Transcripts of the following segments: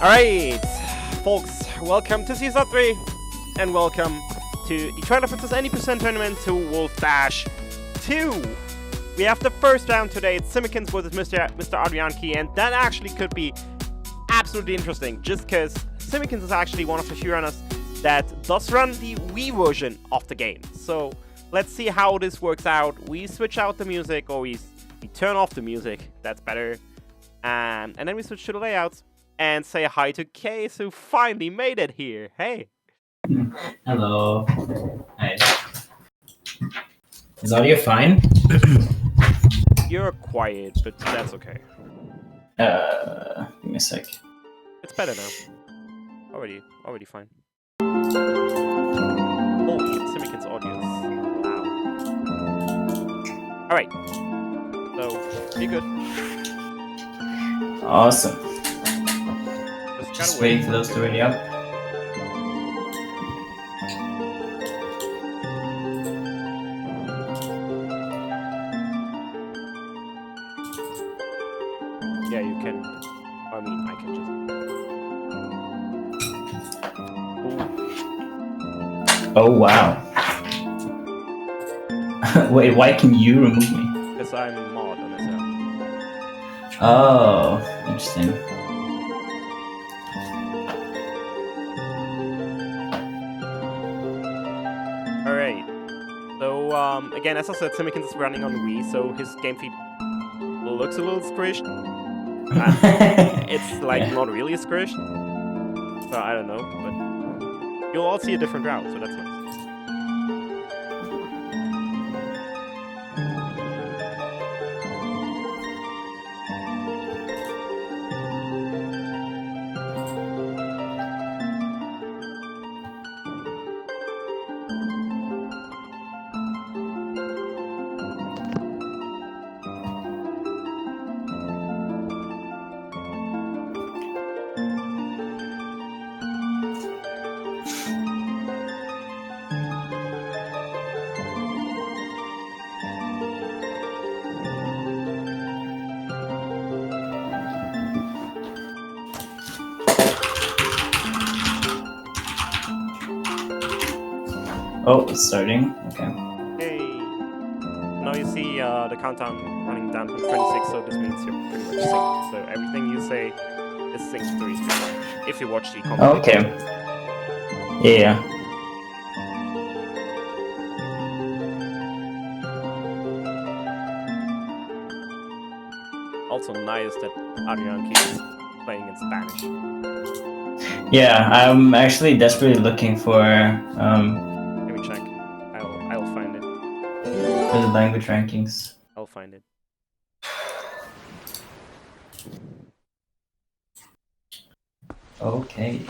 Alright, folks, welcome to Season 3, and welcome to the Twilight vs. Any Percent Tournament to Wolf Dash 2. We have the first round today, it's simikins versus MrAdrianki, and that actually could be absolutely interesting, just because simikins is actually one of the few runners that does run the Wii version of the game. So, let's see how this works out. We switch out the music, or we turn off the music, that's better, and then we switch to the layouts. And say hi to Case, who finally made it here. Hey. Hello. Hi. Is audio fine? You're quiet, but that's okay. Give me a sec. It's better now. Already fine. Holy, simikins audio is loud. Alright. So, be good. Awesome. Just Just waiting for those to ready up. Yeah, you can. I mean, I can just. Oh wow. Wait, why can you remove me? Because I'm a mod on this app. Oh, interesting. Alright. So, again, as I said, simikins is running on Wii, so his game feed looks a little squished. It's like not really squished. So I don't know, but you'll all see a different route, so that's nice. Oh, it's starting. Okay. Hey! Now you see the countdown running down from 26, so this means you're pretty much synced. So everything you say is synced to restream, if you watch the comment. Okay. Yeah. Also nice that Adrianki is playing in Spanish. Yeah, I'm actually desperately looking for Let me check. I'll find it. for the language rankings. I'll find it. Okay.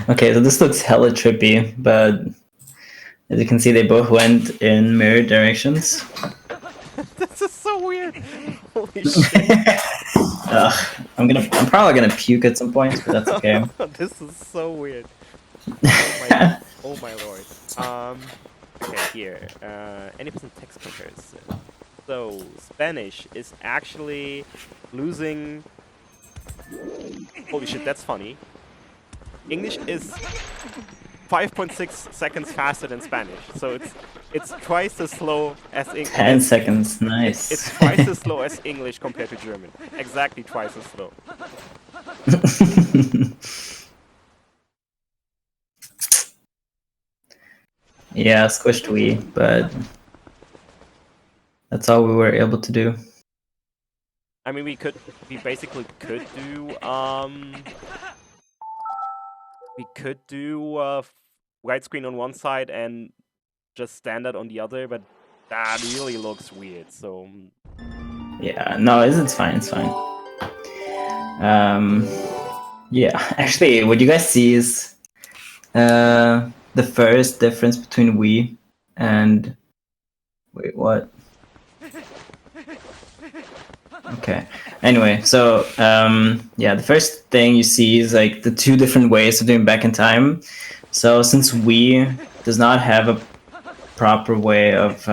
Okay, so this looks hella trippy, but as you can see, they both went in mirror directions. This is so weird. Holy shit. I'm probably gonna puke at some point, but that's okay. This is so weird. Oh my lord. Okay, here. Any percent text comparison. So, Spanish is actually losing. Holy shit, that's funny. English is 5.6 seconds faster than Spanish, so it's twice as slow as English. 10 seconds, nice. It's twice as slow as English compared to German. Exactly twice as slow. Yeah, squished Wii, but that's all we were able to do. I mean, we basically could do widescreen on one side and just standard on the other, but that really looks weird. So Yeah, no, it's fine, it's fine. Yeah, actually, what you guys see is the first difference between Wii and wait, what? Okay. Anyway, so yeah, the first thing you see is like the two different ways of doing back in time. So since Wii does not have a proper way of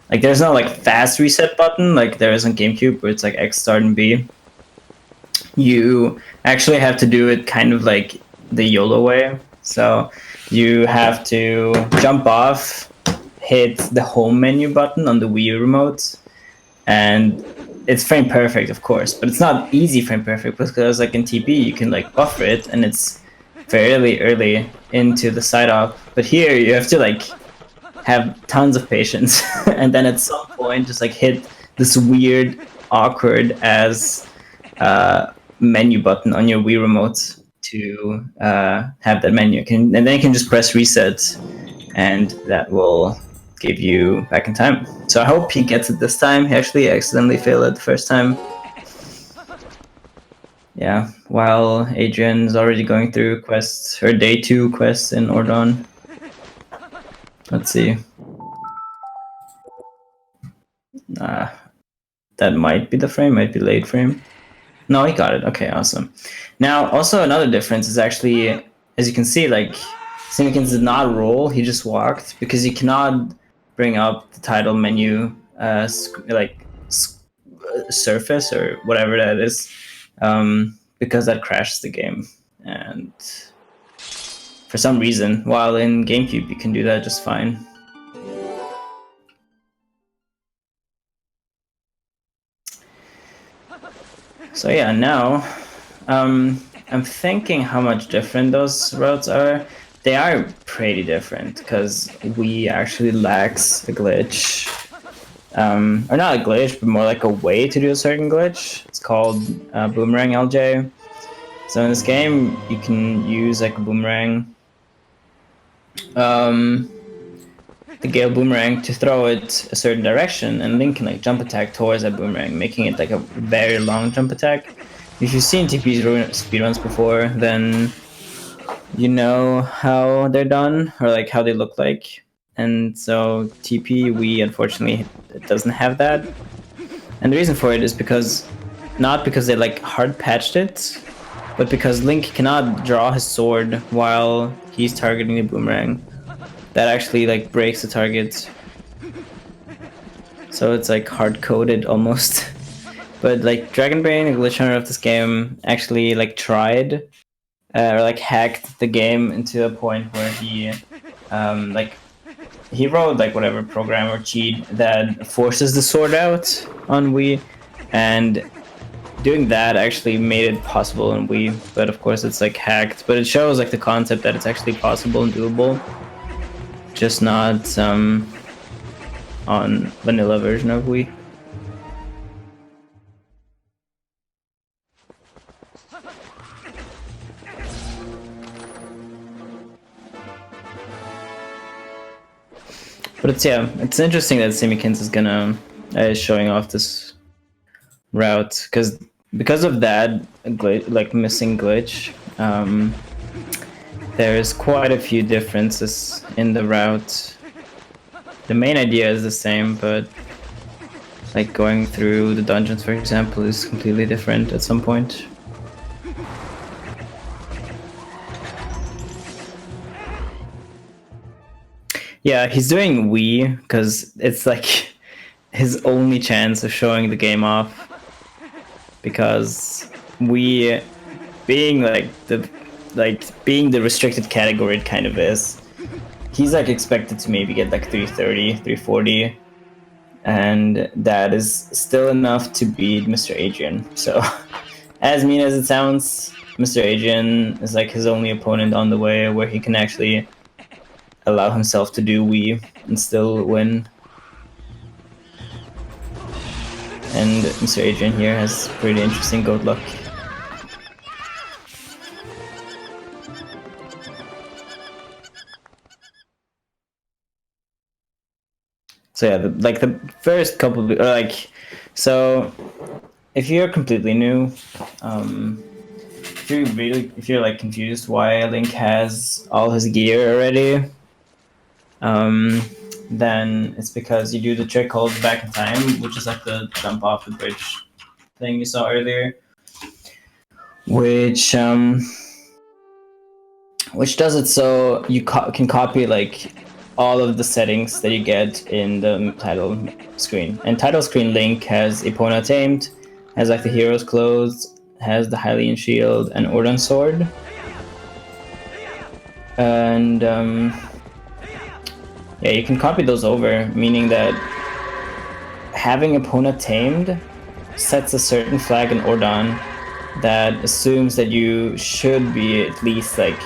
like there's no like fast reset button like there is on GameCube where it's like X start and B. You actually have to do it kind of like the YOLO way. So you have to jump off, hit the home menu button on the Wii remote, and it's frame perfect, of course, but it's not easy frame perfect because like in TP you can like buffer it and it's fairly early into the side up. But here you have to like have tons of patience and then at some point just like hit this weird awkward as menu button on your Wii remote to have that menu. And then you can just press reset and that will give you back in time. So I hope he gets it this time. He actually accidentally failed it the first time. Yeah, while Adrian is already going through quests, her day 2 quests in Ordon. Let's see. That might be the frame, might be late frame. No, he got it. Okay, awesome. Now, also another difference is actually, as you can see, like, Simikins did not roll, he just walked, because you cannot bring up the title menu, surface, or whatever that is, because that crashes the game. And for some reason, while in GameCube you can do that just fine. So yeah, now I'm thinking how much different those routes are. They are pretty different because we actually lacks a glitch, or not a glitch, but more like a way to do a certain glitch. It's called Boomerang LJ. So in this game, you can use like a boomerang, the Gale Boomerang, to throw it a certain direction, and Link can like jump attack towards that boomerang, making it like a very long jump attack. If you've seen TP speedruns before, then you know how they're done, or like how they look like. And so TP, we unfortunately, it doesn't have that. And the reason for it is because, not because they like hard patched it, but because Link cannot draw his sword while he's targeting the boomerang. That actually like breaks the target. So it's like hard-coded almost. But like Dragonbrain, a glitch hunter of this game, actually like tried or like hacked the game into a point where he he wrote like whatever program or cheat that forces the sword out on Wii, and doing that actually made it possible on Wii. But of course it's like hacked, but it shows like the concept that it's actually possible and doable, just not on vanilla version of Wii. But it's interesting that Simikins is gonna showing off this route because of that like missing glitch. There's quite a few differences in the route. The main idea is the same, but like going through the dungeons, for example, is completely different at some point. Yeah, he's doing Wii because it's like his only chance of showing the game off. Because Wii, being being the restricted category it kind of is, he's like expected to maybe get like 330, 340, and that is still enough to beat MrAdrian. So, as mean as it sounds, MrAdrian is like his only opponent on the way where he can actually allow himself to do Wii and still win. And MrAdrian here has pretty interesting goat luck. So yeah, the first couple of, so if you're completely new, if you're like confused why Link has all his gear already, then it's because you do the trick called back in time, which is like the jump off the bridge thing you saw earlier, which does it so you can copy like all of the settings that you get in the title screen. And title screen link has Epona tamed, has like the hero's clothes, has the Hylian shield and Ordan sword. And yeah, you can copy those over, meaning that having Epona tamed sets a certain flag in Ordan that assumes that you should be at least like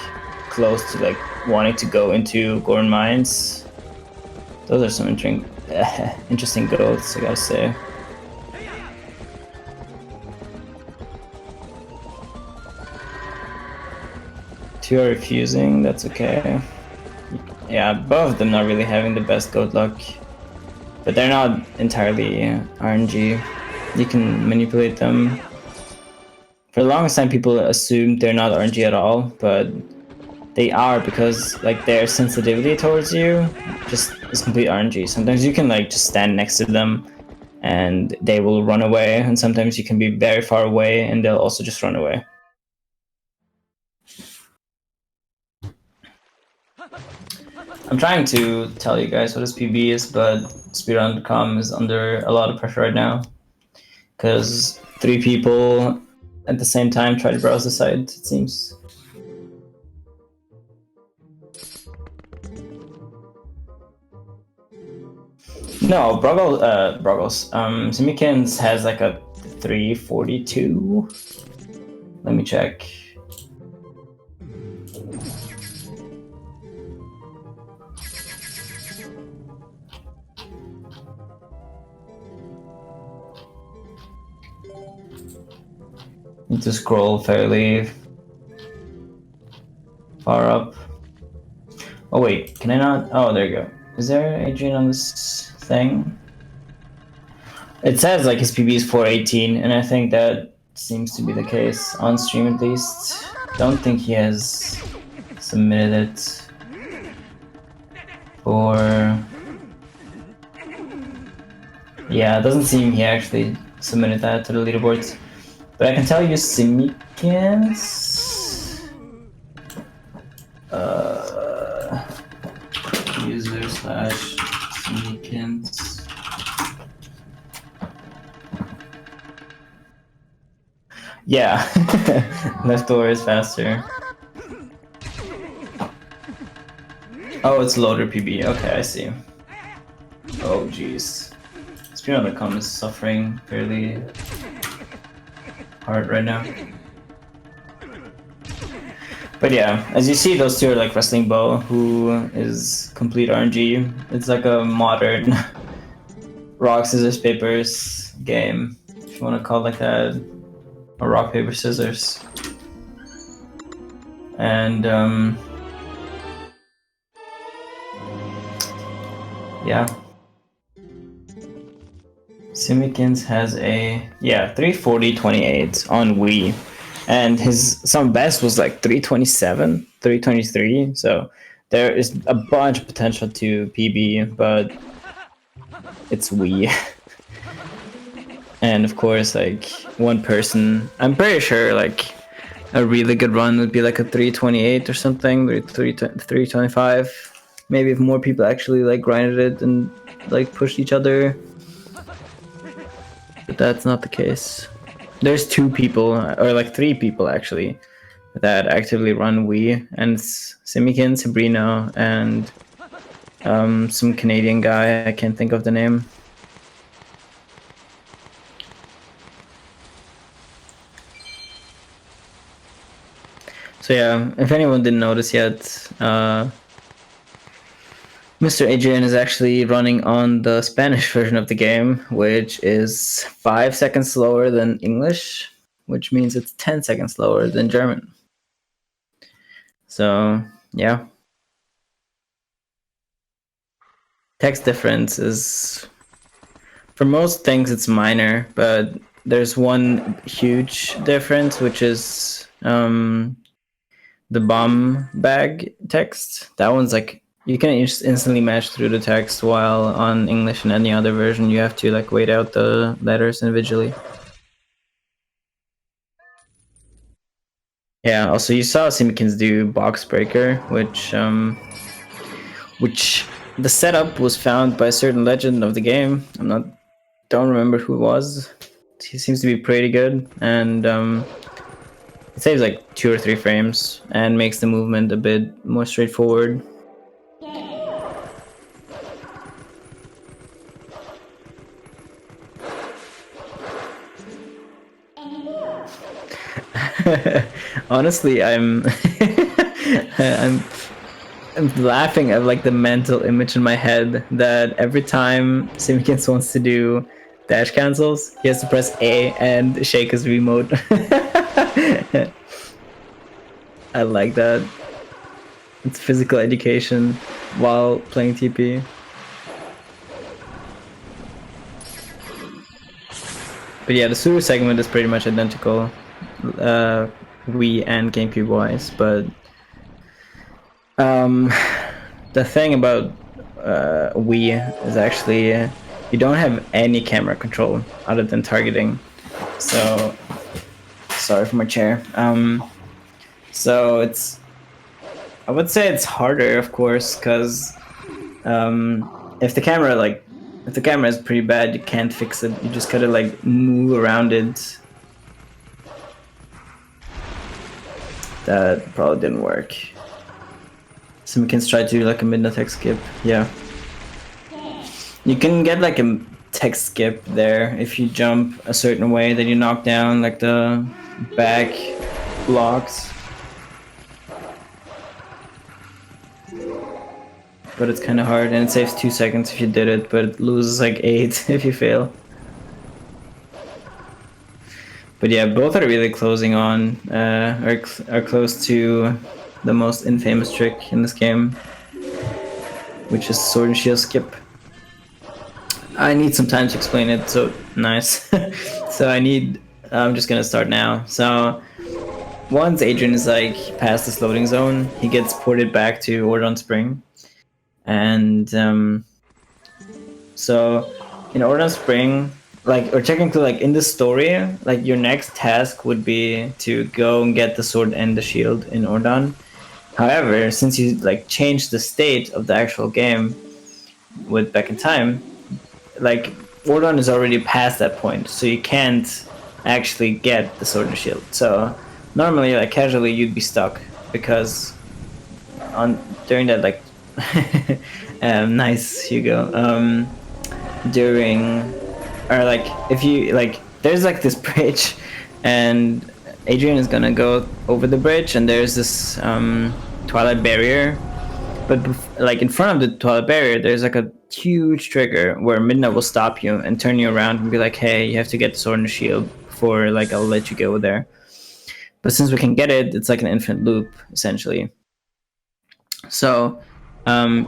close to like wanting to go into Gorn Mines. Those are some interesting goats, I gotta say. Two are refusing, that's okay. Yeah, both of them not really having the best goat luck. But they're not entirely RNG. You can manipulate them. For the longest time, people assumed they're not RNG at all, but they are, because like their sensitivity towards you just is complete RNG. Sometimes you can like just stand next to them and they will run away, and sometimes you can be very far away and they'll also just run away. I'm trying to tell you guys what his PB is, but speedrun.com is under a lot of pressure right now because 3 people at the same time try to browse the site, it seems. No, Broggles. Simikins has like a 342. Let me check. Need to scroll fairly far up. Oh wait, can I not? Oh, there you go. Is there Adrian on this thing? It says like his PB is 418, and I think that seems to be the case on stream at least. Don't think he has submitted it for. Yeah, it doesn't seem he actually submitted that to the leaderboards. But I can tell you simikins. User/simikins. Yeah, left door is faster. Oh, it's loader PB. Okay, I see. Oh, jeez. Speedrun.com is suffering fairly hard right now. But yeah, as you see, those two are like Wrestling Bow, who is complete RNG. It's like a modern rock, scissors, papers game, if you want to call it like that. Or rock, paper, scissors. And yeah. Simikins has a 340-28 on Wii, and his some best was like 327, 323. So there is a bunch of potential to PB, but it's Wii. And of course, like one person, I'm pretty sure like a really good run would be like a 328 or something, 325. Maybe if more people actually like grinded it and like pushed each other. But that's not the case. There's 2 people, or like 3 people actually, that actively run Wii, and it's Simikin, Sabrina, and some Canadian guy, I can't think of the name. So yeah, if anyone didn't notice yet, MrAdrian is actually running on the Spanish version of the game, which is 5 seconds slower than English, which means it's 10 seconds slower than German. So, yeah. Text difference is, for most things, it's minor, but there's one huge difference, which is the bomb bag text. That one's like, you can instantly match through the text, while on English and any other version you have to like wait out the letters individually. Yeah, also you saw Simikins do box breaker, which the setup was found by a certain legend of the game. Don't remember who it was. He seems to be pretty good, and it saves like 2 or 3 frames and makes the movement a bit more straightforward. Honestly, I'm I'm laughing at like the mental image in my head that every time Simikins wants to do dash cancels, he has to press A and shake his remote. I like that. It's physical education while playing TP. But yeah, the sewer segment is pretty much identical, Wii and GameCube wise, but the thing about Wii is actually you don't have any camera control other than targeting. So sorry for my chair. So I would say it's harder, of course, because if the camera is pretty bad, you can't fix it. You just gotta like move around it. That probably didn't work. Simikins tried to do like a midnight tech skip. Yeah. You can get like a tech skip there if you jump a certain way that you knock down like the back blocks. But it's kind of hard, and it saves 2 seconds if you did it, but it loses like 8 if you fail. But yeah, both are really closing on, are close to the most infamous trick in this game, which is sword and shield skip. I need some time to explain it, so nice. I'm just gonna start now. So once Adrian is like past this loading zone, he gets ported back to Ordon Spring. And so in Ordon Spring, like, or technically like in the story, like your next task would be to go and get the sword and the shield in Ordon. However, since you like changed the state of the actual game with Back in Time, like Ordon is already past that point, so you can't actually get the sword and shield. So normally, like casually, you'd be stuck because during that like nice Hugo during or like if you like there's like this bridge and Adrian is gonna go over the bridge and there's this Twilight barrier, but like in front of the Twilight barrier there's like a huge trigger where Midnight will stop you and turn you around and be like, hey, you have to get the sword and the shield before like I'll let you go there. But since we can get it, it's like an infinite loop essentially. So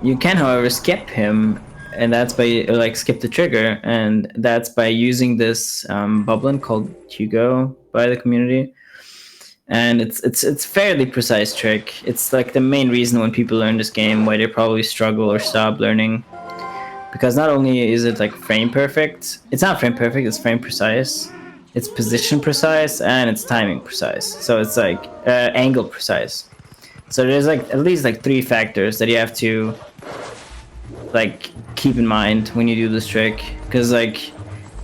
you can, however, skip him, and that's by like skip the trigger, and that's by using this bubbling called Hugo by the community, and it's fairly precise trick. It's like the main reason when people learn this game why they probably struggle or stop learning, because not only is it like frame perfect, it's not frame perfect, it's frame precise, it's position precise, and it's timing precise. So it's like angle precise. So there's like at least like 3 factors that you have to like keep in mind when you do this trick, because like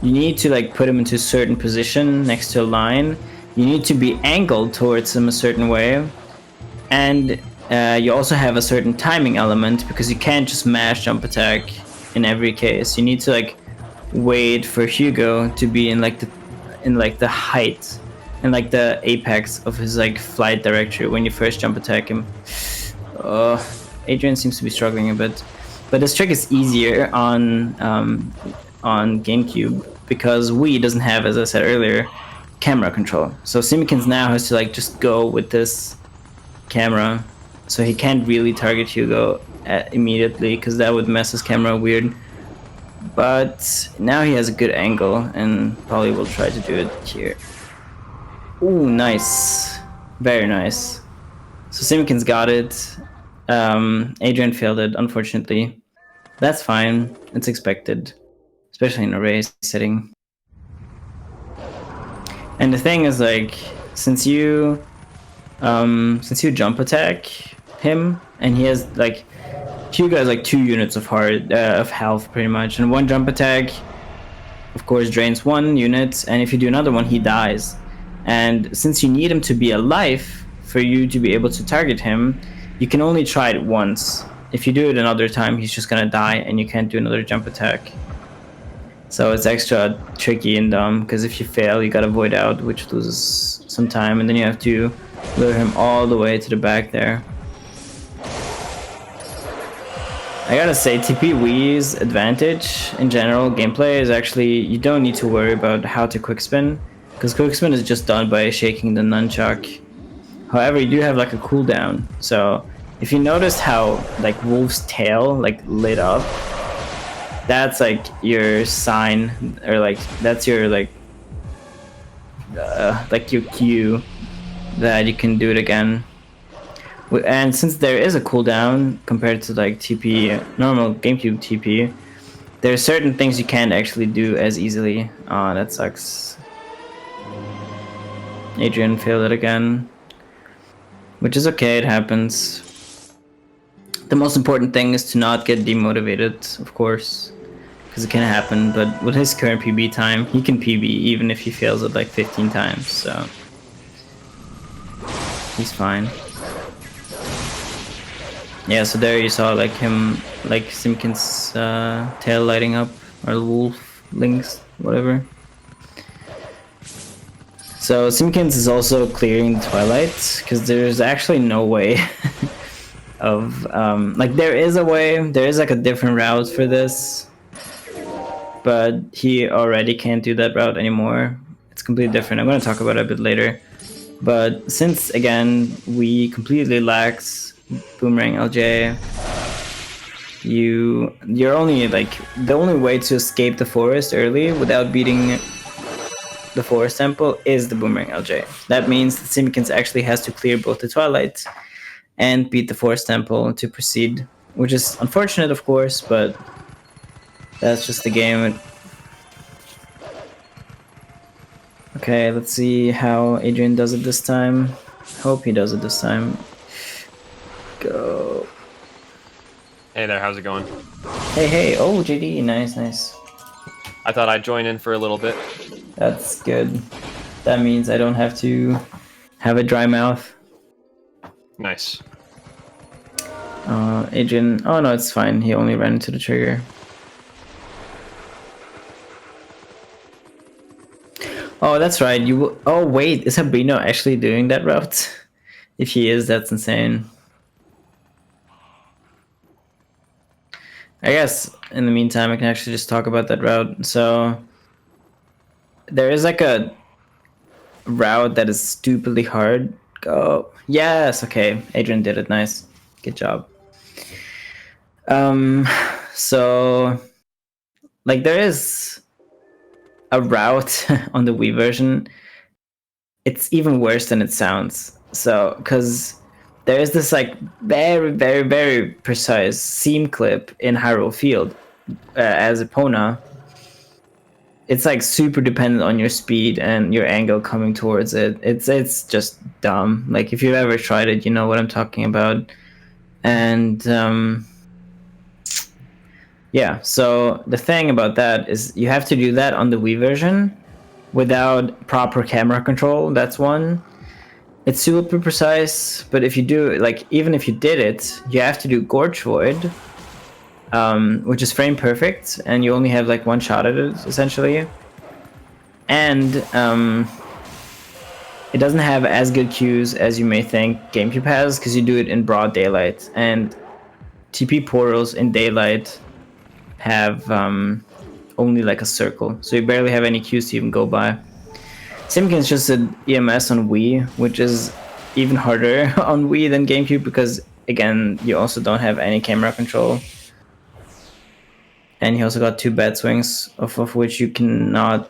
you need to like put him into a certain position next to a line, you need to be angled towards him a certain way, and you also have a certain timing element because you can't just mash jump attack in every case. You need to like wait for Hugo to be in like the height and like the apex of his like flight directory when you first jump attack him. Adrian seems to be struggling a bit, but this trick is easier on GameCube because Wii doesn't have, as I said earlier, camera control. So Simikins now has to like just go with this camera, so he can't really target Hugo immediately because that would mess his camera weird. But now he has a good angle and probably will try to do it here. Ooh, nice. Very nice. So Simikins got it. Adrian failed it, unfortunately. That's fine. It's expected. Especially in a race setting. And the thing is, like, since you jump attack him, and he has, like, Hyuga has like 2 units of health pretty much, and one jump attack, of course, drains 1 unit, and if you do another one, he dies. And since you need him to be alive for you to be able to target him, you can only try it once. If you do it another time, he's just gonna die, and you can't do another jump attack. So it's extra tricky and dumb, because if you fail, you gotta void out, which loses some time, and then you have to lure him all the way to the back there. I gotta say, TP Wii's advantage in general gameplay is actually you don't need to worry about how to quickspin, because quickspin is just done by shaking the nunchuck. However, you do have like a cooldown, so if you noticed how like Wolf's tail like lit up, that's like your sign, or like that's your like your cue that you can do it again. And since there is a cooldown compared to like TP, normal GameCube TP, there are certain things you can't actually do as easily. Oh, that sucks. Adrian failed it again, which is okay, it happens. The most important thing is to not get demotivated, of course, because it can happen, but with his current PB time, he can PB even if he fails it like 15 times, so he's fine. Yeah, so there you saw like him, like Simikins' tail lighting up, or wolf links, whatever. So Simikins is also clearing Twilight, because there's actually no way of, like there is a way, there is like a different route for this, but he already can't do that route anymore. It's completely different. I'm going to talk about it a bit later. But since, again, we completely lacks Boomerang LJ, you're only like, the only way to escape the forest early without beating the forest temple is the Boomerang LJ. That means that Simikins actually has to clear both the Twilight and beat the forest temple to proceed, which is unfortunate, of course, but that's just the game. Okay, let's see how Adrian does it this time. Hope he does it this time. Go. Hey there, how's it going? Hey, oh, JD, nice. I thought I'd join in for a little bit. That's good. That means I don't have to have a dry mouth. Nice. Adrian, oh no, it's fine. He only ran into the trigger. Oh, that's right. Oh wait, is Sabrino actually doing that route? If he is, that's insane. I guess in the meantime, I can actually just talk about that route. So there is like a route that is stupidly hard. Go. Yes, okay. Adrian did it. Nice. Good job. So like there is a route on the Wii version. It's even worse than it sounds. So, because there is this like very precise seam clip in Hyrule Field as Epona. It's like super dependent on your speed and your angle coming towards it. It's just dumb. Like if you've ever tried it, you know what I'm talking about. And yeah, so the thing about that is you have to do that on the Wii version without proper camera control. That's one. It's super precise, but if you do, like, even if you did it, you have to do Gorge Void, which is frame perfect, and you only have like one shot at it, essentially. And it doesn't have as good cues as you may think GameCube has, because you do it in broad daylight, and TP portals in daylight have only like a circle, so you barely have any cues to even go by. Simikins just did EMS on Wii, which is even harder on Wii than GameCube, because again, you also don't have any camera control. And he also got 2 bad swings, of which you cannot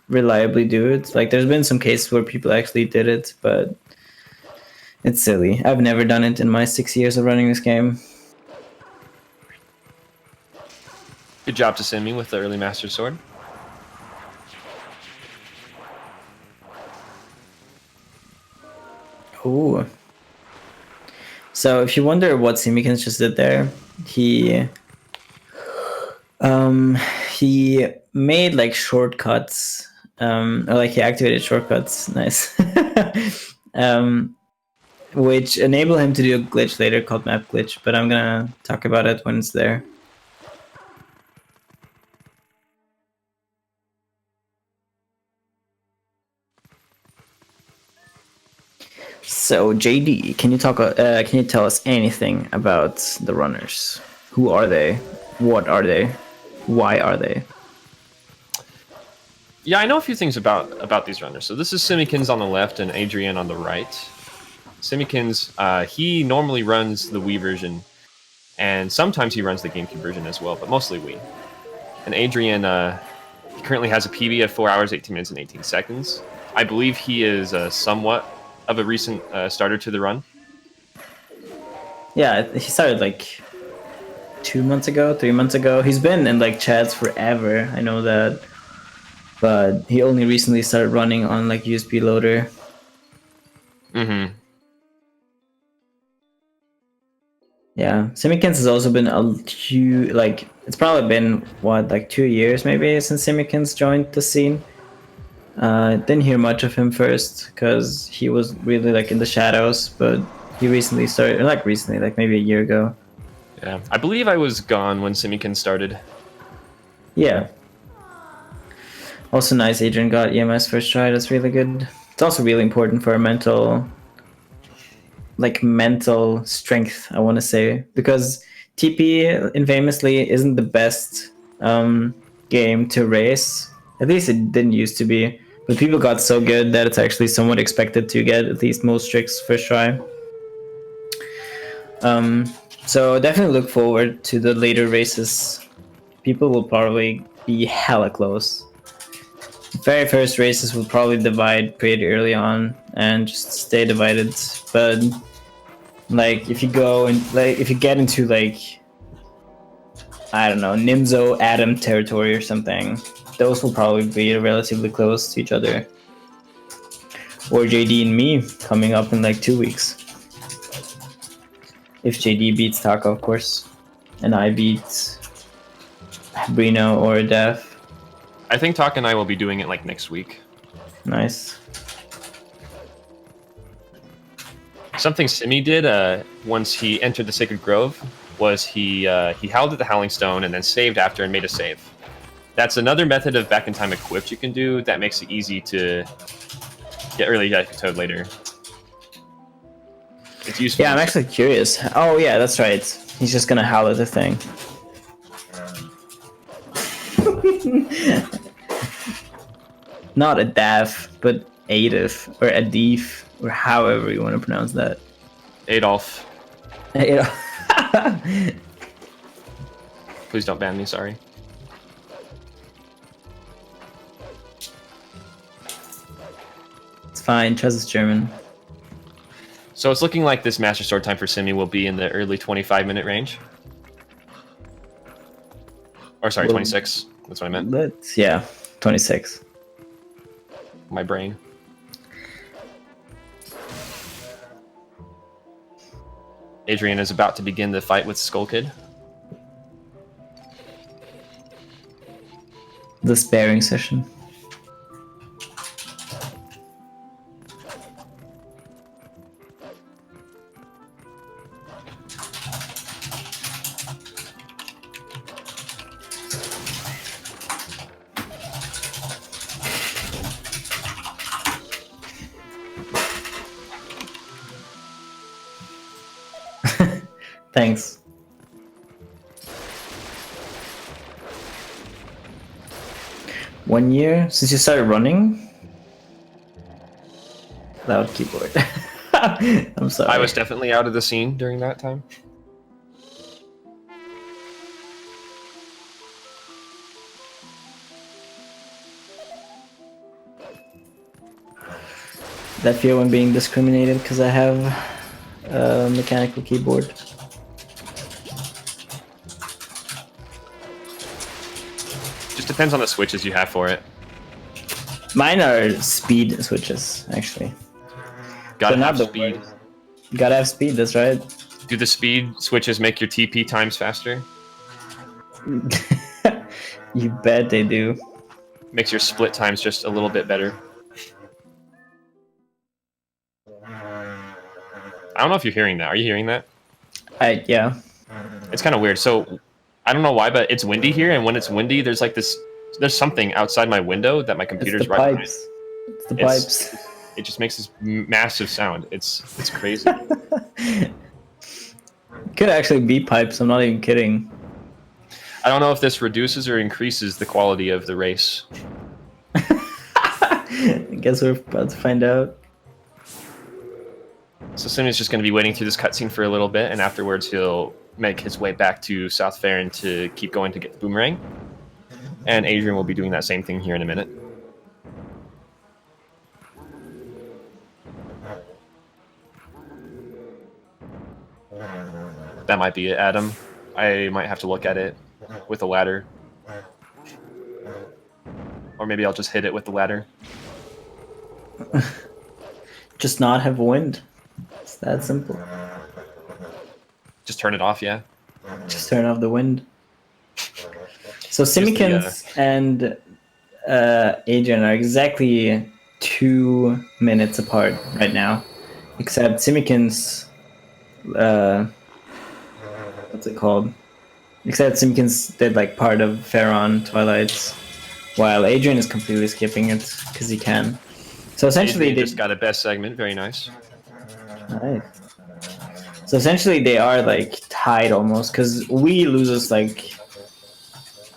reliably do it. Like there's been some cases where people actually did it, but it's silly. I've never done it in my 6 years of running this game. Good job to Simi with the early Master Sword. Ooh. So if you wonder what Simikins just did there, he made like shortcuts, or like he activated shortcuts. Nice. Which enable him to do a glitch later called map glitch, but I'm gonna talk about it when it's there. So JD, can you talk? Can you tell us anything about the runners? Who are they? What are they? Why are they? Yeah, I know a few things about these runners. So this is Simikins on the left and Adrian on the right. Simikins, he normally runs the Wii version, and sometimes he runs the GameCube version as well, but mostly Wii. And Adrian, he currently has a PB of 4 hours, 18 minutes, and 18 seconds. I believe he is somewhat of a recent starter to the run. Yeah, he started like 2 months ago, 3 months ago. He's been in like chats forever. I know that, but he only recently started running on like USB loader. Mm-hmm. Yeah, Simikins has also been a huge, like, it's probably been, what, like 2 years maybe since Simikins joined the scene. Didn't hear much of him first, because he was really, like, in the shadows, but he recently started, or like recently, like maybe a year ago. Yeah, I believe I was gone when Simikins started. Yeah. Also nice, Adrian got EMS first try, that's really good. It's also really important for mental strength, I want to say, because TP infamously isn't the best game to race. At least it didn't used to be, but people got so good that it's actually somewhat expected to get at least most tricks first try. So definitely look forward to the later races. People will probably be hella close. The very first races will probably divide pretty early on and just stay divided, but like if you go and like if you get into like, I don't know, Nimzo Adam territory or something, those will probably be relatively close to each other. Or JD and me coming up in like 2 weeks. If JD beats Taka, of course, and I beat Brino or Def. I think Taka and I will be doing it like next week. Nice. Something Simi did once he entered the Sacred Grove was he howled at the Howling Stone and then saved after and made a save. That's another method of back in time equipped you can do that makes it easy to get early Toad later. It's useful. Yeah, I'm actually curious. Oh yeah, that's right. He's just gonna howl at the thing. Not a Daf, but Adif or Adif or however you want to pronounce that. Adolf. Adolf. Please don't ban me, sorry. It's fine, Trez is German. So it's looking like this Master Sword time for Simi will be in the early 25-minute range. Or sorry, 26. That's what I meant. Let's, yeah, 26. My brain. Adrian is about to begin the fight with Skull Kid. The sparing session. Thanks. One year since you started running? Loud keyboard. I'm sorry. I was definitely out of the scene during that time. That feel when being discriminated because I have a mechanical keyboard. Just depends on the switches you have for it. Mine are speed switches, actually. Gotta They're have not the speed. worst. Gotta have speed, that's right. Do the speed switches make your TP times faster? You bet they do. Makes your split times just a little bit better. I don't know if you're hearing that. Are you hearing that? Yeah. It's kind of weird. So I don't know why, but it's windy here, and when it's windy, there's like this. There's something outside my window that my computer's It's the right pipes. It's the behind. pipes. It just makes this massive sound. It's crazy. Could actually be pipes. I'm not even kidding. I don't know if this reduces or increases the quality of the race. I guess we're about to find out. So Simeon's just going to be waiting through this cutscene for a little bit, and afterwards he'll make his way back to South Farron to keep going to get the boomerang. And Adrian will be doing that same thing here in a minute. That might be it, Adam. I might have to look at it with a ladder. Or maybe I'll just hit it with the ladder. Just not have wind. It's that simple. Just turn it off, yeah. Just turn off the wind. So Simikins and Adrian are exactly 2 minutes apart right now. Except Simikins, what's it called? Except Simikins did like part of Farron Twilight, while Adrian is completely skipping it because he can. So essentially, Adrian just got a best segment. Very nice. Nice. So essentially, they are like tied almost because we loses like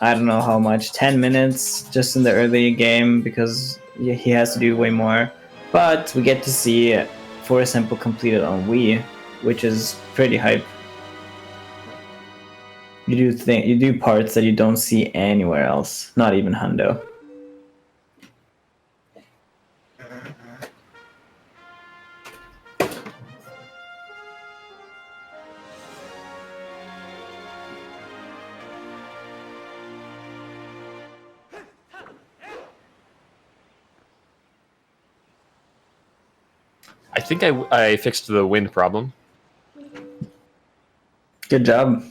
I don't know how much, 10 minutes just in the early game because he has to do way more. But we get to see For Example completed on Wii, which is pretty hype. You do parts that you don't see anywhere else, not even Hundo. I think I fixed the wind problem. Good job.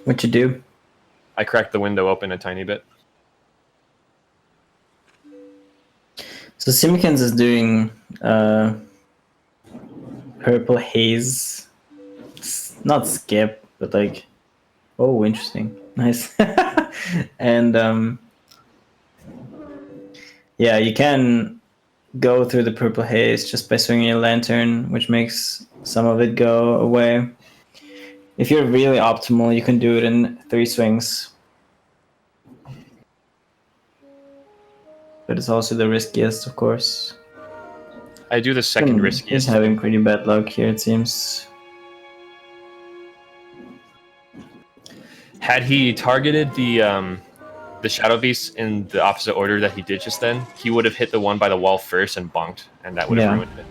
What'd you do? I cracked the window open a tiny bit. So Simikins is doing Purple Haze. Not skip, but like, oh, interesting. Nice. And yeah, you can go through the Purple Haze just by swinging a lantern, which makes some of it go away. If you're really optimal, you can do it in 3 swings. But it's also the riskiest, of course. I do the second riskiest. He's having pretty bad luck here, it seems. Had he targeted the Shadow Beast in the opposite order that he did just then, he would have hit the one by the wall first and bonked, and that would have ruined it.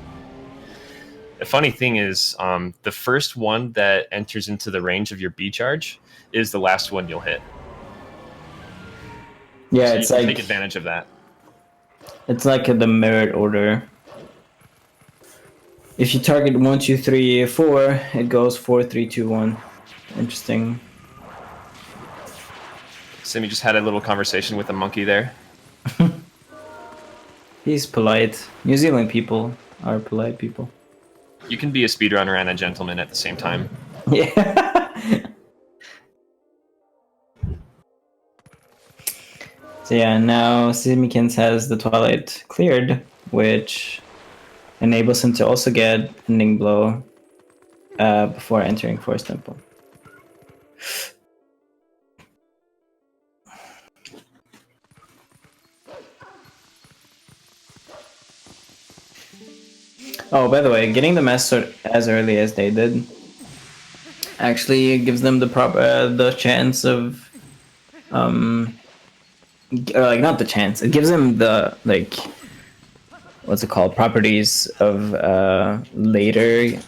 The funny thing is, the first one that enters into the range of your B charge is the last one you'll hit. Yeah, so it's you like can take advantage of that. It's like the merit order. If you target 1, 2, 3, 4, it goes 4, 3, 2, 1. Interesting. Simi just had a little conversation with a monkey there. He's polite. New Zealand people are polite people. You can be a speedrunner and a gentleman at the same time. Yeah. So yeah, now Simikins has the Twilight cleared, which enables him to also get Ending Blow before entering Forest Temple. Oh, by the way, getting the Master as early as they did actually gives them the chance of like not the chance. It gives them the like what's it called? Properties of the later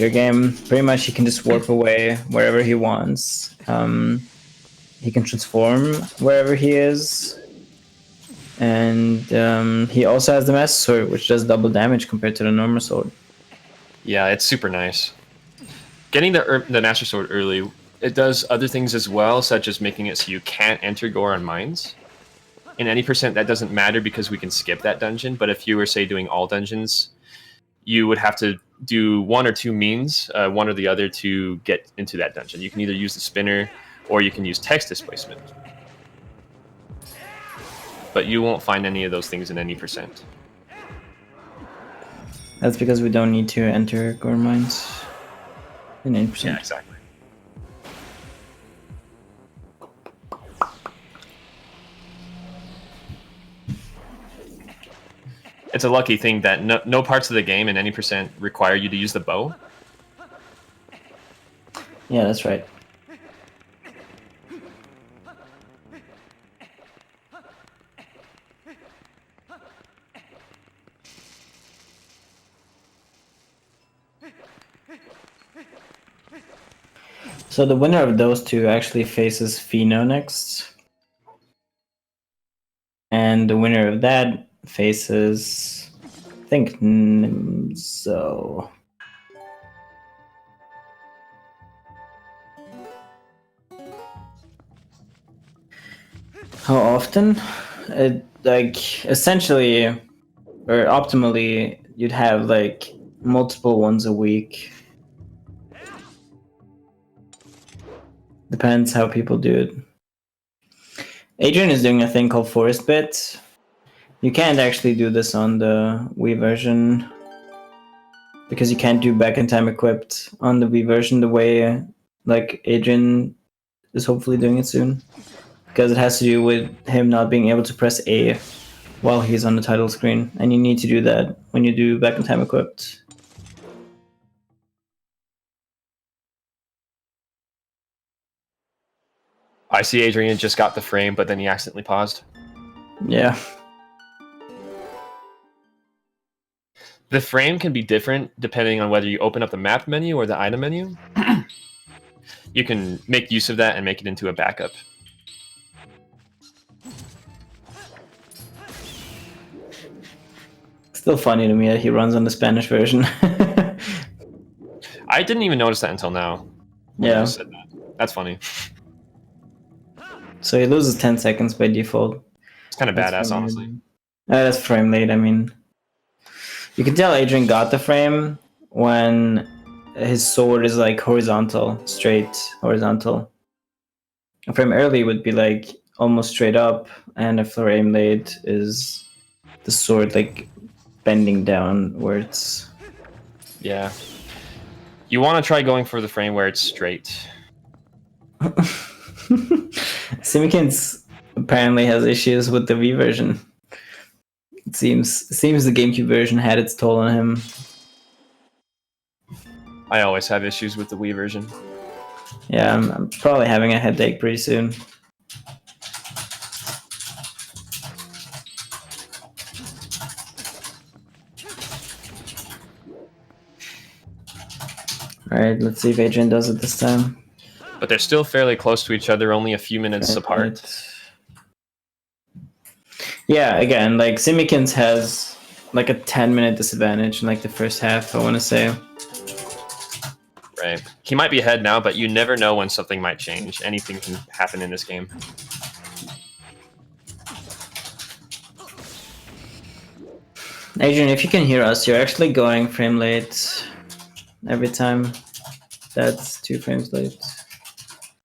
game. Pretty much he can just warp away wherever he wants. He can transform wherever he is. And he also has the Master Sword, which does double damage compared to the normal sword. Yeah, it's super nice. Getting the Master Sword early, it does other things as well, such as making it so you can't enter Goron Mines. In any percent, that doesn't matter because we can skip that dungeon, but if you were, say, doing all dungeons, you would have to do one or two means, one or the other, to get into that dungeon. You can either use the spinner, or you can use text displacement. But you won't find any of those things in any percent. That's because we don't need to enter Goron Mines in 8%. Yeah, exactly. It's a lucky thing that no parts of the game in any percent require you to use the bow. Yeah, that's right. So the winner of those two actually faces Fino next. And the winner of that faces, I think, so. How often? Like, essentially, or optimally, you'd have like multiple ones a week. Depends how people do it. Adrian is doing a thing called Forest Bit. You can't actually do this on the Wii version because you can't do back in time equipped on the Wii version the way like Adrian is hopefully doing it soon. Because it has to do with him not being able to press A while he's on the title screen, and you need to do that when you do back in time equipped. I see Adrian just got the frame, but then he accidentally paused. Yeah. The frame can be different depending on whether you open up the map menu or the item menu. You can make use of that and make it into a backup. Still funny to me that he runs on the Spanish version. I didn't even notice that until now. Yeah. Said that. That's funny. So he loses 10 seconds by default. It's kind of badass, honestly. That's frame late, I mean. You can tell Adrian got the frame when his sword is like horizontal, straight horizontal. A frame early would be like almost straight up, and a frame late is the sword like bending downwards. Yeah. You want to try going for the frame where it's straight. Simikins apparently has issues with the Wii version. It seems the GameCube version had its toll on him. I always have issues with the Wii version. Yeah, I'm probably having a headache pretty soon. Alright, let's see if Adrian does it this time. But they're still fairly close to each other, only a few minutes apart. Yeah, again, like Simikins has like a 10-minute disadvantage in like the first half, I want to say. Right. He might be ahead now, but you never know when something might change. Anything can happen in this game. Adrian, if you can hear us, you're actually going frame late every time. That's 2 frames late.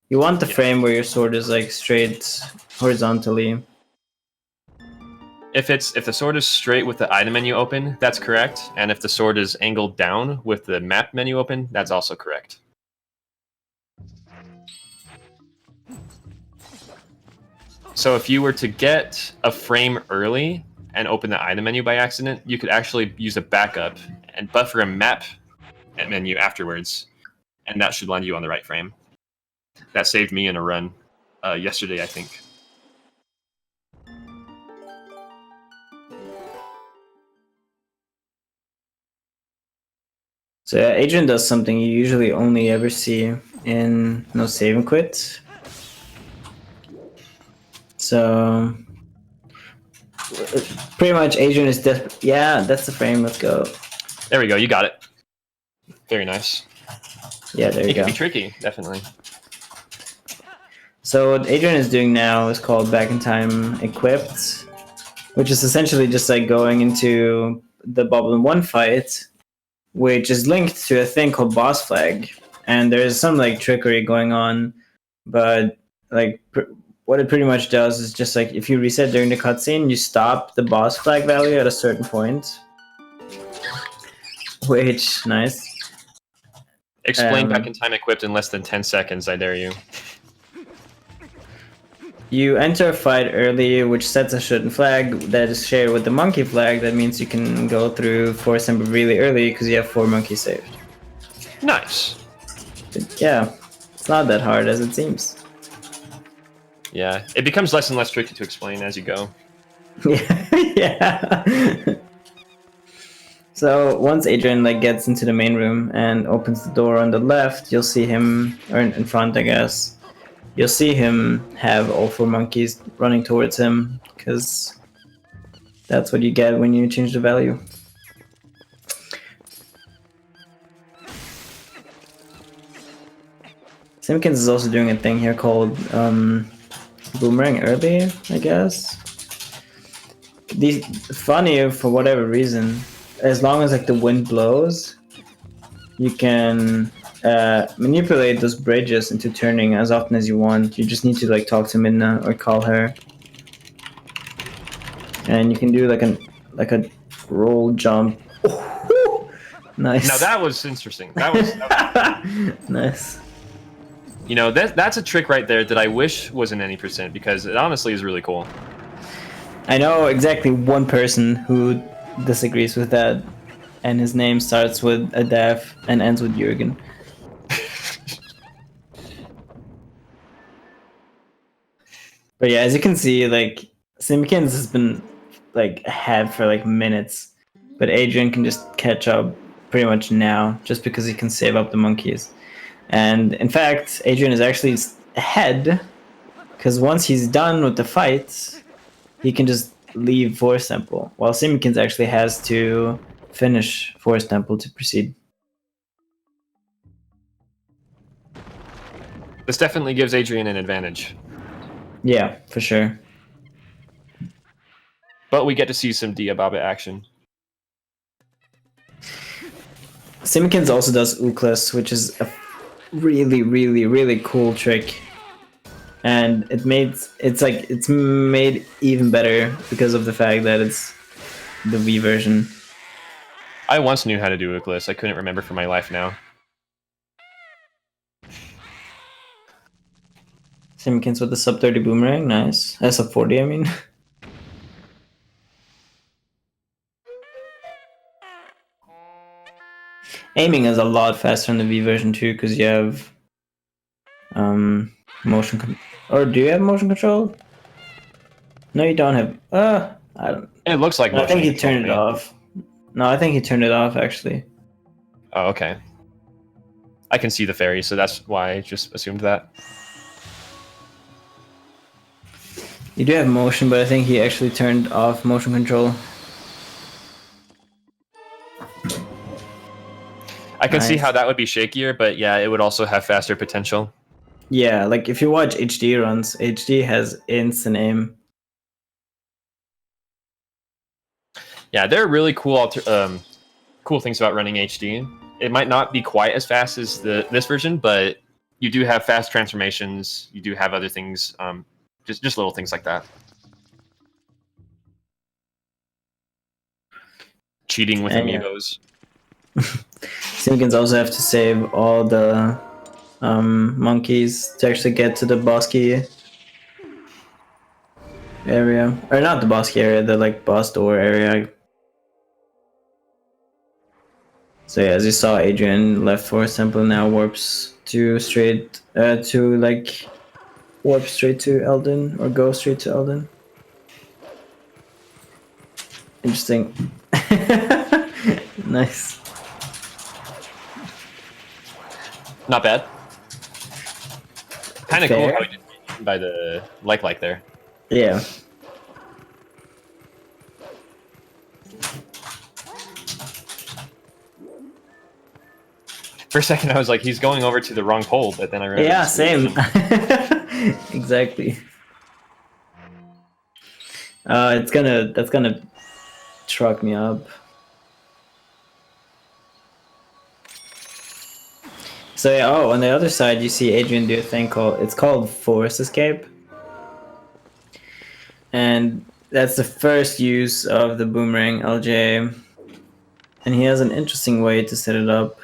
You want the frame where your sword is like straight horizontally. If the sword is straight with the item menu open, that's correct. And if the sword is angled down with the map menu open, that's also correct. So if you were to get a frame early and open the item menu by accident, you could actually use a backup and buffer a map menu afterwards, and that should land you on the right frame. That saved me in a run yesterday, I think. So yeah, Adrian does something you usually only ever see in No Save and Quit. So pretty much Adrian is desperate. Yeah, that's the frame. Let's go. There we go. You got it. Very nice. Yeah, there you It go. can be tricky, definitely. So what Adrian is doing now is called Back in Time Equipped, which is essentially just like going into the Bubble in 1 fight, which is linked to a thing called Boss Flag. And there's some like trickery going on, but like what it pretty much does is just like if you reset during the cutscene, you stop the Boss Flag value at a certain point. Which, nice. Explain Back in Time Equipped in less than 10 seconds, I dare you. You enter a fight early, which sets a certain flag that is shared with the monkey flag. That means you can go through Forest Temple really early because you have 4 monkeys saved. Nice. But yeah, it's not that hard as it seems. Yeah, it becomes less and less tricky to explain as you go. Yeah. So once Adrian like gets into the main room and opens the door on the left, you'll see him, or in front, I guess. You'll see him have all 4 monkeys running towards him, because that's what you get when you change the value. Simikins is also doing a thing here called Boomerang Early, I guess. Funny, for whatever reason, as long as like the wind blows, you can manipulate those bridges into turning as often as you want. You just need to like talk to Midna or call her, and you can do like a roll jump. Nice. Now that was interesting. That was nice. You know, that's a trick right there that I wish was in any percent, because it honestly is really cool. I know exactly one person who disagrees with that, and his name starts with a Daf and ends with Jürgen. But yeah, as you can see, like Simikins has been like ahead for like minutes, but Adrian can just catch up pretty much now, just because he can save up the monkeys. And in fact, Adrian is actually ahead, because once he's done with the fight, he can just leave Forest Temple, while Simikins actually has to finish Forest Temple to proceed. This definitely gives Adrian an advantage. Yeah, for sure. But we get to see some Diababa action. Simikins also does Uklas, which is a really, really, really cool trick. And it's made even better because of the fact that it's the Wii version. I once knew how to do Uklas. I couldn't remember for my life now. Simikins with the sub 30 boomerang, nice. Sub 40, I mean. Aiming is a lot faster in the Wii version too, because you have motion or do you have motion control? No, you don't have. I don't. It looks like I think he control turned to it me. off. No, I think he turned it off actually. Oh, okay. I can see the fairy, so that's why I just assumed that. You do have motion, but I think he actually turned off motion control. I can see Nice. how that would be shakier, but yeah, it would also have faster potential. Yeah, like if you watch HD runs, HD has instant aim. Yeah, there are really cool cool things about running HD. It might not be quite as fast as this version, but you do have fast transformations. You do have other things, just little things like that. Cheating with amiibos. Simikins also have to save all the monkeys to actually get to the boss key area, or not the boss key area, the like boss door area. So yeah, as you saw, Adrian left Forest Temple, now warps warp straight to Elden, or go straight to Elden. Interesting. Nice. Not bad. Kind of cool Fair. how he did by the like there. Yeah. For a second, I was like, he's going over to the wrong pole, but then I realized. Yeah, same. Exactly. That's gonna truck me up. So yeah, oh, on the other side, you see Adrian do a thing called Force Escape, and that's the first use of the boomerang LJ, and he has an interesting way to set it up.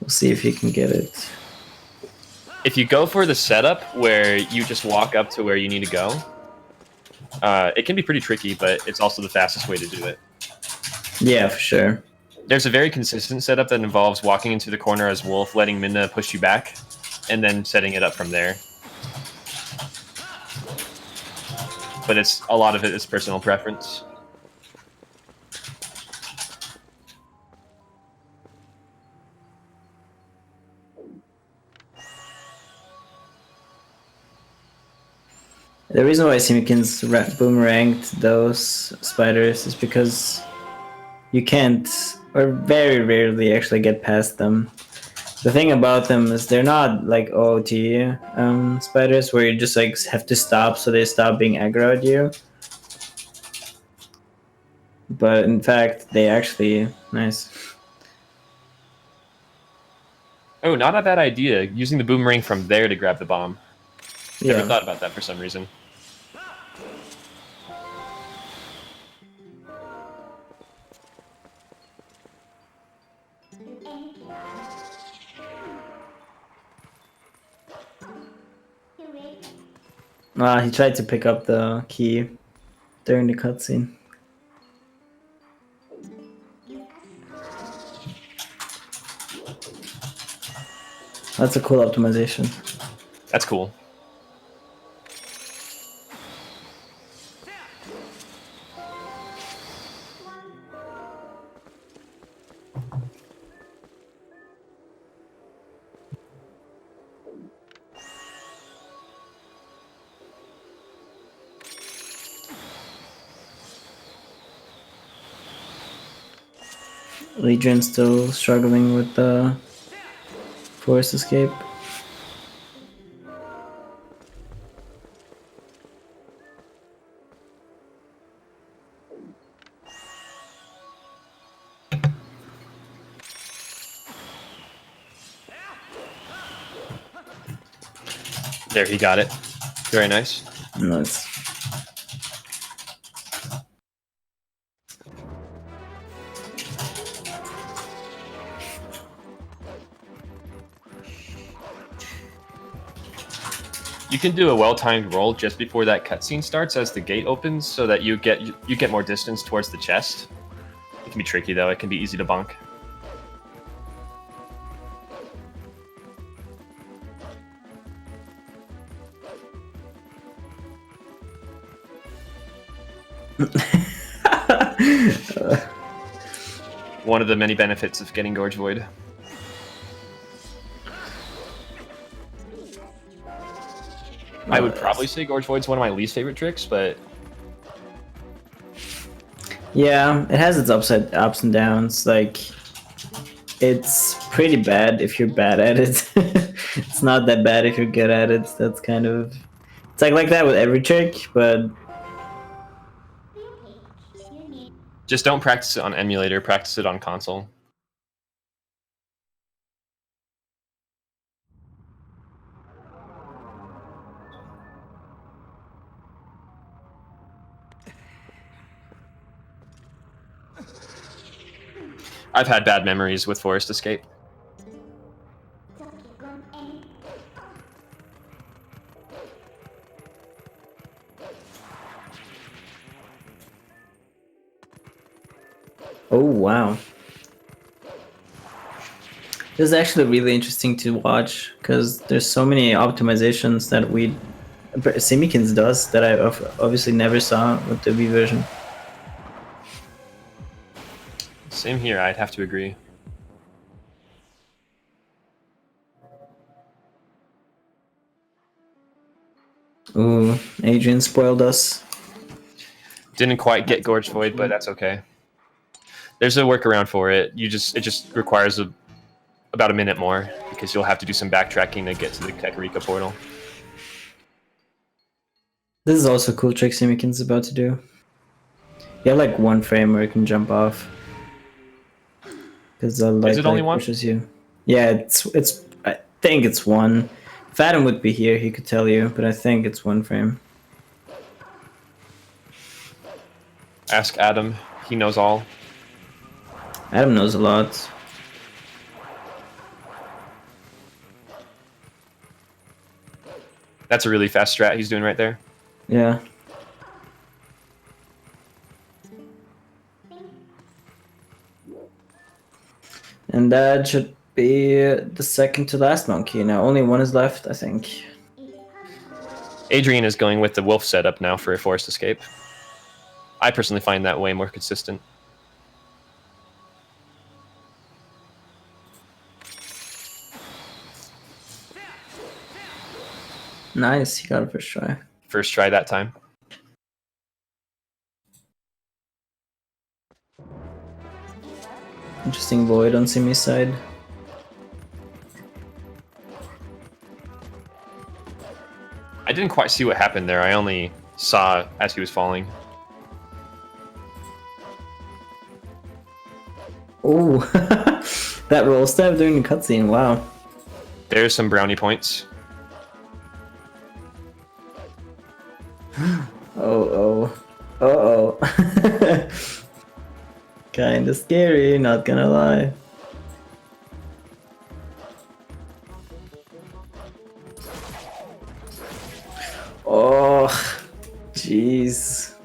We'll see if he can get it. If you go for the setup where you just walk up to where you need to go, it can be pretty tricky, but it's also the fastest way to do it. Yeah, for sure. There's a very consistent setup that involves walking into the corner as Wolf, letting Minna push you back, and then setting it up from there. But a lot of it is personal preference. The reason why simikins boomeranged those spiders is because you can't, or very rarely actually get past them. The thing about them is they're not like OOT spiders where you just like have to stop so they stop being aggro at you. But in fact, they actually nice. Oh, not a bad idea. Using the boomerang from there to grab the bomb. Yeah. Never thought about that for some reason. He tried to pick up the key during the cutscene. That's a cool optimization. That's cool. Legion's still struggling with the force escape. There, he got it. Very nice. Nice. You can do a well-timed roll just before that cutscene starts as the gate opens, so that you get more distance towards the chest. It can be tricky though. It can be easy to bonk. One of the many benefits of getting Gorge Void. I would probably say Gorge Void's one of my least favorite tricks, but yeah, it has its ups and downs. Like, it's pretty bad if you're bad at it. It's not that bad if you're good at it. That's kind of it's like that with every trick, but just don't practice it on emulator. Practice it on console. I've had bad memories with Forest Escape. oh wow. This is actually really interesting to watch because there's so many optimizations that simikins does that I obviously never saw with the V version. Same here, I'd have to agree. Ooh, Adrian spoiled us. Didn't quite get Gorge Void, but that's okay. There's a workaround for it. It just requires about a minute more because you'll have to do some backtracking to get to the Kakariko portal. This is also a cool trick Simikin's about to do. You have like one frame where you can jump off. Because the light it only one? pushes you. Yeah, it's. I think it's one. If Adam would be here, he could tell you, but I think it's one frame. Ask Adam. He knows all. Adam knows a lot. That's a really fast strat he's doing right there. Yeah. And that should be the second to last monkey. Now only one is left, I think. Adrian is going with the wolf setup now for a forced escape. I personally find that way more consistent. Nice, he got it first try. First try that time. Interesting void on Simi's side. I didn't quite see what happened there. I only saw as he was falling. Oh, that roll stab during the cutscene, wow. There's some brownie points. Oh. Kinda scary, not gonna lie. Oh, jeez.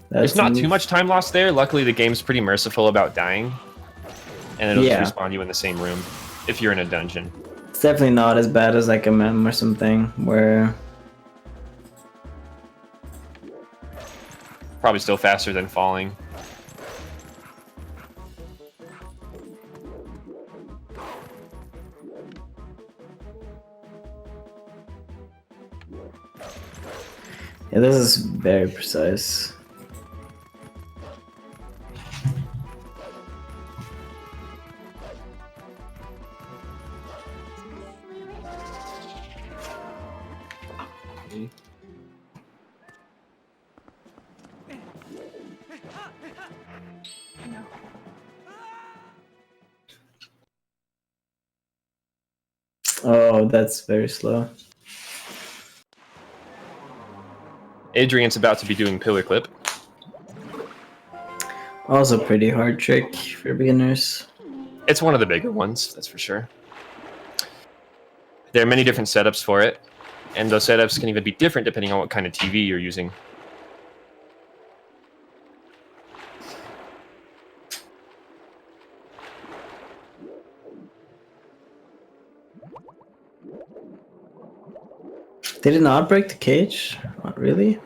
There's not too much time lost there. Luckily, the game's pretty merciful about dying. And it'll just respawn you in the same room if you're in a dungeon. It's definitely not as bad as like a mem or something, where... Probably still faster than falling. Yeah, this is very precise. Oh, that's very slow. Adrian's about to be doing pillar clip. Also pretty hard trick for beginners. It's one of the bigger ones, that's for sure. There are many different setups for it, and those setups can even be different depending on what kind of TV you're using. They did not break the cage? Not really?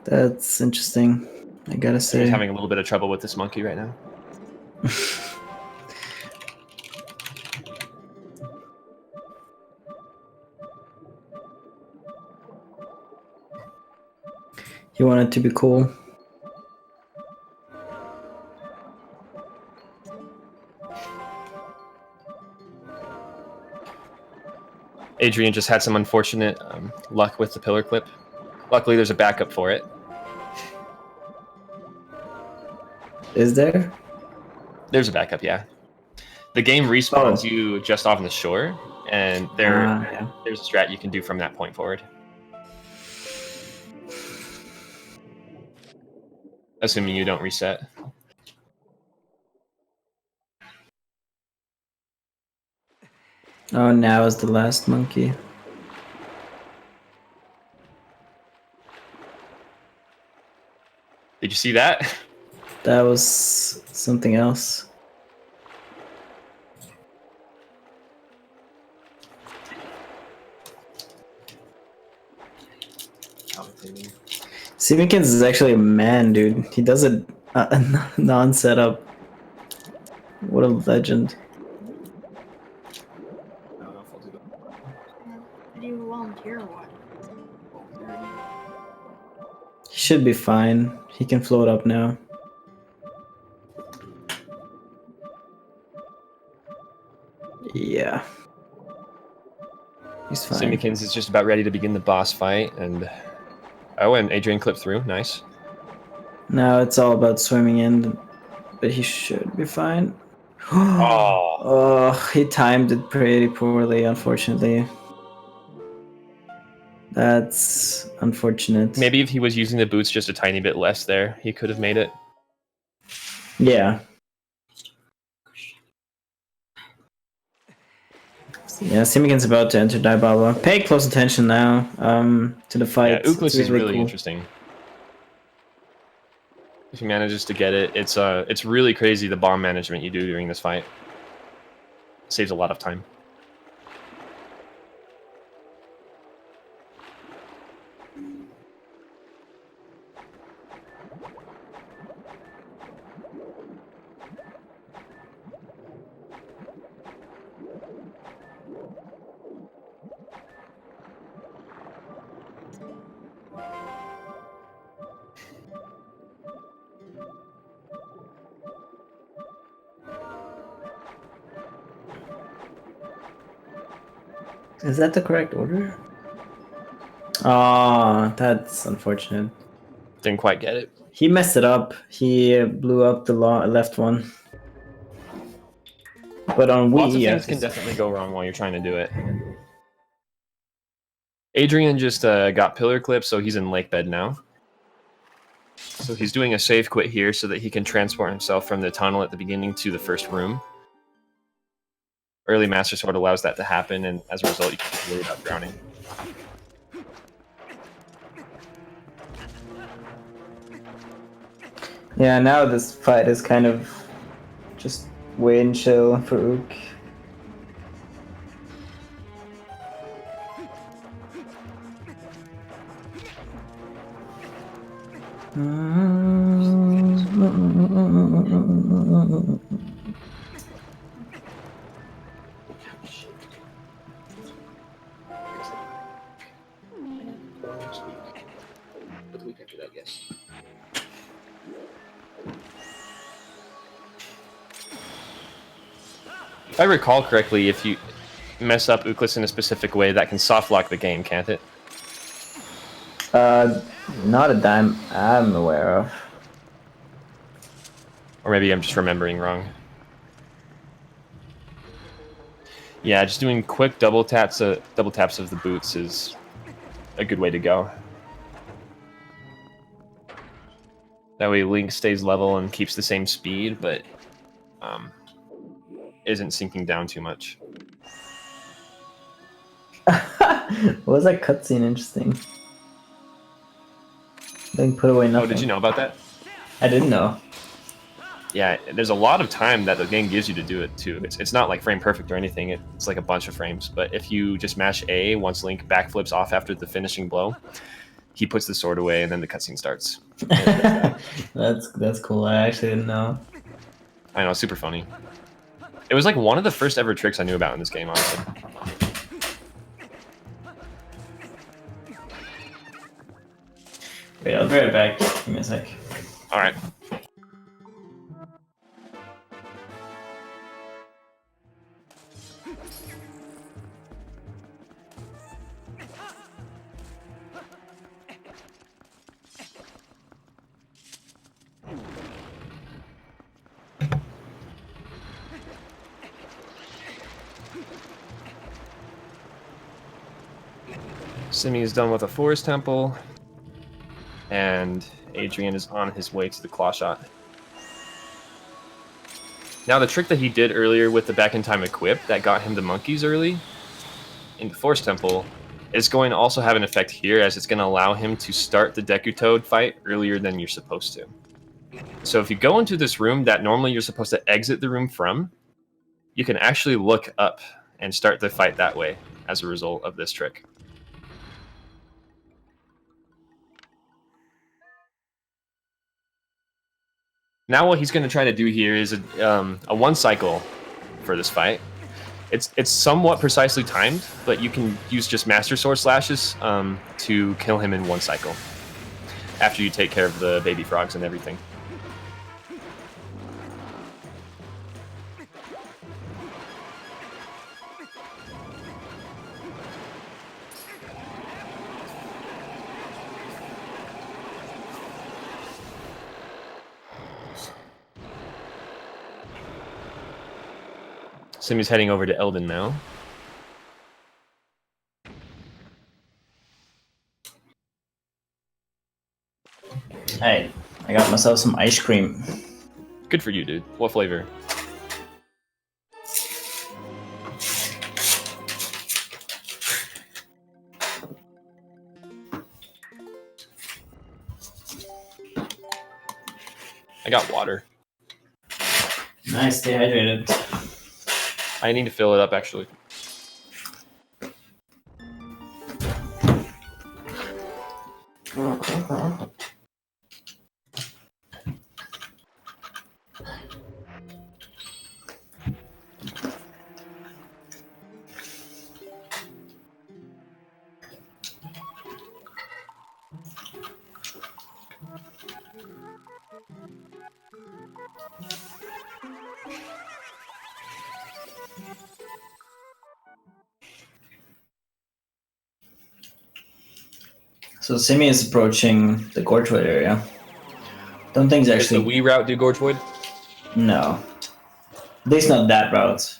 That's interesting, I gotta say. He's having a little bit of trouble with this monkey right now. He wanted to be cool. Adrian just had some unfortunate luck with the pillar clip. Luckily, there's a backup for it. Is there? There's a backup, yeah. The game respawns you just off the shore, and there's a strat you can do from that point forward. Assuming you don't reset. Oh, now is the last monkey. Did you see that? That was something else. Simikins is actually a man, dude. He does it non-setup. What a legend. Do you volunteer or what? He should be fine. He can float up now. fine. Simikins is just about ready to begin the boss fight, and and Adrian clipped through. Nice. Now it's all about swimming in, but he should be fine. Oh. Oh, he timed it pretty poorly, unfortunately. That's unfortunate. Maybe if he was using the boots just a tiny bit less there, he could have made it. Yeah. Yeah, Simikin's about to enter Daibaba. Pay close attention now to the fight. Yeah, Uklis is really cool. interesting. If he manages to get it, it's really crazy the bomb management you do during this fight. Saves a lot of time. Is that the correct order? Ah, that's unfortunate. Didn't quite get it. He messed it up. He blew up the left one. But on Wii, Lots of yeah, things can definitely go wrong while you're trying to do it. Adrian just got pillar clipped, so he's in lake bed now. So he's doing a safe quit here so that he can transport himself from the tunnel at the beginning to the first room. Early Master Sword allows that to happen, and as a result, you can worry about drowning. Yeah, now this fight is kind of just wait and chill for Ook. If I recall correctly, if you mess up Uklis in a specific way, that can soft lock the game, can't it? Not a dime I'm aware of. Or maybe I'm just remembering wrong. Yeah, just doing quick double taps of the boots is a good way to go. That way Link stays level and keeps the same speed, but isn't sinking down too much. Was that cutscene interesting? Link put away nothing. Oh, did you know about that? I didn't know. Yeah, there's a lot of time that the game gives you to do it too. It's not like frame perfect or anything. It's like a bunch of frames. But if you just mash A once Link backflips off after the finishing blow, he puts the sword away and then the cutscene starts. That's cool. I actually didn't know. I know, super funny. It was like one of the first ever tricks I knew about in this game, honestly. Wait, I'll be right back. Give me a sec. All right. Simi is done with a forest temple, and Adrian is on his way to the claw shot. Now the trick that he did earlier with the back in time equip that got him the monkeys early in the forest temple is going to also have an effect here, as it's going to allow him to start the Deku Toad fight earlier than you're supposed to. So if you go into this room that normally you're supposed to exit the room from, you can actually look up and start the fight that way as a result of this trick. Now what he's going to try to do here is a one cycle for this fight. It's somewhat precisely timed, but you can use just Master Sword slashes to kill him in one cycle after you take care of the baby frogs and everything. Simi's heading over to Eldon now. Alright, I got myself some ice cream. Good for you, dude. What flavor? I got water. Nice, stay hydrated. I need to fill it up, actually. So Simi is approaching the Gorgewood area. Don't think it's Does actually... the Wii route do Gorgewood? No. At least not that route.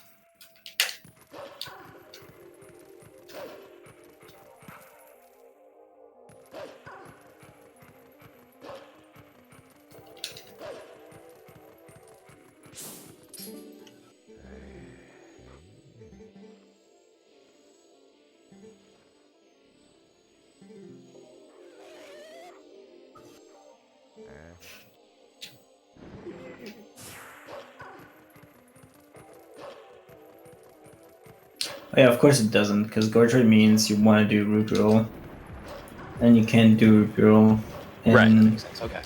Oh yeah, of course it doesn't, because Gorgewood means you want to do root roll, and you can't do root roll. Right, that makes sense. Okay.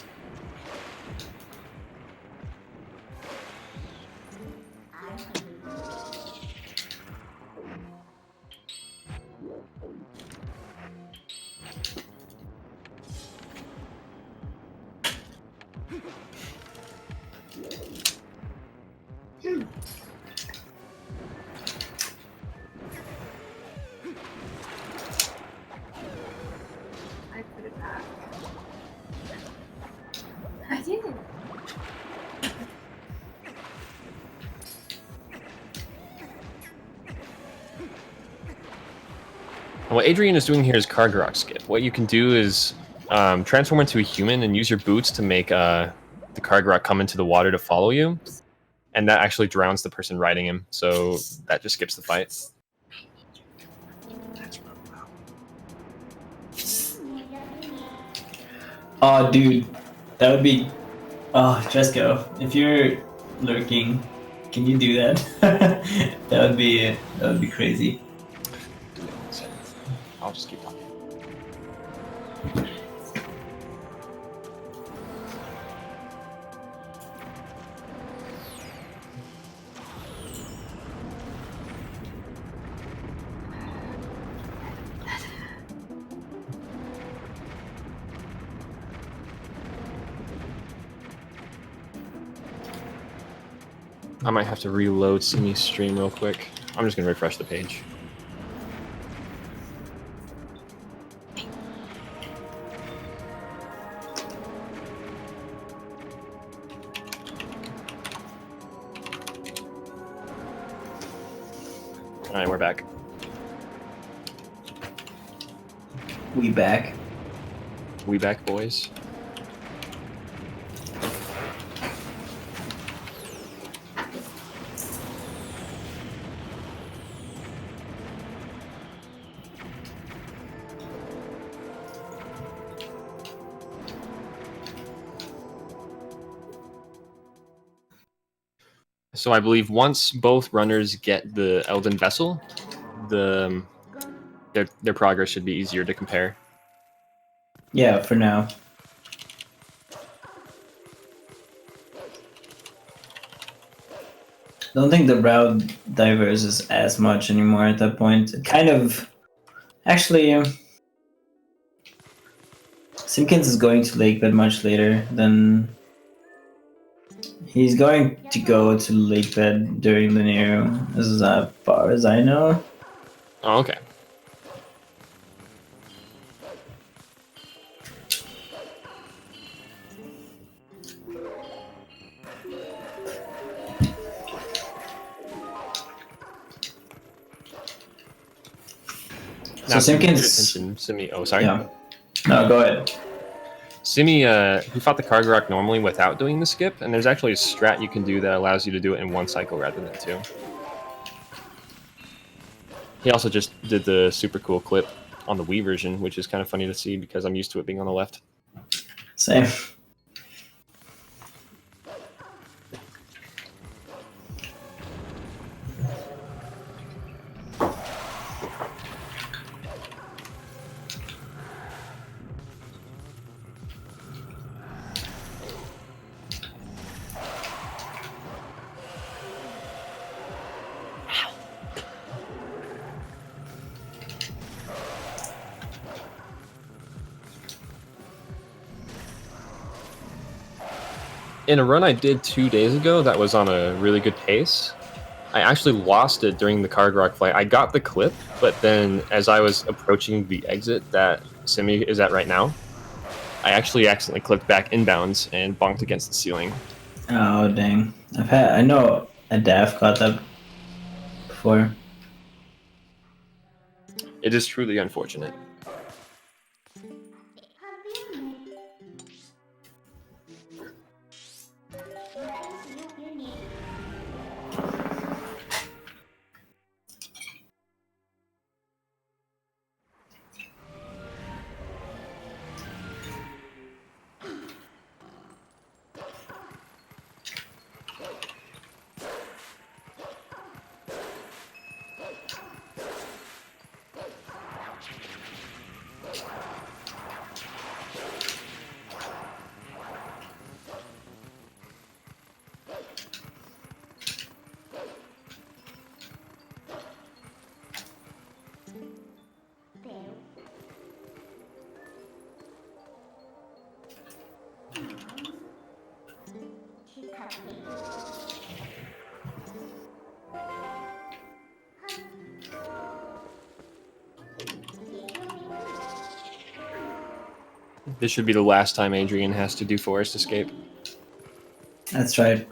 I put it back. I didn't. And what Adrian is doing here is Kargarok skip. What you can do is transform into a human and use your boots to make the Kargarok come into the water to follow you. And that actually drowns the person riding him, so that just skips the fight. Oh, dude, that would be... Oh, Jesco, if you're lurking, can you do that? that would be crazy. I'll just keep talking. I might have to reload Simi's stream real quick. I'm just gonna refresh the page. Alright, we're back. We back. We back, boys. So I believe once both runners get the Elden Vessel, their progress should be easier to compare. Yeah, for now. Don't think the route diverges as much anymore at that point. It kind of... Actually, Simikins is going to Lakebed much later than... He's going to go to Lakebed during the Nero, as far as I know. Oh, okay. So if you paid Simikins. attention, Simi. Oh, sorry. Yeah. No, go ahead. Simi, he fought the Kargarok normally without doing the skip, and there's actually a strat you can do that allows you to do it in one cycle rather than two. He also just did the super cool clip on the Wii version, which is kind of funny to see because I'm used to it being on the left. Same. In a run I did 2 days ago that was on a really good pace, I actually lost it during the Kargarok fight. I got the clip, but then as I was approaching the exit that Simi is at right now, I actually accidentally clicked back inbounds and bonked against the ceiling. Oh dang! I know a Dav got that before. It is truly unfortunate. This should be the last time Adrian has to do Forest Escape. That's right.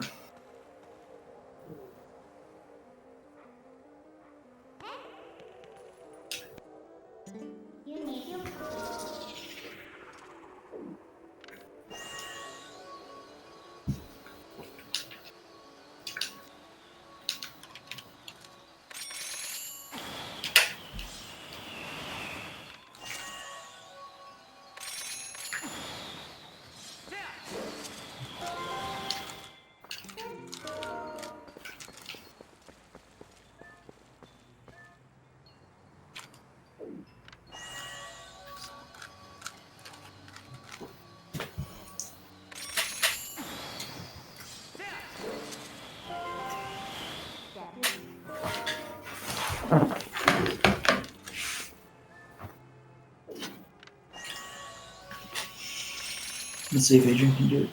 Let's see if Adrian can do it.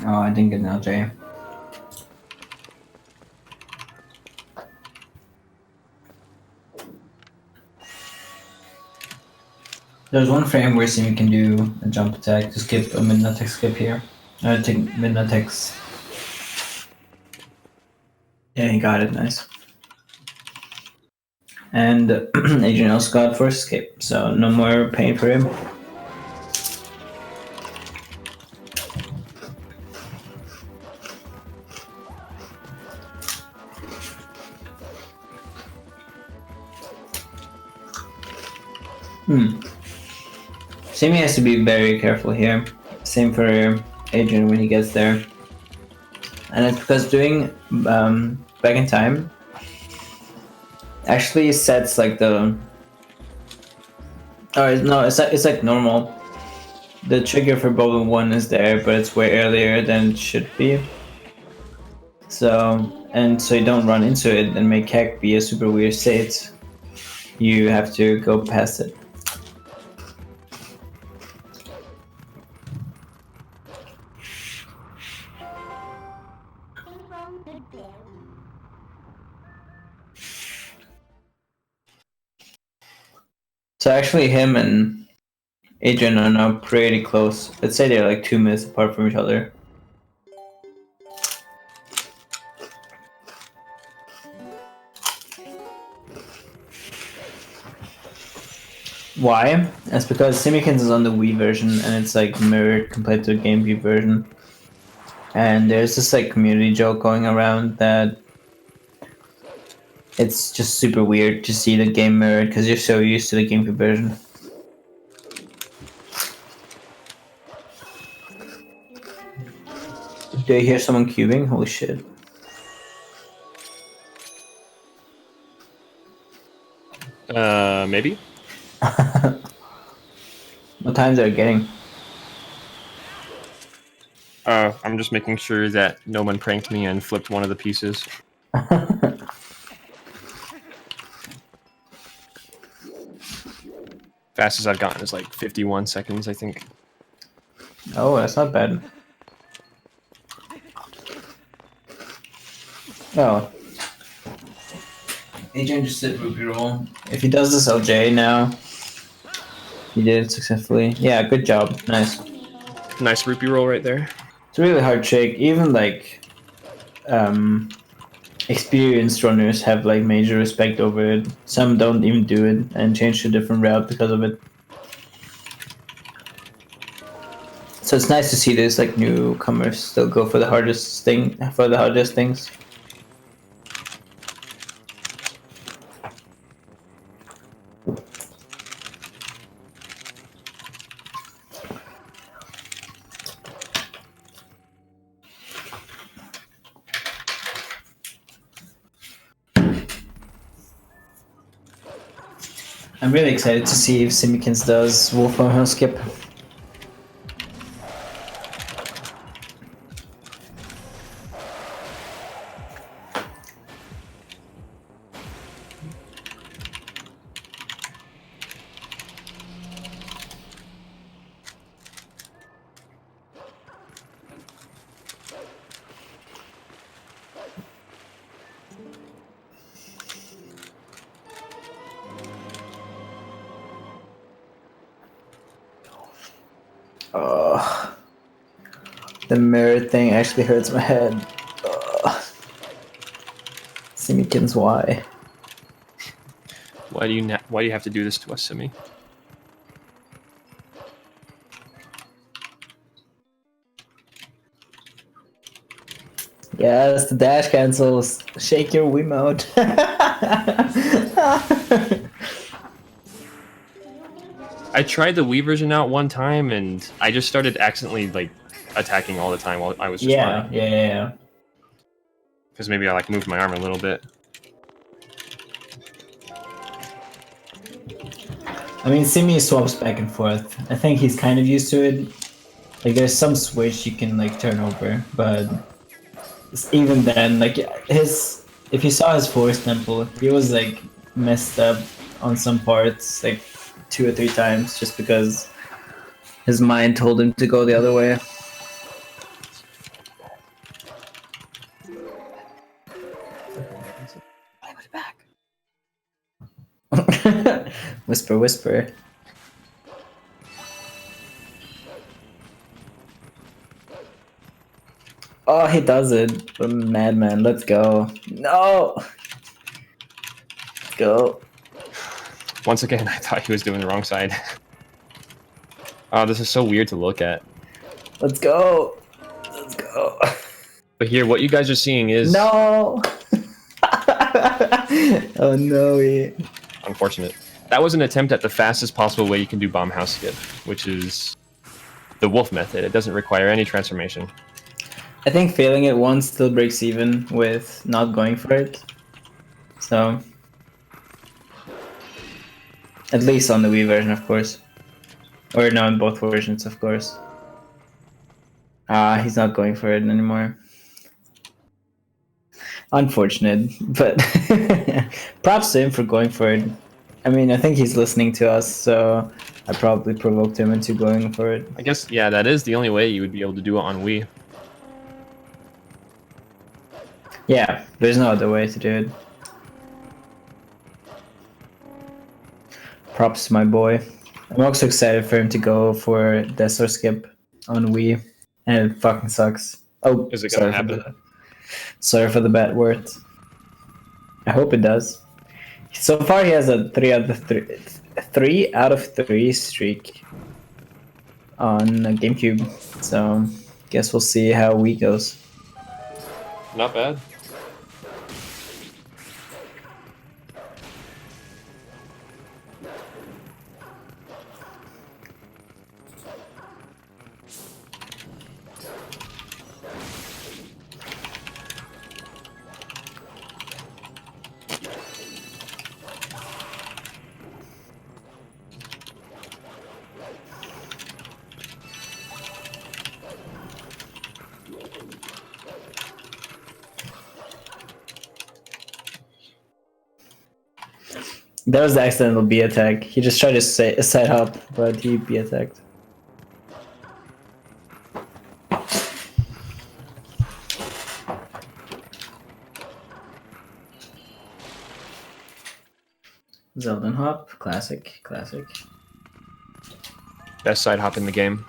Oh, I didn't get an LJ. There's one frame where Simi can do a jump attack to skip a midnight attack skip here. Take midnight attacks. Yeah, he got it, nice. And Adrian also got first escape, so no more pain for him. Simi has to be very careful here. Same for Adrian when he gets there. And it's because doing back in time actually sets like the... Oh, no, it's like normal. The trigger for bubble 1 is there, but it's way earlier than it should be. So you don't run into it and make heck be a super weird state. You have to go past it. So actually him and Adrian are now pretty close. Let's say they're like 2 minutes apart from each other. Why? That's because Simikins is on the Wii version and it's like mirrored compared to the GameCube version. And there's this like community joke going around that it's just super weird to see the game mirrored because you're so used to the GameCube version. Do I hear someone cubing? Holy shit. Maybe. What times are you getting? I'm just making sure that no one pranked me and flipped one of the pieces. Fastest I've gotten is like 51 seconds, I think. Oh, that's not bad. Oh. Adrian just did Ruby roll. If he does this LJ now, he did it successfully. Yeah, good job. Nice. Nice rupee roll right there. It's a really hard trick. Even like experienced runners have like major respect over it. Some don't even do it and change to a different route because of it. So it's nice to see this like newcomers still go for the hardest things. I'm really excited to see if Simikins does Wolfram Hill skip. Oh, the mirror thing actually hurts my head. Oh. Simikins, why? Why do you have to do this to us, Simi? Yes, the dash cancels. Shake your Wiimote. I tried the Wii version out one time, and I just started accidentally like attacking all the time while I was just yeah. Because maybe I like moved my arm a little bit. I mean, Simi swaps back and forth. I think he's kind of used to it. Like, there's some switch you can like turn over, but even then, like if you saw his force temple, he was like messed up on some parts, like 2 or 3 times, just because his mind told him to go the other way. I put it back. Whisper, whisper. Oh, he does it. Madman, let's go. No! Let's go. Once again, I thought he was doing the wrong side. Oh, this is so weird to look at. Let's go. Let's go. But here, what you guys are seeing is... No! Oh no, unfortunate. That was an attempt at the fastest possible way you can do bomb house skip, which is the wolf method. It doesn't require any transformation. I think failing it once still breaks even with not going for it. So, at least on the Wii version, of course. Or no, in both versions, of course. He's not going for it anymore. Unfortunate, but props to him for going for it. I mean, I think he's listening to us, so I probably provoked him into going for it. I guess, yeah, that is the only way you would be able to do it on Wii. Yeah, there's no other way to do it. Props to my boy. I'm also excited for him to go for Desert Skip on Wii, and it fucking sucks. Oh, Is it gonna happen? Sorry for the bad words. I hope it does. So far, he has a 3 out of 3 streak on GameCube. So, guess we'll see how Wii goes. Not bad. That was the accidental B attack. He just tried to set up, but he B attacked. Zelda hop, classic. Best side hop in the game.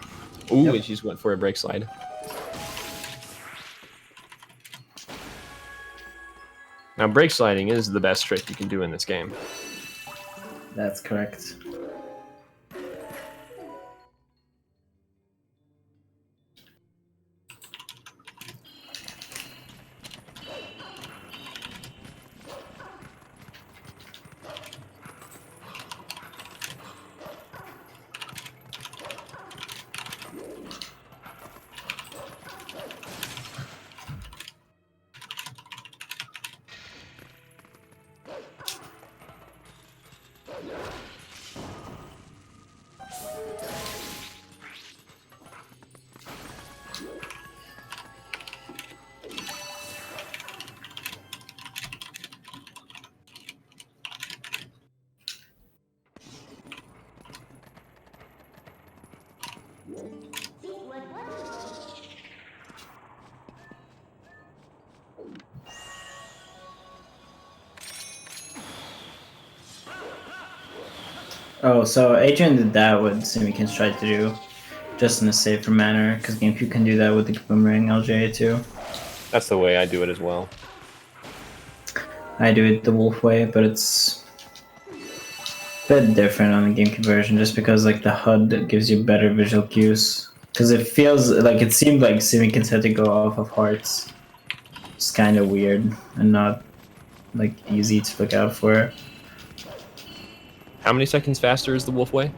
Ooh, Yep. and she just went for a break slide. Now, break sliding is the best trick you can do in this game. That's correct. Oh, so Adrian did that what Simikins tried to do, just in a safer manner, because GameCube can do that with the Boomerang LJ too. That's the way I do it as well. I do it the Wolf way, but it's a bit different on the GameCube version, just because like the HUD gives you better visual cues. Because it feels like it seemed like Simikins had to go off of hearts. It's kind of weird and not like easy to look out for. How many seconds faster is the wolf way?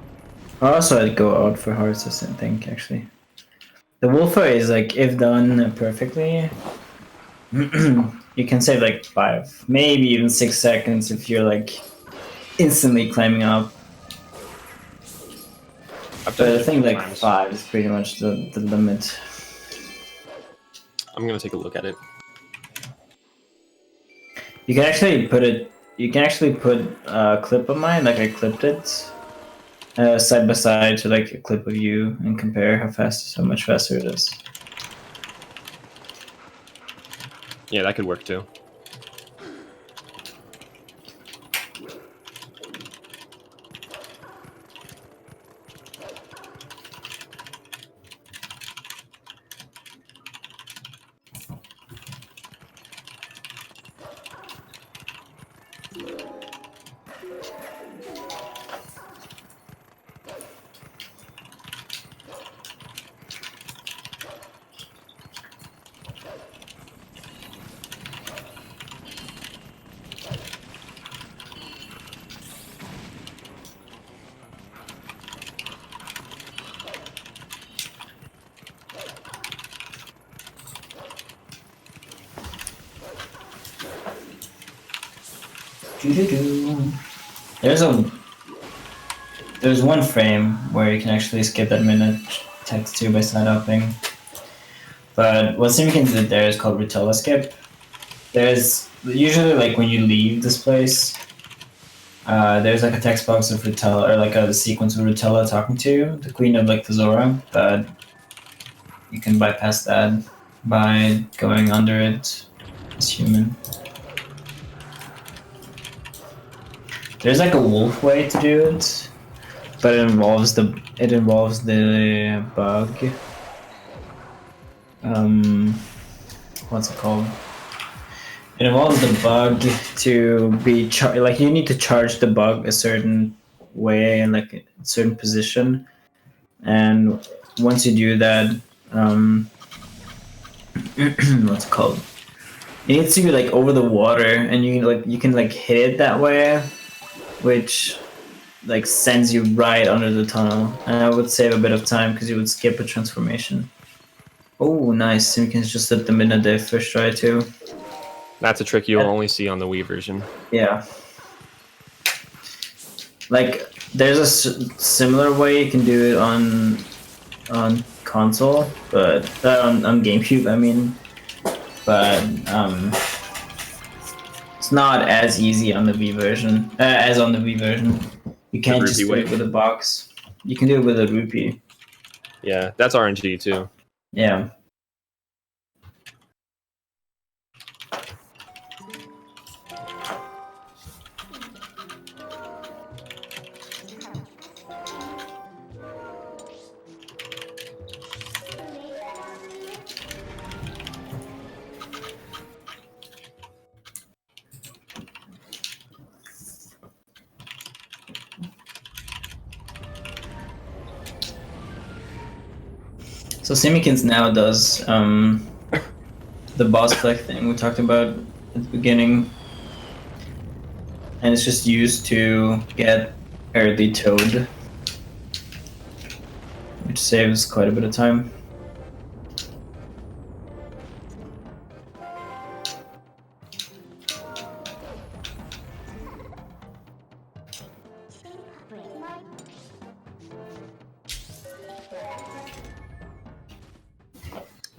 Also, I'd go out for hearts, I think, actually. The wolf way is like, if done perfectly, you can save like 5, maybe even 6 seconds if you're like instantly climbing up. I've done But it I think a few like times. 5 is pretty much the limit. I'm gonna take a look at it. You can actually put it. You can actually put a clip of mine, like I clipped it, side by side to like a clip of you, and compare how much faster it is. Yeah, that could work too. There's one frame where you can actually skip that minute text to by side hopping. But what Simikins did there is called Rotella skip. There's usually like when you leave this place, there's like a text box of Rotella, or like a sequence of Rotella talking to you, the queen of like the Zora, but you can bypass that by going under it as human. There's like a wolf way to do it, but it involves the bug. What's it called? it involves the bug to be like you need to charge the bug a certain way and like a certain position, and once you do that, what's it called? It needs to be like over the water, and you can like hit it that way, which like sends you right under the tunnel, and I would save a bit of time because you would skip a transformation. Oh, nice! Simikins just hit the midnight day first try too. That's a trick you'll only see on the Wii version. Yeah. Like there's a similar way you can do it on console, but on GameCube, I mean, but it's not as easy on the Wii version as on the Wii version. You can't just do it with a box. You can do it with a rupee. Yeah, that's RNG too. Yeah. So Simikins now does the boss collect thing we talked about at the beginning, and it's just used to get early Toad, which saves quite a bit of time.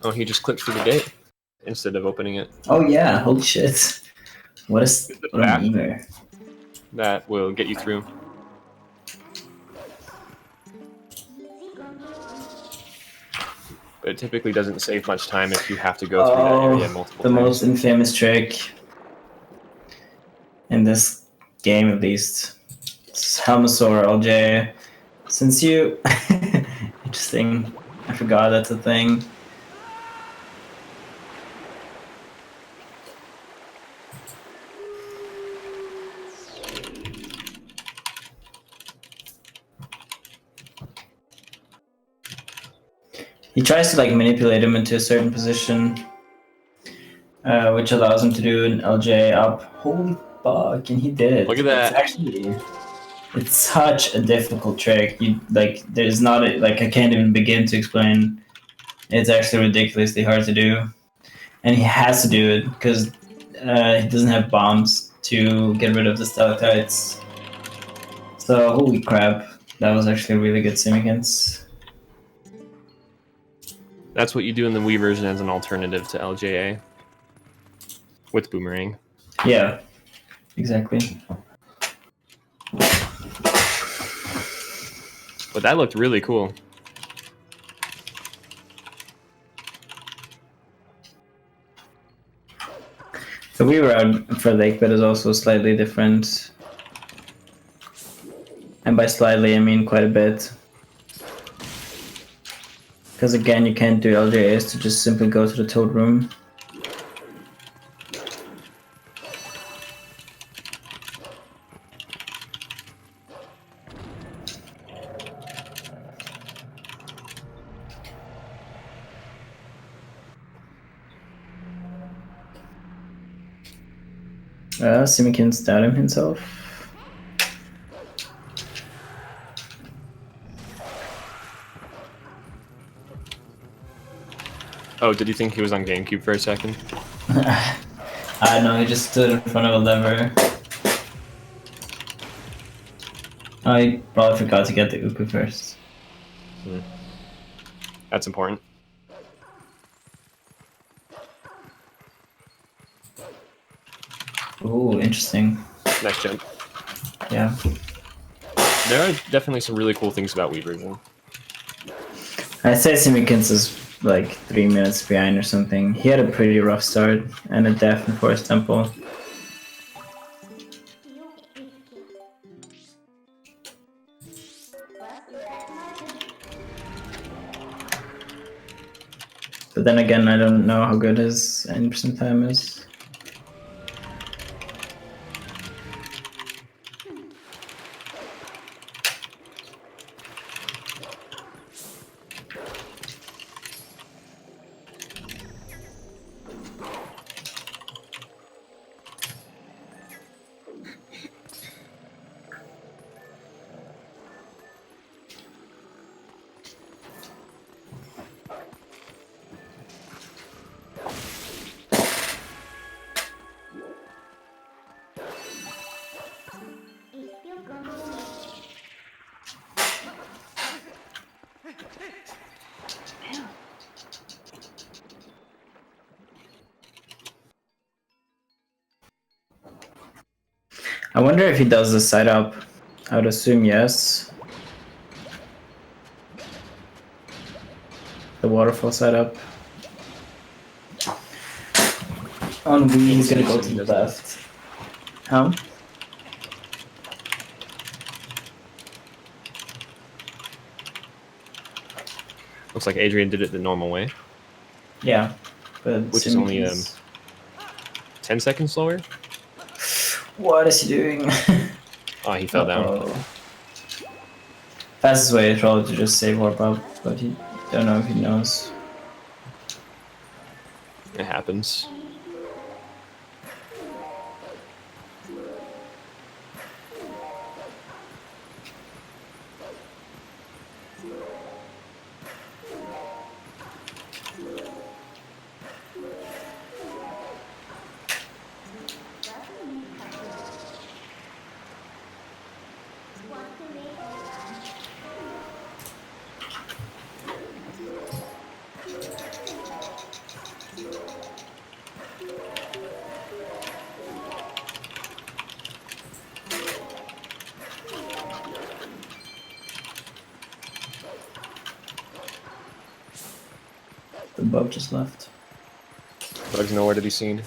Oh, he just clicked through the gate instead of opening it. Oh yeah, holy shit. What a memer. That will get you through. But it typically doesn't save much time if you have to go through that area multiple times. The most infamous trick in this game, at least. It's Helmosaur LJ. Since you... Interesting. I forgot that's a thing. He tries to like manipulate him into a certain position, which allows him to do an LJ up. Holy fuck! And he did it. Look at that! It's such a difficult trick. There's not I can't even begin to explain. It's actually ridiculously hard to do, and he has to do it because he doesn't have bombs to get rid of the stalactites. So holy crap, that was actually really good Simikins. That's what you do in the Wii version as an alternative to LJA. With Boomerang. Yeah, exactly. But that looked really cool. The Wii route for Lake Bed is also slightly different. And by slightly, I mean quite a bit. Because again, you can't do LJAs to just simply go to the Toad room. Simikins doubting himself. Oh, did you think he was on GameCube for a second? I know, he just stood in front of a lever. I probably forgot to get the Uku first. That's important. Ooh, interesting. Nice jump. Yeah. There are definitely some really cool things about Wii version. I'd say Simikins is like 3 minutes behind or something. He had a pretty rough start and a death in Forest Temple. But then again, I don't know how good his 90% time is. I wonder if he does the setup. I would assume yes. The waterfall setup. On Wii, he's gonna go to the left. Huh? Looks like Adrian did it the normal way, Yeah. But which is only Simikins- 10 seconds slower. What is he doing? Oh, he fell down. Uh-oh. Fastest way is probably to just save warp up, but he don't know if he knows. It happens. The bug just left. Bug's nowhere to be seen.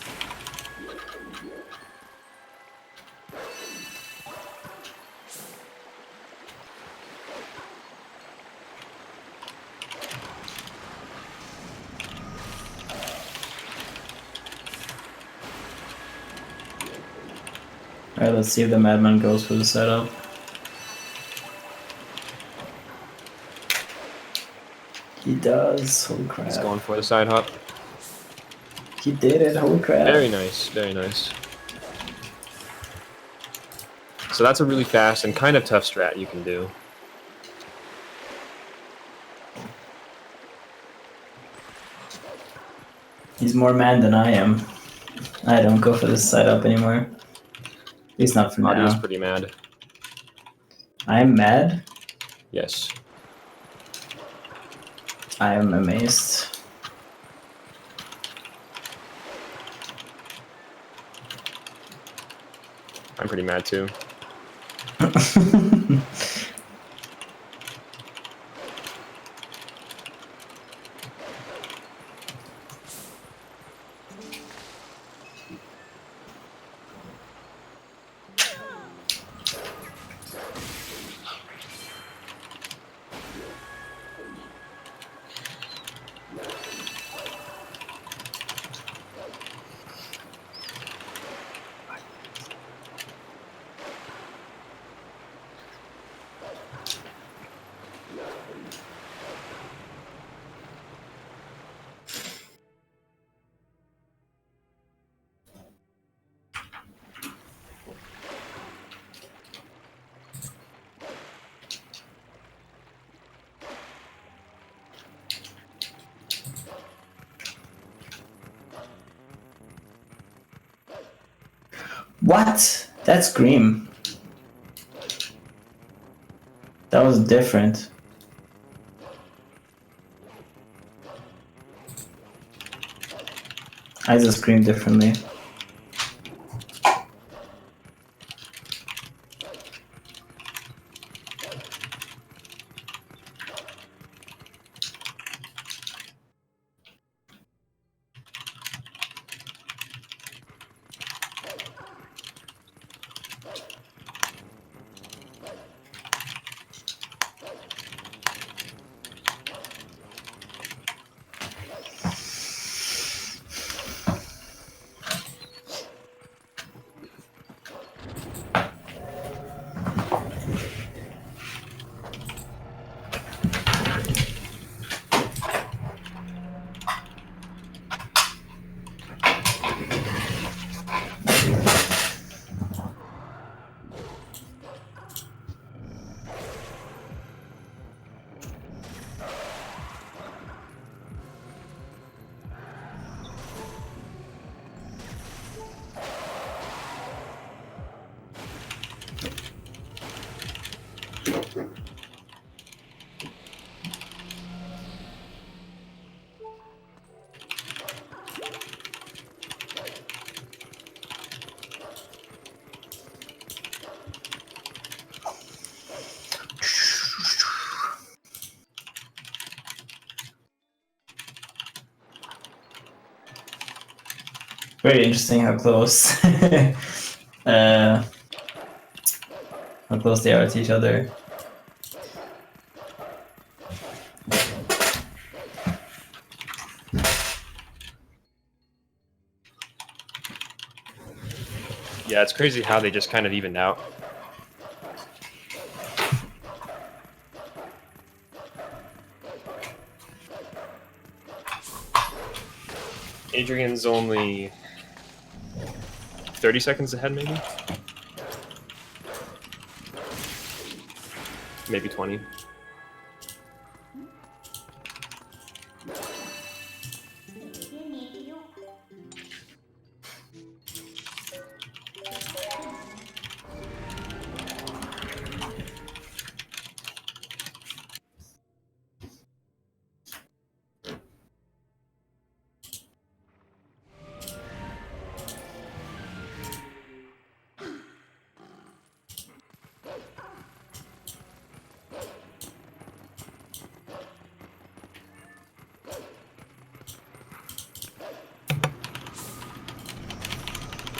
Alright, let's see if the madman goes for the setup. He does. Holy crap. He's going for the side hop. He did it. Holy crap. Very nice, very nice. So that's a really fast and kind of tough strat you can do. He's more mad than I am. I don't go for this setup anymore. At least not for Audio's now. pretty mad. I'm mad. Yes. I am amazed. I'm pretty mad too. What? That's Scream. That was different. I just screamed differently. very interesting how close how close they are to each other. Yeah, it's crazy how they just kind of evened out. Adrian's only 30 seconds ahead, maybe? Maybe 20.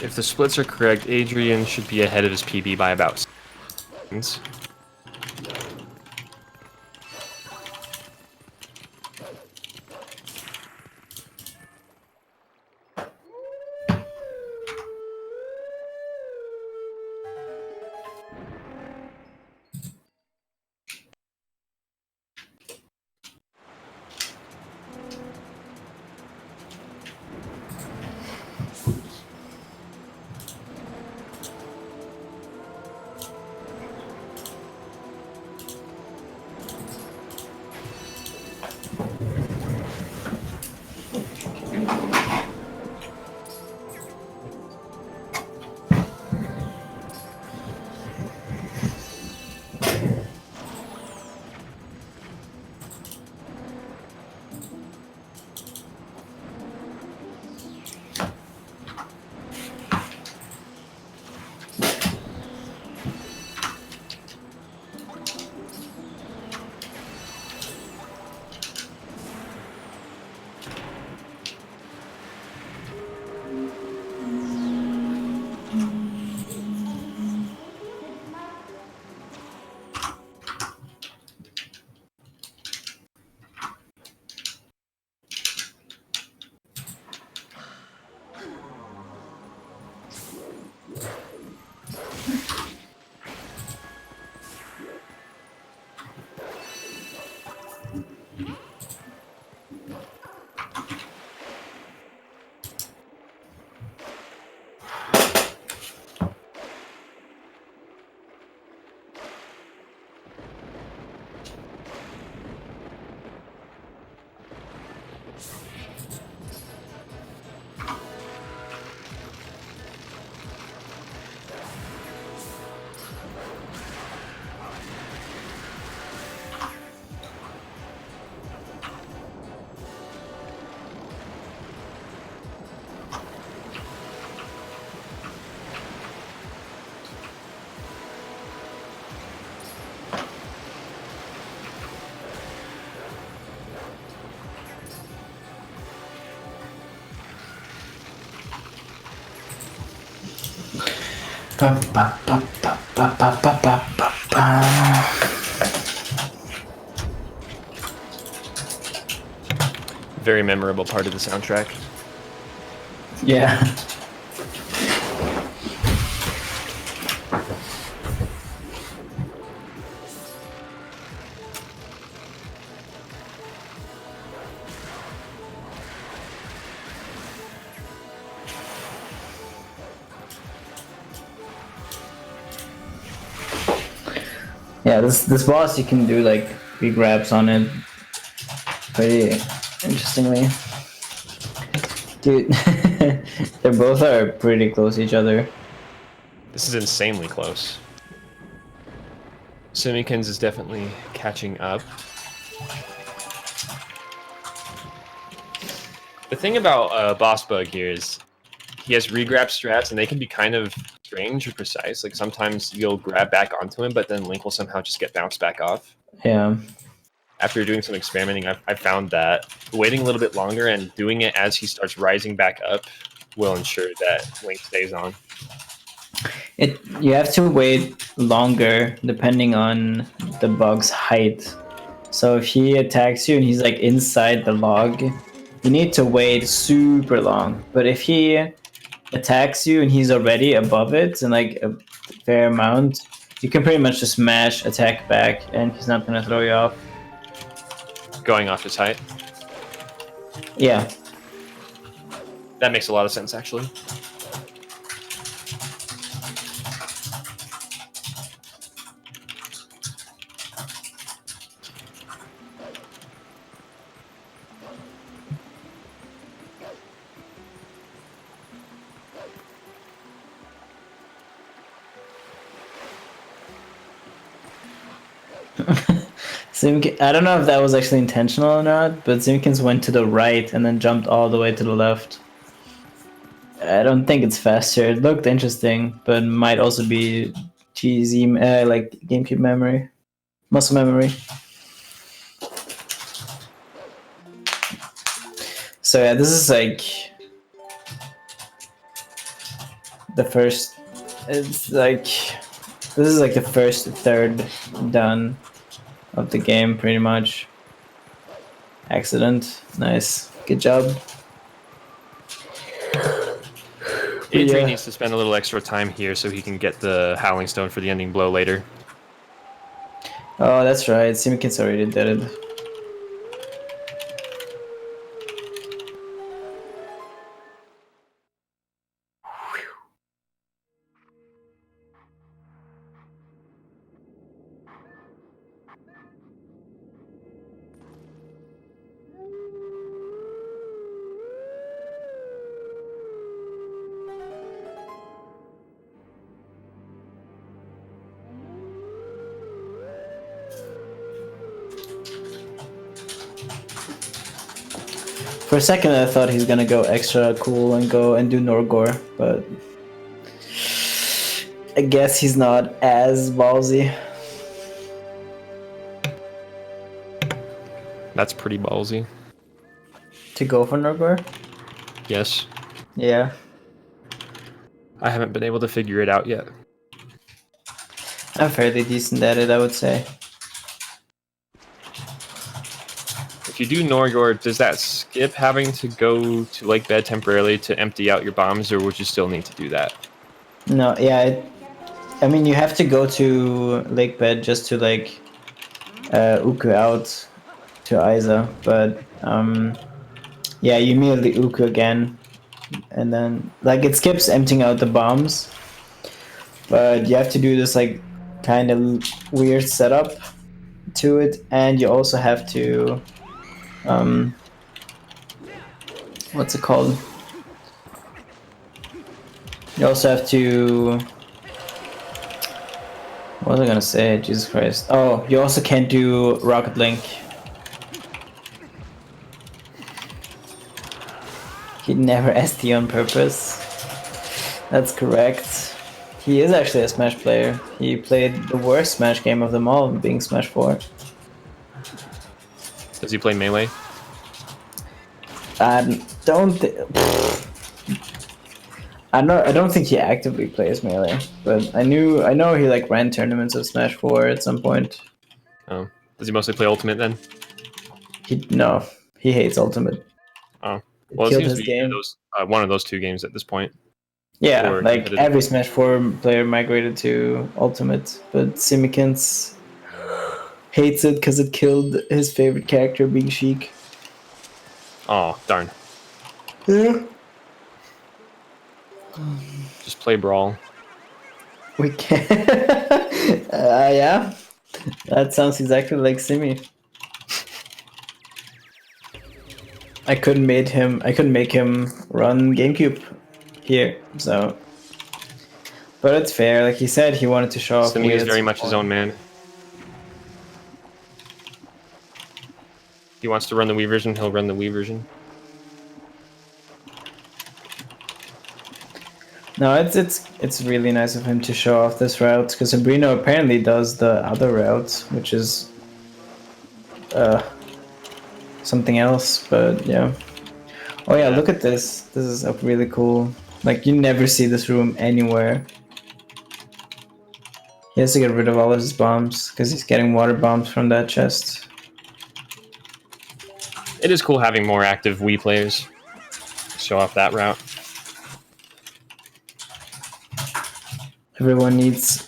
If the splits are correct, Adrian should be ahead of his PB by about 6 seconds. Very memorable part of the soundtrack. Yeah. Yeah, this boss you can do like big grabs on it pretty interestingly. Dude, they both are pretty close to each other. This is insanely close. Simikins is definitely catching up. The thing about Boss Bug here is he has regrab strats, and they can be kind of strange or precise. Like sometimes you'll grab back onto him, but then Link will somehow just get bounced back off. Yeah. After doing some experimenting, I found that waiting a little bit longer and doing it as he starts rising back up will ensure that Link stays on. You have to wait longer depending on the bug's height. So if he attacks you and he's like inside the log, you need to wait super long. But if he attacks you and he's already above it and like a fair amount, you can pretty much just mash attack back and he's not gonna throw you off. Going off his height. Yeah. That makes a lot of sense, actually. I don't know if that was actually intentional or not, but Simikins went to the right and then jumped all the way to the left. I don't think it's faster. It looked interesting, but might also be cheesy, like GameCube memory, muscle memory. So yeah, this is like the first. It's like this is like the first third done of the game, pretty much. Accident, nice, good job. Adrian needs to spend a little extra time here so he can get the Howling Stone for the ending blow later. Oh, that's right. Simikins already did it. For a second, I thought he's gonna go extra cool and go and do Norgor, but I guess he's not as ballsy. That's pretty ballsy. To go for Norgor? Yes. Yeah. I haven't been able to figure it out yet. I'm fairly decent at it, I would say. If you do Norgor, does that skip having to go to Lake Bed temporarily to empty out your bombs, or would you still need to do that? No, yeah, I mean, you have to go to Lake Bed just to, like, Uku out to Isa, but, yeah, you immediately Uku again, and then, like, it skips emptying out the bombs, but you have to do this, like, kind of weird setup to it, and you also have to, what's it called? You also have to, what was I gonna say? Jesus Christ. Oh, you also can't do Rocket Link. He never ST on purpose. That's correct. He is actually a Smash player. He played the worst Smash game of them all, being Smash 4. Does he play Melee? I don't think he actively plays Melee, but I know he like ran tournaments of Smash 4 at some point. Oh, does he mostly play Ultimate then? No, he hates Ultimate. Oh, well, it seems to be one of those two games at this point. Yeah, like every Smash 4 player migrated to Ultimate, but Simikins hates it because it killed his favorite character being Sheik. Oh, darn. Yeah. Just play Brawl. We can. Yeah. That sounds exactly like Simi. I couldn't make him run GameCube here, so. But it's fair. Like he said, he wanted to show off. Simi is very much his own man. If he wants to run the Wii version, he'll run the Wii version. No, it's really nice of him to show off this route, because Sabrino apparently does the other route, which is something else, but yeah. Oh yeah, look at this. This is a really cool. Like, you never see this room anywhere. He has to get rid of all of his bombs because he's getting water bombs from that chest. It is cool having more active Wii players show off that route. Everyone needs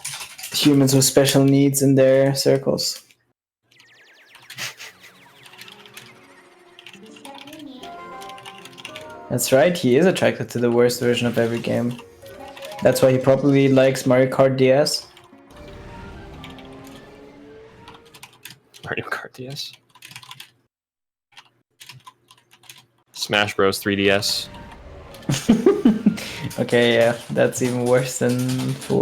humans with special needs in their circles. That's right, he is attracted to the worst version of every game. That's why he probably likes Mario Kart DS. Mario Kart DS. Smash Bros 3DS. Okay, yeah, that's even worse than 4.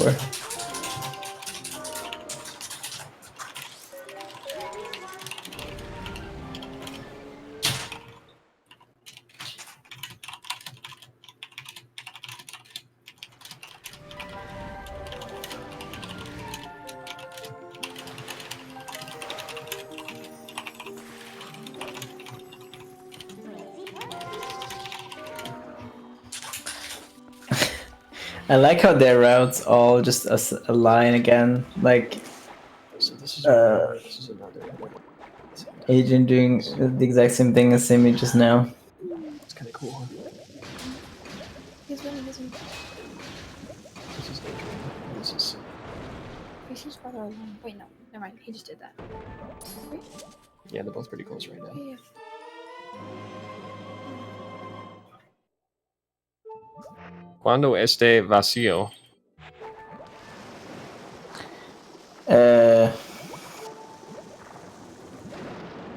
I like how their routes all just a line again, like So this is another. Adrian doing the exact same thing as Simi just now. It's kind of cool. Huh? He's winning, he's winning. This is Adrian. This is. He's just farther along. Wait, no. Never mind. He just did that. Wait. Yeah, they're both pretty close right now. Yeah. Cuando esté vacío.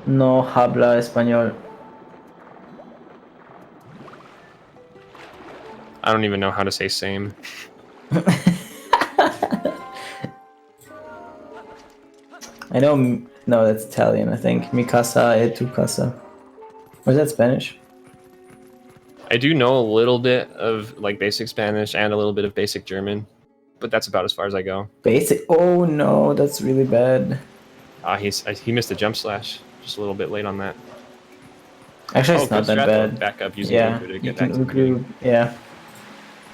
No habla español. I don't even know how to say same. I know. No, that's Italian. I think. Mi casa e tu casa. Or is that Spanish? I do know a little bit of like basic Spanish and a little bit of basic German, but that's about as far as I go. Basic. Oh no, that's really bad. He missed a jump slash. Just a little bit late on that. Actually, it's not good that strat, bad. though. Back up using Yeah, Uber to you get back can to the beginning. yeah.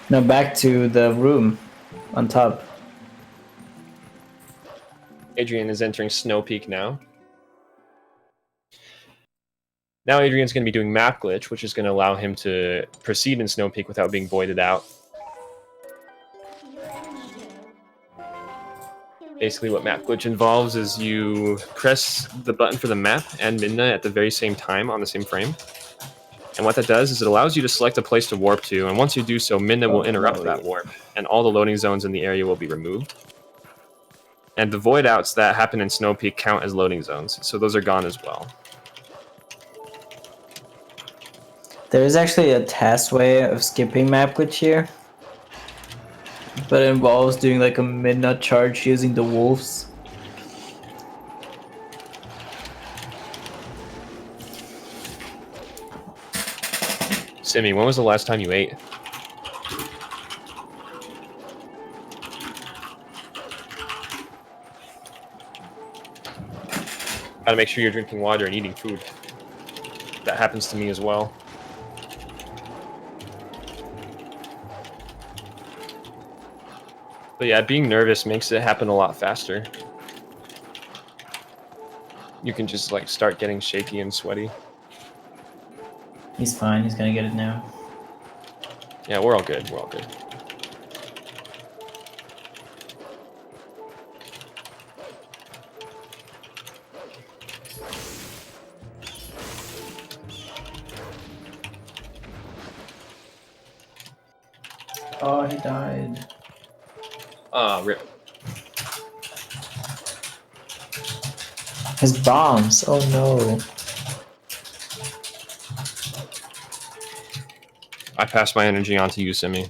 No, back to the room on top. Adrian is entering Snow Peak now. Now Adrian's going to be doing Map Glitch, which is going to allow him to proceed in Snow Peak without being voided out. Basically what Map Glitch involves is you press the button for the map and Midna at the very same time on the same frame. And what that does is it allows you to select a place to warp to, and once you do so, Midna will interrupt that warp, and all the loading zones in the area will be removed. And the void outs that happen in Snow Peak count as loading zones, so those are gone as well. There is actually a task way of skipping map glitch here, but it involves doing like a midnight charge using the wolves. Simi, when was the last time you ate? Gotta make sure you're drinking water and eating food. That happens to me as well. But yeah, being nervous makes it happen a lot faster. You can just like start getting shaky and sweaty. He's fine, he's gonna get it now. Yeah, we're all good, we're all good. Oh, he died. Ah, rip. His bombs, oh no. I passed my energy on to you, Simi.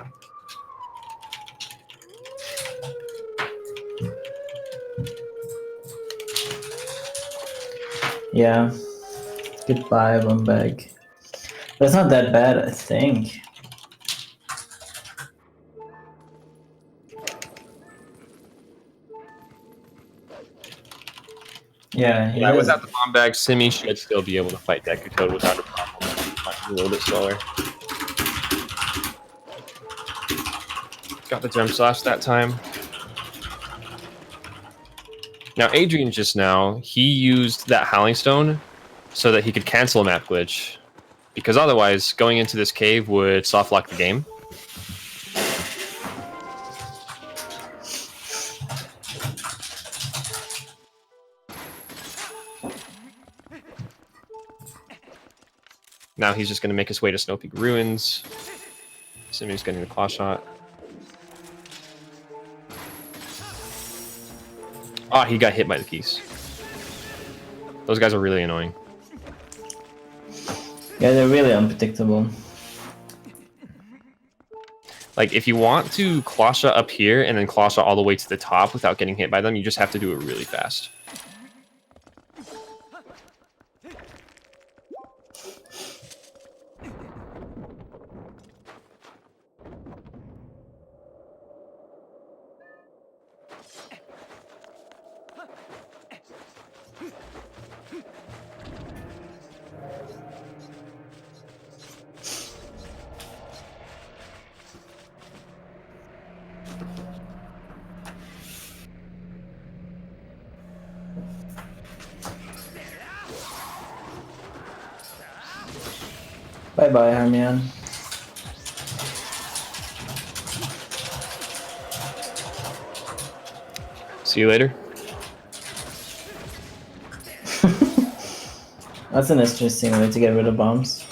Yeah. Goodbye, one bag. But it's not that bad, I think. Yeah, Yeah, without the bomb bag, Simi should still be able to fight Deku Toad without a problem. A little bit slower. Got the gem slash that time. Now Adrian just now, he used that Howling Stone so that he could cancel a map glitch. Because otherwise, going into this cave would soft lock the game. Now he's just going to make his way to Snow Peak Ruins. Assuming he's getting the claw shot. Ah, he got hit by the keys. Those guys are really annoying. Yeah, they're really unpredictable. Like, if you want to claw shot up here and then claw shot all the way to the top without getting hit by them, you just have to do it really fast. Bye bye, Hermione. See you later. That's an interesting way to get rid of bombs.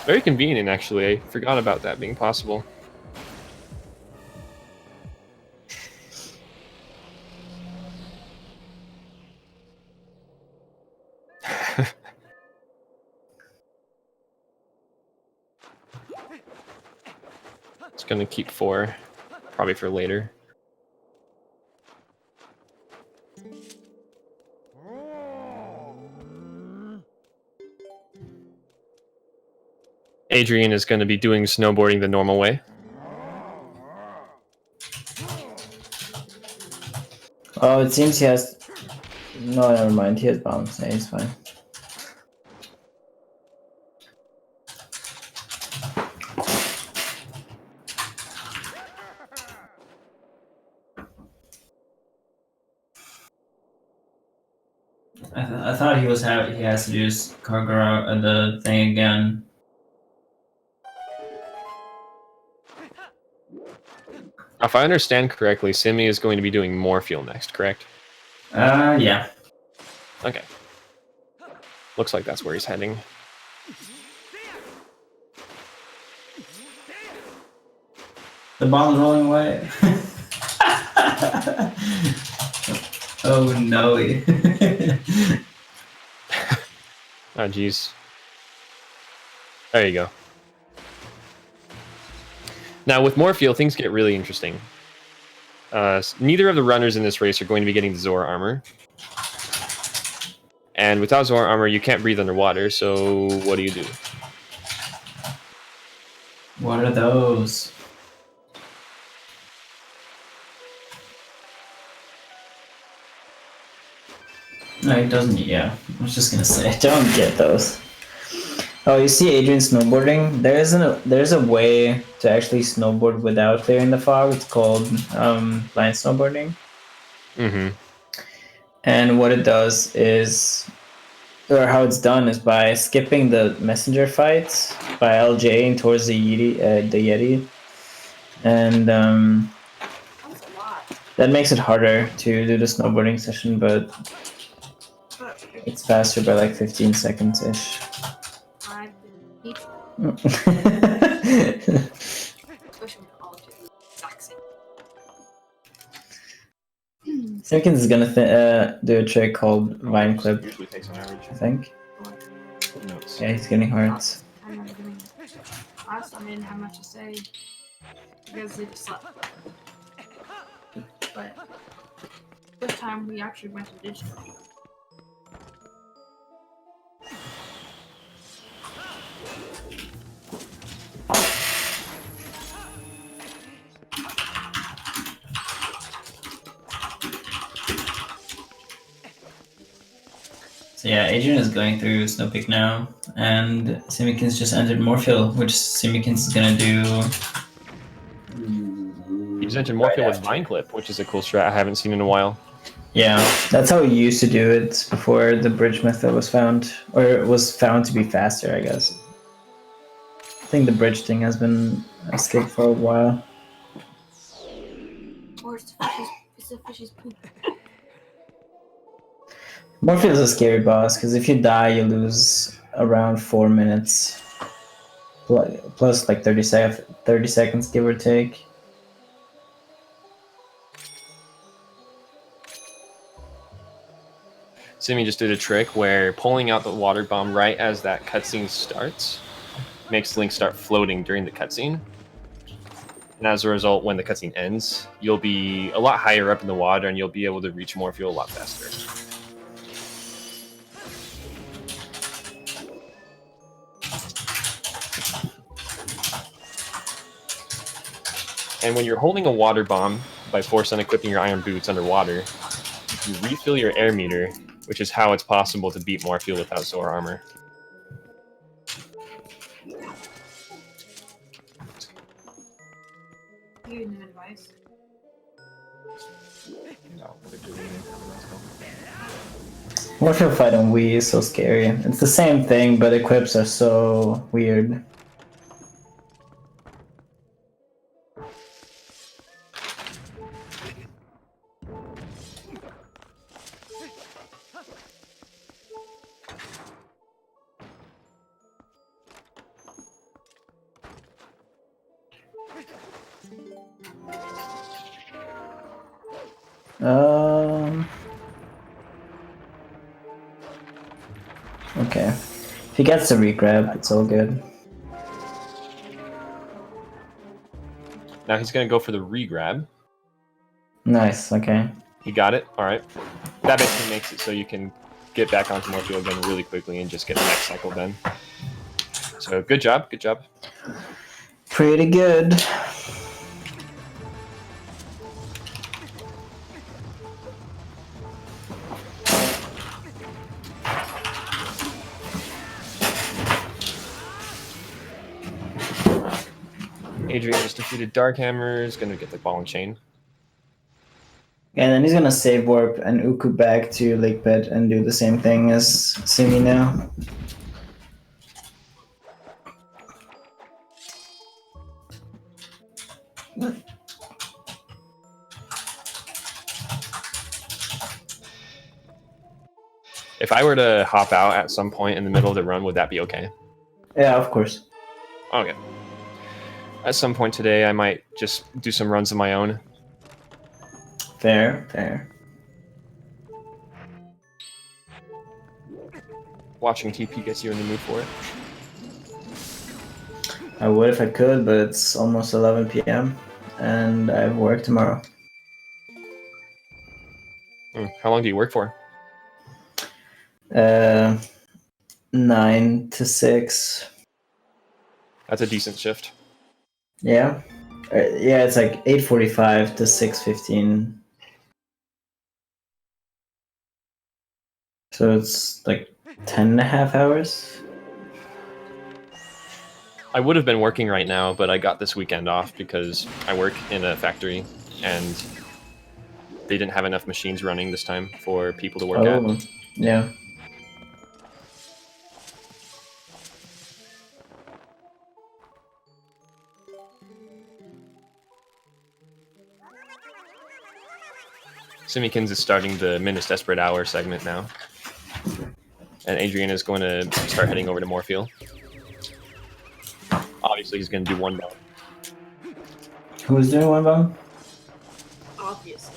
Very convenient, actually. I forgot about that being possible. It's gonna keep 4, probably for later. Adrian is going to be doing snowboarding the normal way. Oh, it seems he has... No, never mind. He has bombs. Yeah, he's fine. I thought he has to do Kargara the thing again. If I understand correctly, Simi is going to be doing more fuel next, correct? Yeah. Okay. Looks like that's where he's heading. The bomb's rolling away. Oh no. Oh, jeez. There you go. Now, with more fuel, things get really interesting. Neither of the runners in this race are going to be getting the Zora armor. And without Zora armor, you can't breathe underwater, so what do you do? What are those? No, it doesn't. Yeah, I was just gonna say, I don't get those. Oh, you see Adrian snowboarding? There's a way to actually snowboard without clearing the fog. It's called blind snowboarding. Mm-hmm. And what it does is, or how it's done is by skipping the messenger fights by LJing towards the Yeti, and that makes it harder to do the snowboarding session, but it's faster by like 15 seconds ish. Simikins is gonna do a trick called Vine Clip, Usually takes an average. I think. Notes. Yeah, he's getting hearts. Last time I didn't have much to say because they just slept. But this time we actually went to digital. So yeah, Adrian is going through Snow Peak now, and Simikins just entered Morphle, which Simikins is gonna do. He's entered right Morphle with after. Vine Clip, which is a cool strat I haven't seen in a while. Yeah, that's how we used to do it before the bridge method was found, or it was found to be faster, I guess. I think the bridge thing has been skipped for a while. Or it's the fish's poop. Morphle is a scary boss because if you die, you lose around 4 minutes, plus like 30 seconds, give or take. Simi just did a trick where pulling out the water bomb right as that cutscene starts makes Link start floating during the cutscene. And as a result, when the cutscene ends, you'll be a lot higher up in the water and you'll be able to reach Morphle a lot faster. And when you're holding a water bomb by force unequipping your iron boots underwater, you refill your air meter, which is how it's possible to beat Morphle without Zora armor. You need advice. Morphle fight on Wii is so scary. It's the same thing, but equips are so weird. Okay. If he gets the regrab, it's all good. Now he's going to go for the regrab. Nice, okay. He got it. All right. That basically makes it so you can get back onto Morphle again really quickly and just get the next cycle done. So good job. Good job. Pretty good. Adrian just defeated Darkhammer. Is going to get the ball and chain. And then he's gonna save warp and Uku back to Lake Pit and do the same thing as Simi now. If I were to hop out at some point in the middle of the run, would that be okay? Yeah, of course. Okay. At some point today, I might just do some runs of my own. Fair, fair. Watching TP gets you in the mood for it. I would if I could, but it's almost 11 p.m. and I have work tomorrow. How long do you work for? 9 to 6. That's a decent shift. Yeah. Yeah, it's like 8:45 to 6:15. So it's like 10 and a half hours. I would have been working right now, but I got this weekend off because I work in a factory and they didn't have enough machines running this time for people to work at. Yeah. Simikins is starting the Minus Desperate Hour segment now. And Adrian is going to start heading over to Morphle. Obviously, he's going to do one bomb. Who's doing one bomb? Obviously.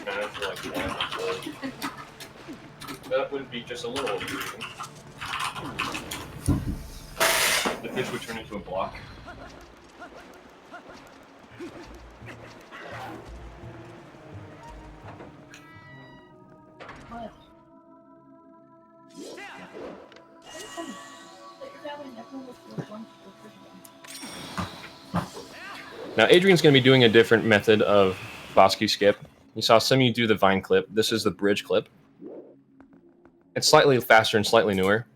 manager like that, so that would be just a little overreaching. The pitch would turn into a block. Now Adrian's going to be doing a different method of Bosque skip. You saw some of you do the vine clip. This is the bridge clip. It's slightly faster and slightly newer.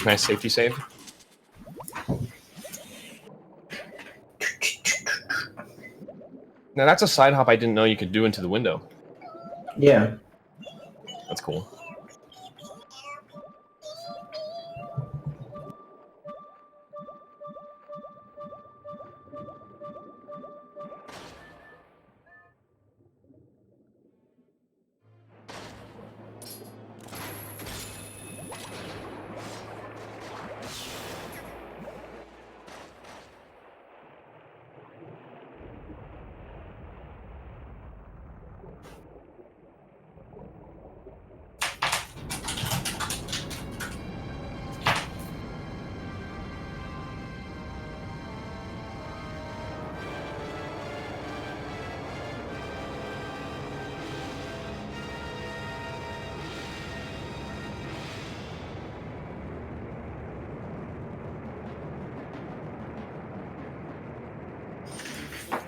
Nice safety save. Now that's a side hop I didn't know you could do into the window. Yeah. That's cool.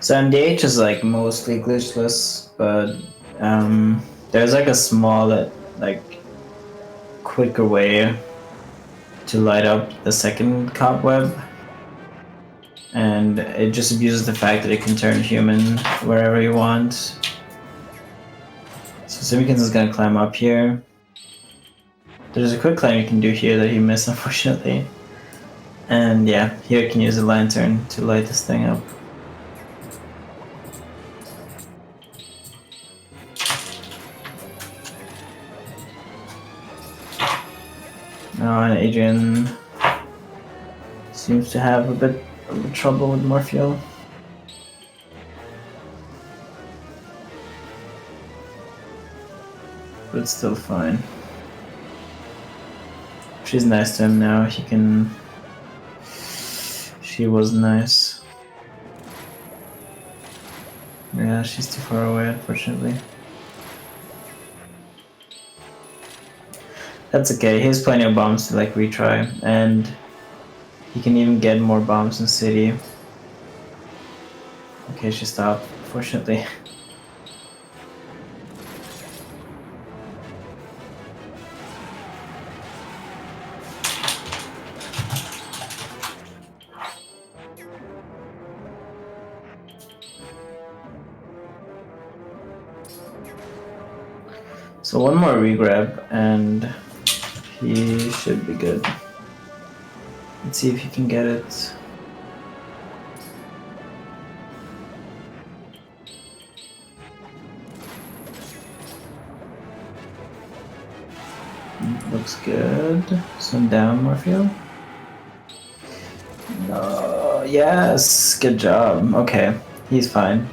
So MDH is like mostly glitchless, but there's like a small, like, quicker way to light up the second cobweb, and it just abuses the fact that it can turn human wherever you want. So Simikins is gonna climb up here. There's a quick climb you can do here that he missed, unfortunately. And yeah, here you can use a lantern to light this thing up. Oh, and Adrian seems to have a bit of trouble with more fuel. But it's still fine. She's nice to him now, he can... She was nice. Yeah, she's too far away, unfortunately. That's okay, he has plenty of bombs to like retry, and he can even get more bombs in city. Okay, she stopped, unfortunately. So one more regrab and he should be good. Let's see if he can get it. Looks good. Some down, Morpheal. No, yes, good job. Okay, he's fine.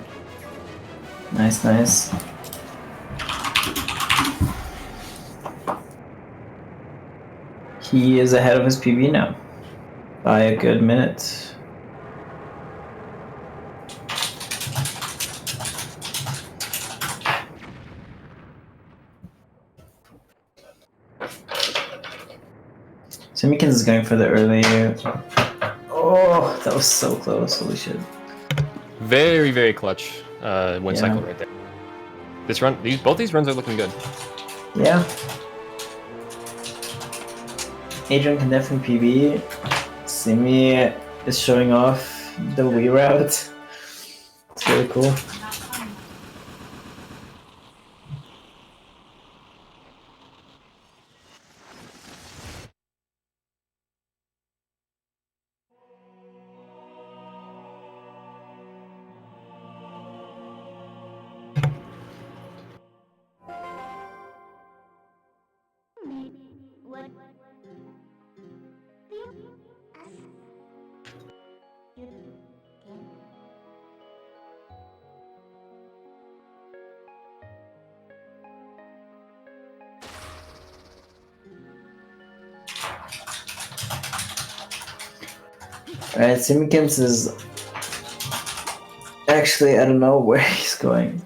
Nice, nice. He is ahead of his PB now by a good minute. Simikins is going for the early. Oh, that was so close. Holy shit. Very, very clutch one cycle right there. This run, both these runs are looking good. Yeah. Adrian can definitely PB. Simi is showing off the Wii route. It's really cool. Alright, Simikins is actually, I don't know where he's going.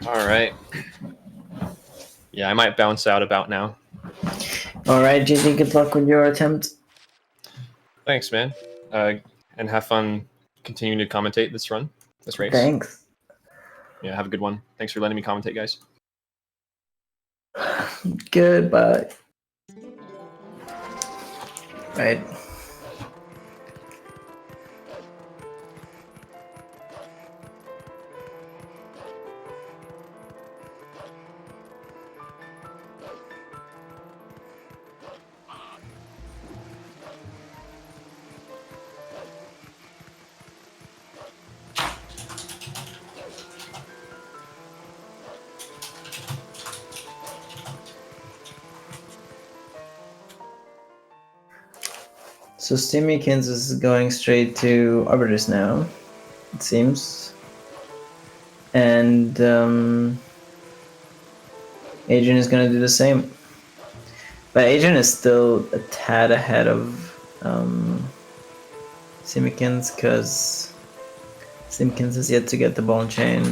All right. Yeah, I might bounce out about now. Alright, JD, good luck with your attempt. Thanks, man. And have fun continuing to commentate this race. Thanks. Yeah, have a good one. Thanks for letting me commentate, guys. Goodbye. Right. So Simikins is going straight to Arbitrus now, it seems. And Adrian is gonna do the same. But Adrian is still a tad ahead of Simikins because Simikins has yet to get the ball and chain.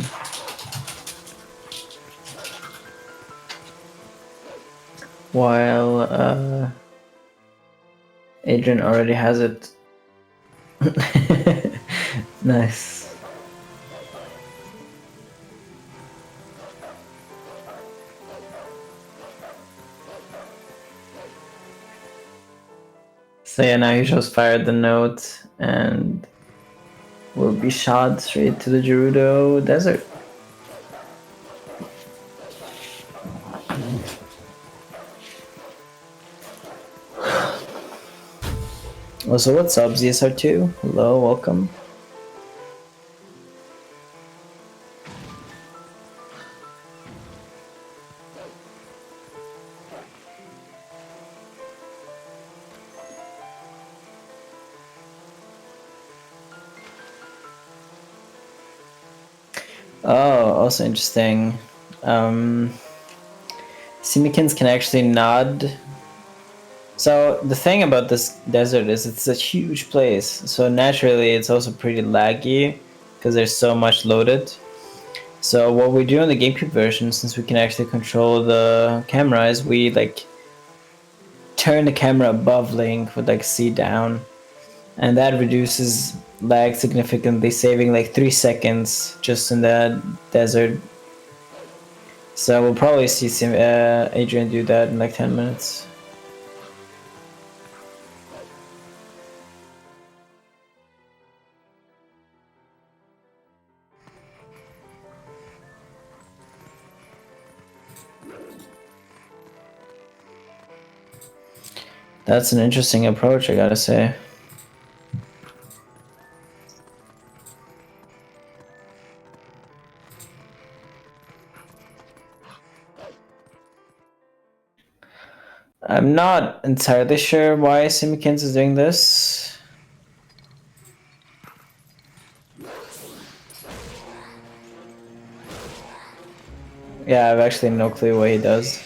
While Adrian already has it. Nice. So yeah, now he just fired the note and will be shot straight to the Gerudo Desert. Also, what's up, ZSR2? Hello, welcome. Oh, also interesting. Simikins can actually nod. So the thing about this desert is it's a huge place. So naturally it's also pretty laggy because there's so much loaded. So what we do in the GameCube version, since we can actually control the camera, is we like turn the camera above Link with like C down. And that reduces lag significantly, saving like 3 seconds just in the desert. So we'll probably see Adrian do that in like 10 minutes. That's an interesting approach, I gotta say. I'm not entirely sure why Simikins is doing this. Yeah, I have actually no clue what he does.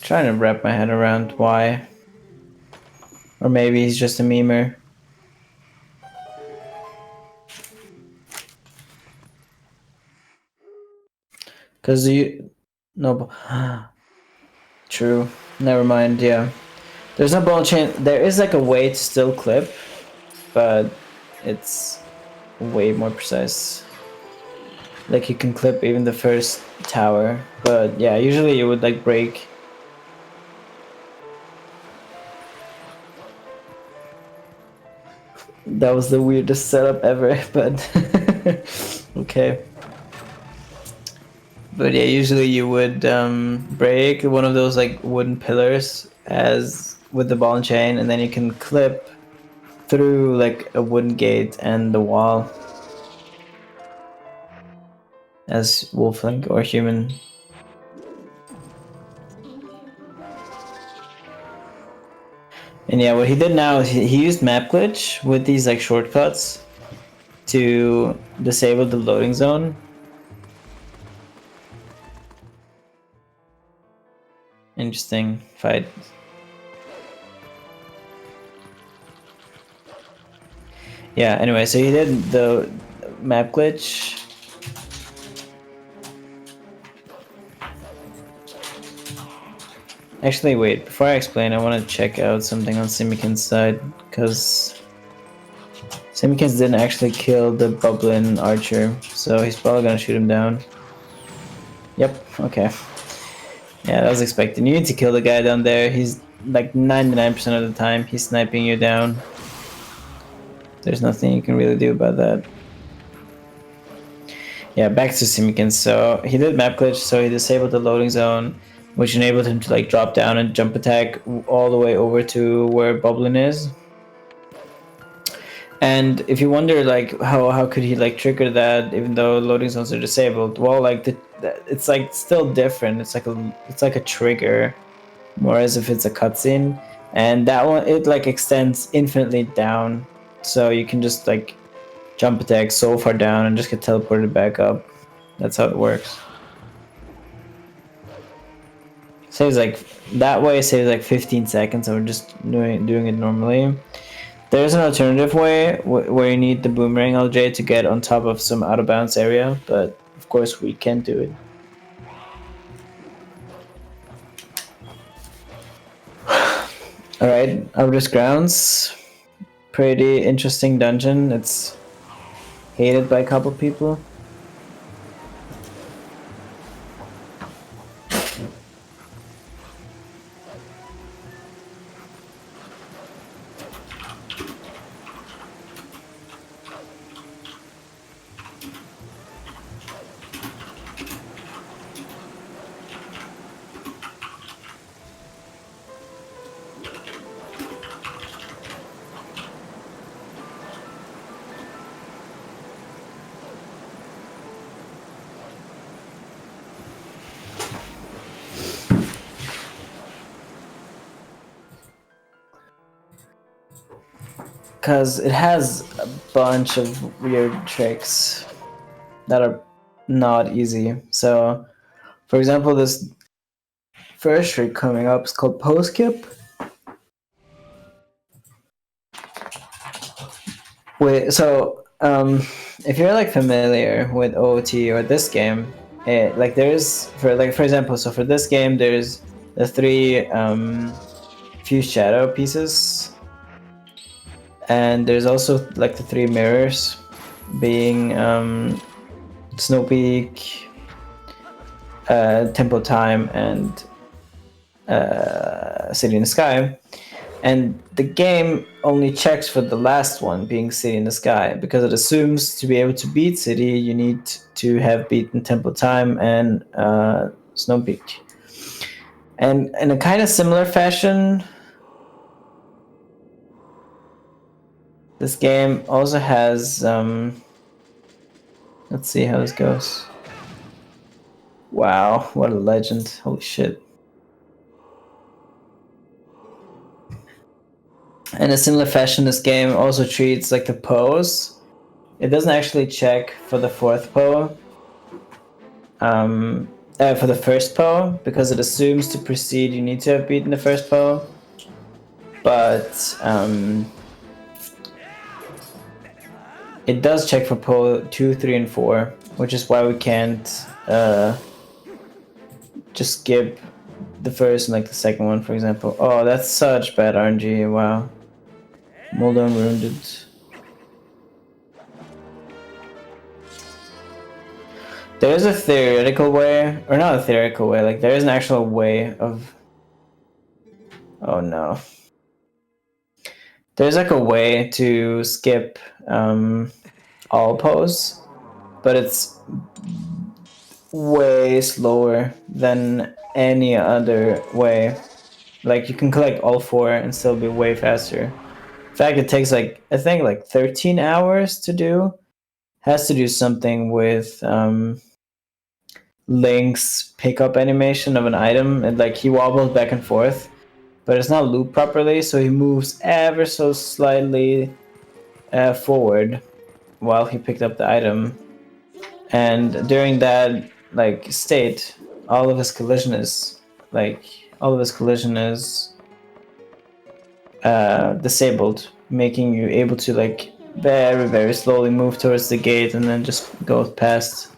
Trying to wrap my head around why. Or maybe he's just a memer. Cause you no true. Never mind, yeah. There's no ball chain. There is like a way to still clip, but it's way more precise. Like you can clip even the first tower, but yeah, usually you would like break. That was the weirdest setup ever, but okay. But yeah, usually you would break one of those like wooden pillars as with the ball and chain, and then you can clip through like a wooden gate and the wall as Wolflink or human. And yeah, what he did now is he used map glitch with these like shortcuts to disable the loading zone. Interesting fight. Yeah, anyway, so he did the map glitch. Actually, wait, before I explain, I want to check out something on Simikin's side, because Simikins didn't actually kill the Bublin archer, so he's probably gonna shoot him down. Yep, okay. Yeah, that was expected. You need to kill the guy down there. He's like 99% of the time, he's sniping you down. There's nothing you can really do about that. Yeah, back to Simikins. So he did map glitch, so he disabled the loading zone, which enabled him to like drop down and jump attack all the way over to where Bublin is. And if you wonder like how could he like trigger that even though loading zones are disabled, well, like it's like still different. It's like a trigger, more as if it's a cutscene, and that one it like extends infinitely down, so you can just like jump attack so far down and just get teleported back up. That's how it works. Saves like that way saves like 15 seconds of just doing it normally. There's an alternative way where you need the boomerang LJ to get on top of some out of bounds area, but of course we can't do it. Alright, Outer's Grounds. Pretty interesting dungeon. It's hated by a couple people. Because it has a bunch of weird tricks that are not easy. So, for example, this first trick coming up is called Post Skip. Wait, so if you're like familiar with OOT or this game, like there's for example, so for this game there's the three fused shadow pieces. And there's also like the three mirrors, being Snow Peak, Tempo Time, and City in the Sky. And the game only checks for the last one, being City in the Sky, because it assumes to be able to beat City, you need to have beaten Tempo Time and Snow Peak. And in a kind of similar fashion, this game also has, let's see how this goes. Wow, what a legend. Holy shit. In a similar fashion, this game also treats like the pose. It doesn't actually check for the fourth pose. For the first pose, because it assumes to proceed you need to have beaten the first pose. But it does check for pole 2, 3, and 4, which is why we can't just skip the first and like the second one, for example. Oh, that's such bad RNG. Wow. Mulder wounded. There's a theoretical way, or not a theoretical way, like there is an actual way of. Oh no. There's like a way to skip all pose, but it's way slower than any other way. Like you can collect all 4 and still be way faster. In fact, it takes like I think like 13 hours to do. Has to do something with Link's pickup animation of an item, and like he wobbles back and forth. but it's not looped properly, so he moves ever so slightly forward while he picked up the item. And during that like state, all of his collision is disabled, making you able to like very, very slowly move towards the gate and then just go past.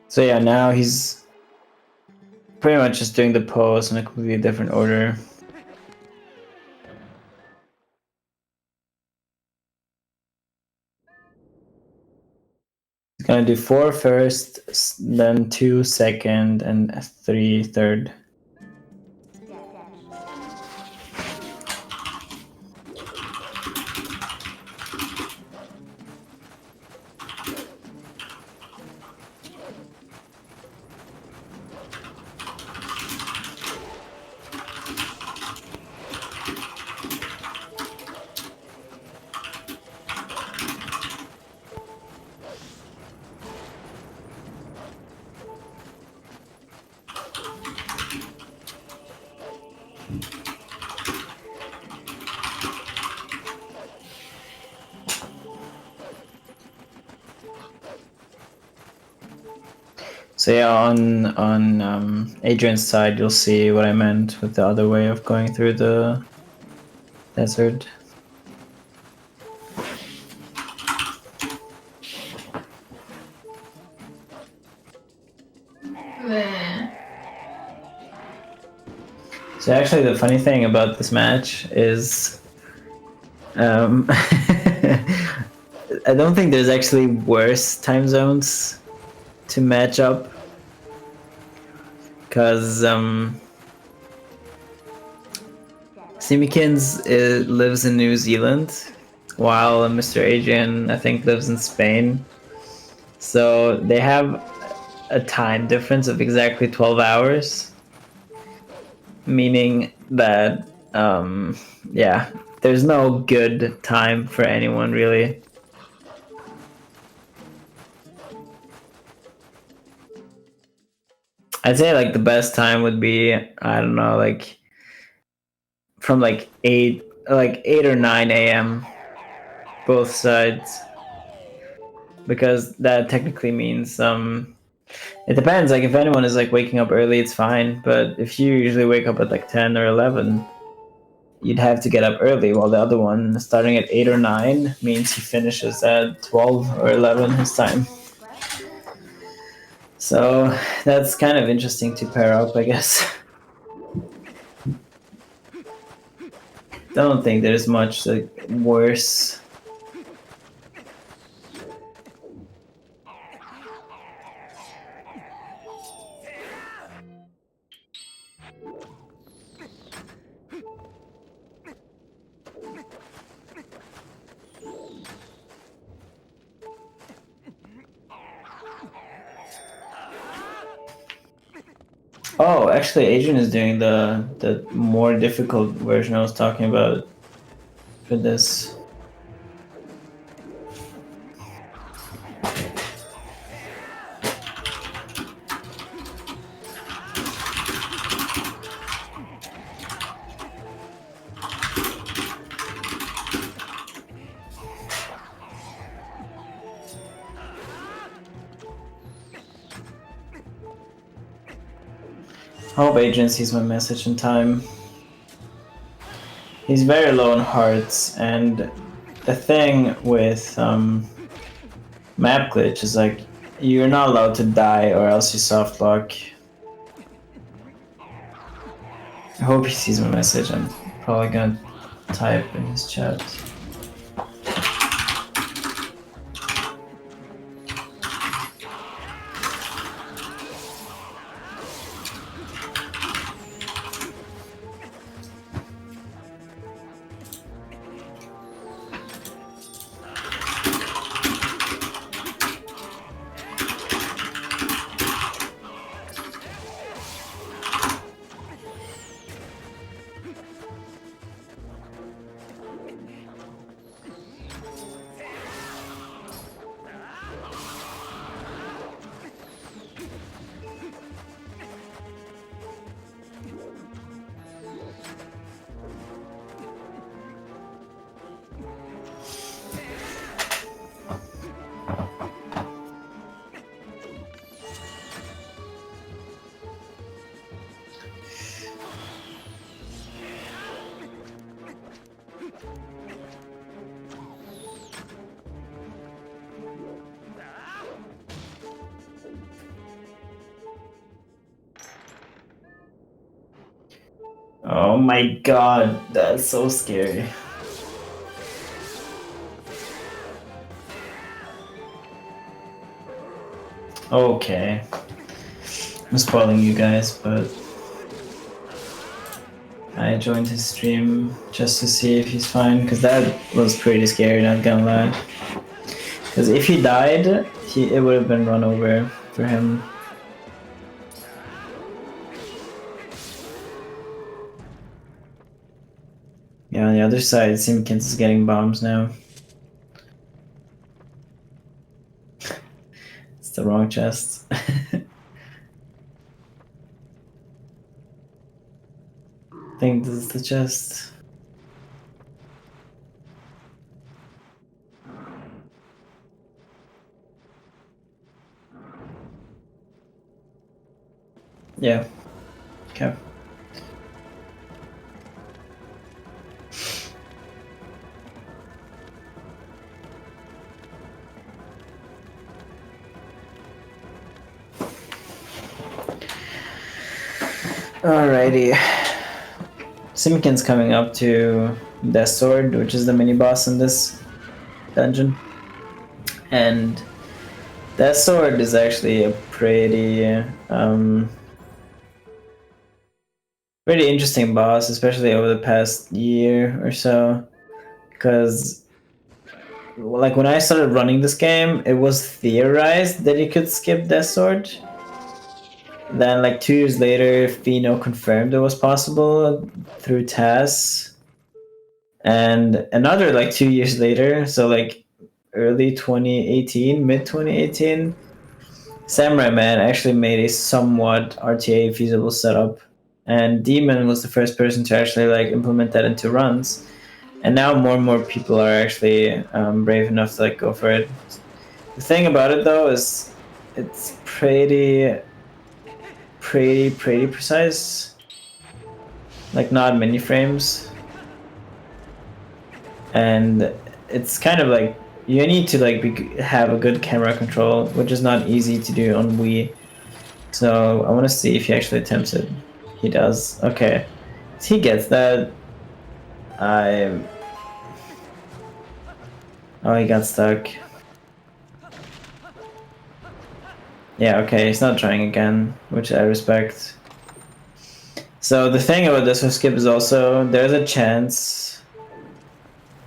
So yeah, now he's pretty much just doing the pose in a completely different order. He's gonna do 4 first, then 2 second, and 3 third. So yeah, on Adrian's side, you'll see what I meant with the other way of going through the desert. So actually, the funny thing about this match is, I don't think there's actually worse time zones to match up, because simikins lives in New Zealand, while MrAdrian I think lives in Spain. So they have a time difference of exactly 12 hours, meaning that yeah, there's no good time for anyone really. I'd say like the best time would be, I don't know, like from like 8 or 9 a.m. both sides, because that technically means it depends, like if anyone is like waking up early it's fine, but if you usually wake up at like 10 or 11, you'd have to get up early, while the other one starting at 8 or 9 means he finishes at 12 or 11 his time. So that's kind of interesting to pair up, I guess. Don't think there's much like worse. Oh, actually, Adrian is doing the more difficult version I was talking about. for this. I hope Adrian sees my message in time. He's very low on hearts, and the thing with map glitch is like you're not allowed to die or else you soft lock. I hope he sees my message. I'm probably gonna type in his chat. Oh my god, that's so scary. Okay. I'm spoiling you guys, but I joined his stream just to see if he's fine, because that was pretty scary, not gonna lie. Because if he died, it would have been run over for him. Yeah, on the other side, Simikins is getting bombs now. It's the wrong chest. I think this is the chest. Yeah. Okay. Alrighty. Simikins coming up to Death Sword, which is the mini boss in this dungeon. And Death Sword is actually a pretty pretty interesting boss, especially over the past year or so. Because like when I started running this game, it was theorized that you could skip Death Sword. Then, like 2 years later, Fino confirmed it was possible through TAS. And another, like 2 years later, so like early 2018, mid 2018, Samurai Man actually made a somewhat RTA feasible setup. And Demon was the first person to actually like implement that into runs. And now more and more people are actually brave enough to like go for it. The thing about it though is it's pretty precise, like not many frames, and it's kind of like you need to like have a good camera control, which is not easy to do on Wii. So I want to see if he actually attempts it. He does. Okay, he gets that. Oh, he got stuck. Yeah, okay, he's not trying again, which I respect. So the thing about this skip is also there's a chance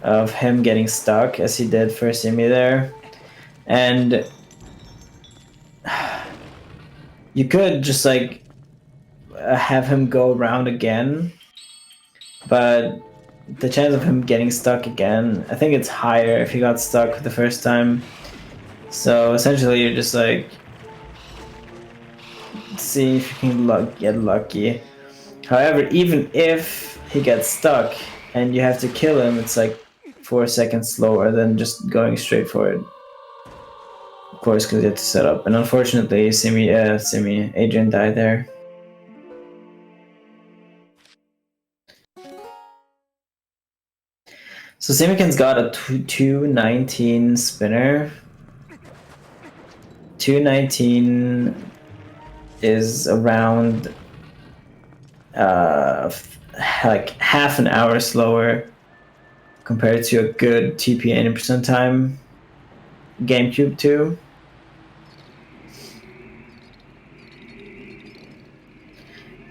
of him getting stuck as he did for Simi there. And you could just like have him go around again, but the chance of him getting stuck again, I think it's higher if he got stuck the first time. So essentially, you're just like see if you can get lucky. However, even if he gets stuck and you have to kill him, it's like 4 seconds slower than just going straight for it. Of course, because you have to set up. And unfortunately, Adrian died there. So Simikins got a 219 spinner. 219 is around like half an hour slower compared to a good TP 80% time GameCube 2.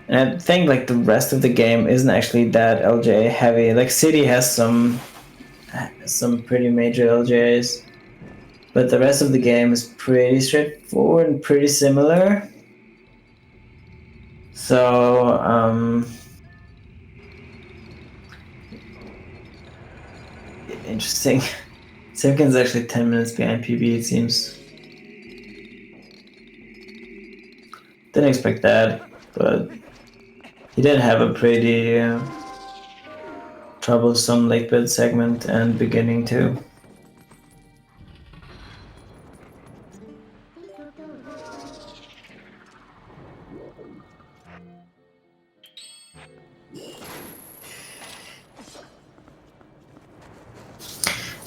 And I think like the rest of the game isn't actually that LJ heavy. Like City has some pretty major LJs, but the rest of the game is pretty straightforward and pretty similar. So interesting. Simkin's actually 10 minutes behind PB, it seems. Didn't expect that, but he did have a pretty troublesome late build segment and beginning too.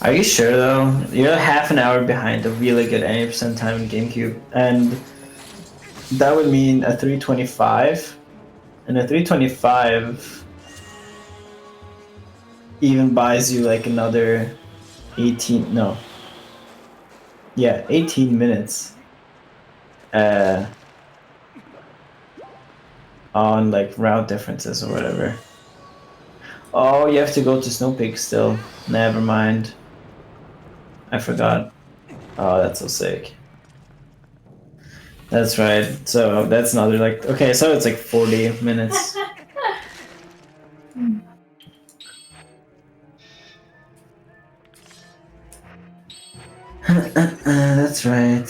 Are you sure though? You're half an hour behind a really good 80% time in GameCube, and that would mean a 325, and a 325 even buys you like another 18 minutes on like route differences or whatever. Oh, you have to go to Snow Peak still. Never mind. I forgot. Oh, that's so sick. That's right. So that's another like, okay, so it's like 40 minutes. That's right.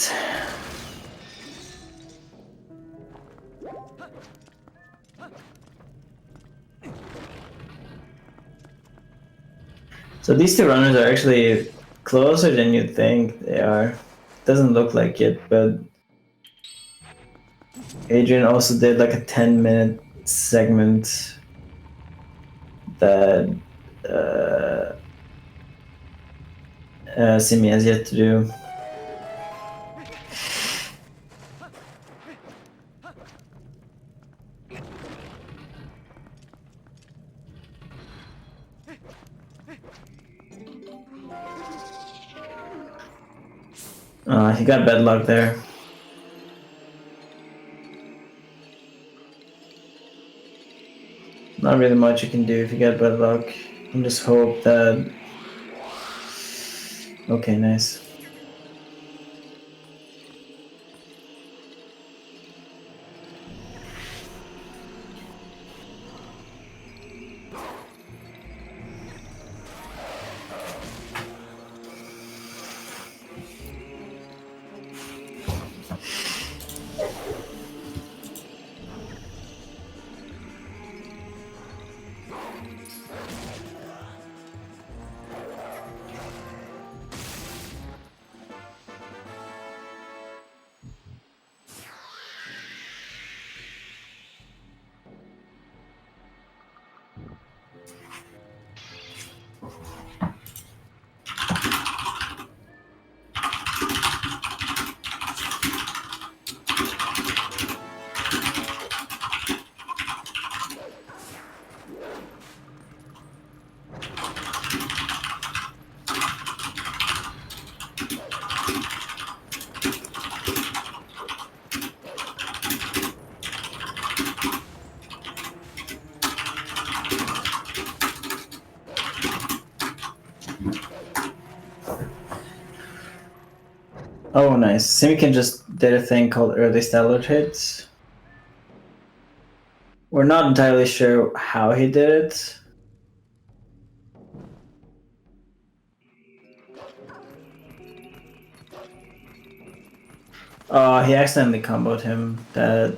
So these two runners are actually closer than you'd think they are. Doesn't look like it, but Adrian also did like a 10-minute segment that Simi has yet to do. He got bad luck there. Not really much you can do if you get bad luck. And just hope that... Okay, nice. Oh, nice. Simikin just did a thing called early stellar hits. We're not entirely sure how he did it. Oh, he accidentally comboed him. That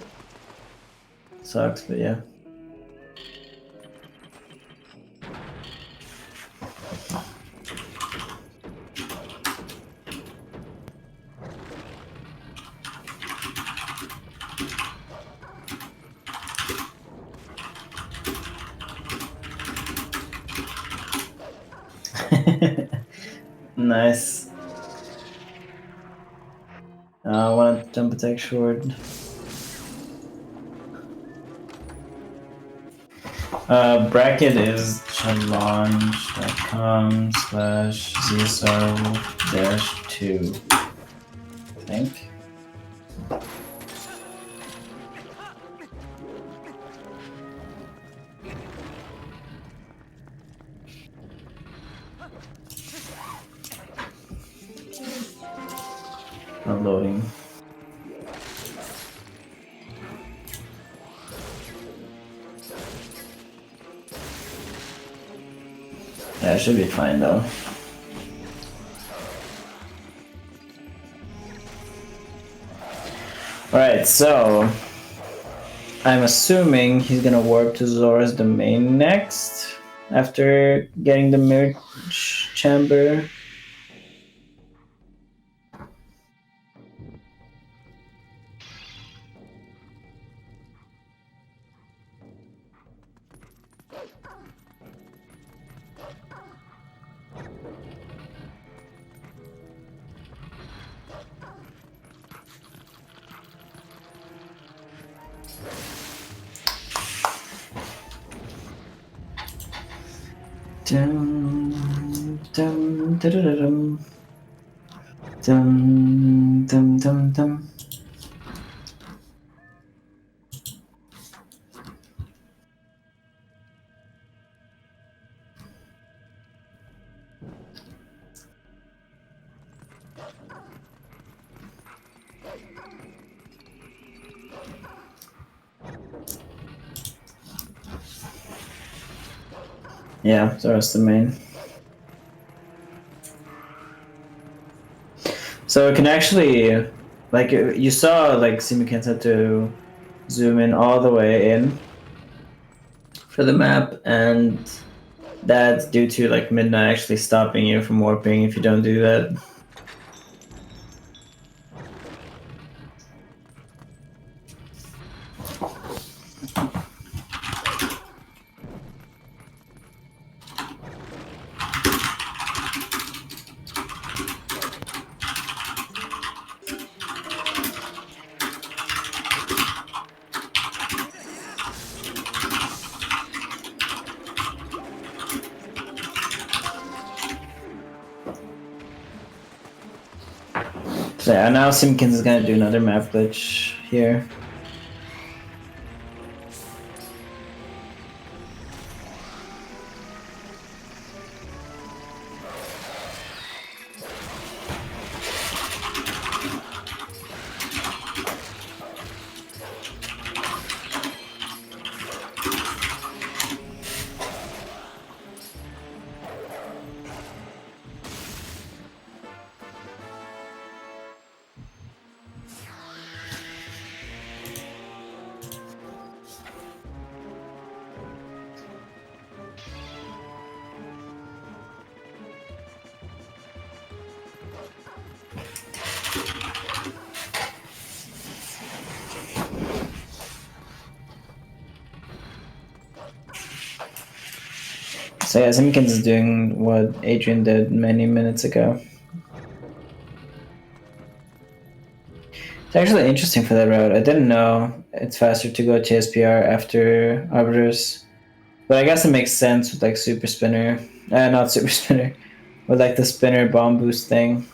sucks, but yeah. Nice. I want to jump attack short. Bracket is challenge.com/ZSR-2, I think. Not loading. Yeah, it should be fine though. Alright, so I'm assuming he's gonna warp to Zora's domain next after getting the mirror chamber. Dum, dum, da-da-da-dum. Dum, dum, dum, dum. Yeah, Zora's domain. So it can actually, like, you saw, like, simikins had to zoom in all the way in for the map, and that's due to, like, midnight actually stopping you from warping if you don't do that. So yeah, now Simkins is gonna do another map glitch here. So yeah, Simkins is doing what Adrian did many minutes ago. It's actually interesting for that route. I didn't know it's faster to go TSPR after Arbiters. But I guess it makes sense with like Super Spinner. Not Super Spinner. With like the Spinner bomb boost thing.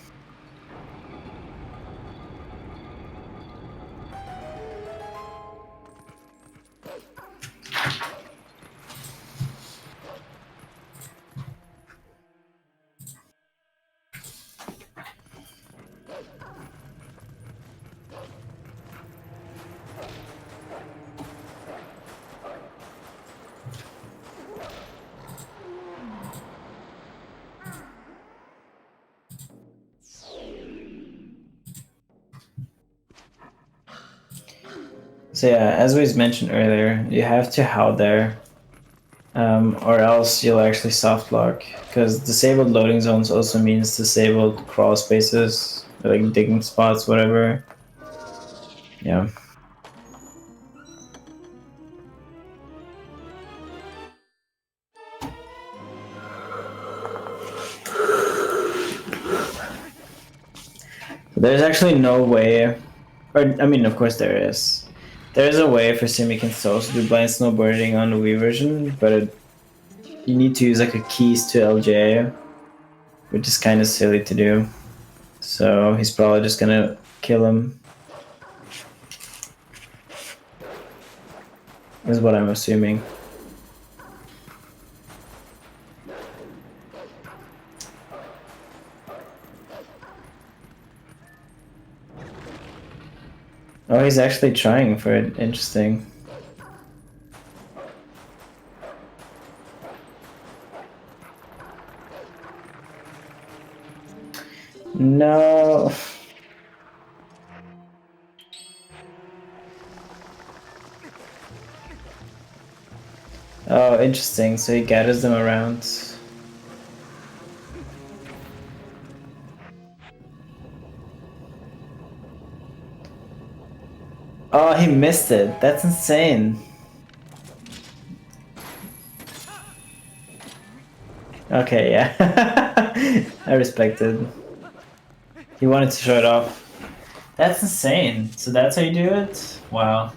So yeah, as we mentioned earlier, you have to how there, or else you'll actually soft lock. Because disabled loading zones also means disabled crawl spaces, like digging spots, whatever. Yeah. There's actually no way, or I mean, of course there is. There is a way for simikins to also do blind snowboarding on the Wii version, but you need to use like a keys to LJ, which is kind of silly to do. So he's probably just gonna kill him. Is what I'm assuming. Oh, he's actually trying for it. Interesting. No. Oh, interesting. So he gathers them around. Oh, he missed it. That's insane. Okay, yeah. I respect it. He wanted to show it off. That's insane. So that's how you do it? Wow.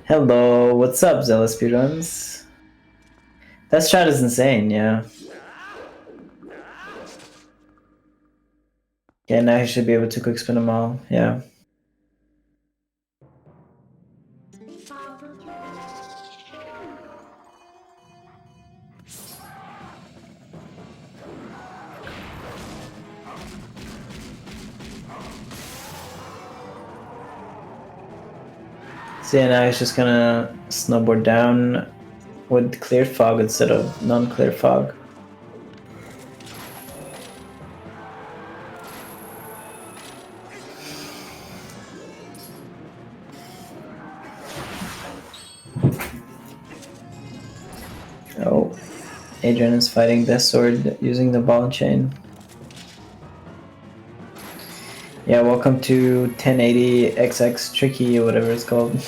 Hello, what's up, Zealous Speedruns? That shot is insane, yeah. Yeah, now he should be able to quick spin them all, yeah. So yeah, now he's just gonna snowboard down with clear fog instead of non-clear fog. Oh, Adrian is fighting Death Sword using the ball and chain. Yeah, welcome to 1080XX Tricky or whatever it's called.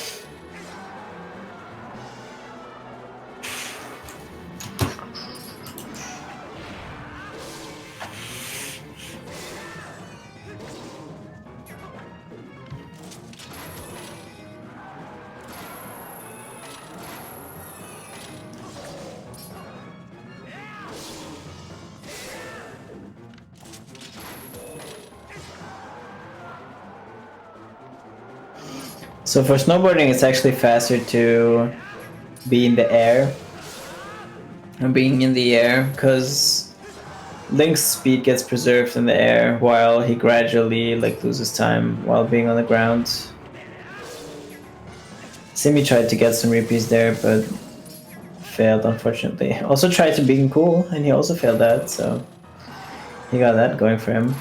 So for snowboarding, it's actually faster to be in the air. And being in the air, because Link's speed gets preserved in the air while he gradually loses time while being on the ground. Simi tried to get some repeats there, but failed unfortunately. Also tried to be cool, and he also failed that, so he got that going for him.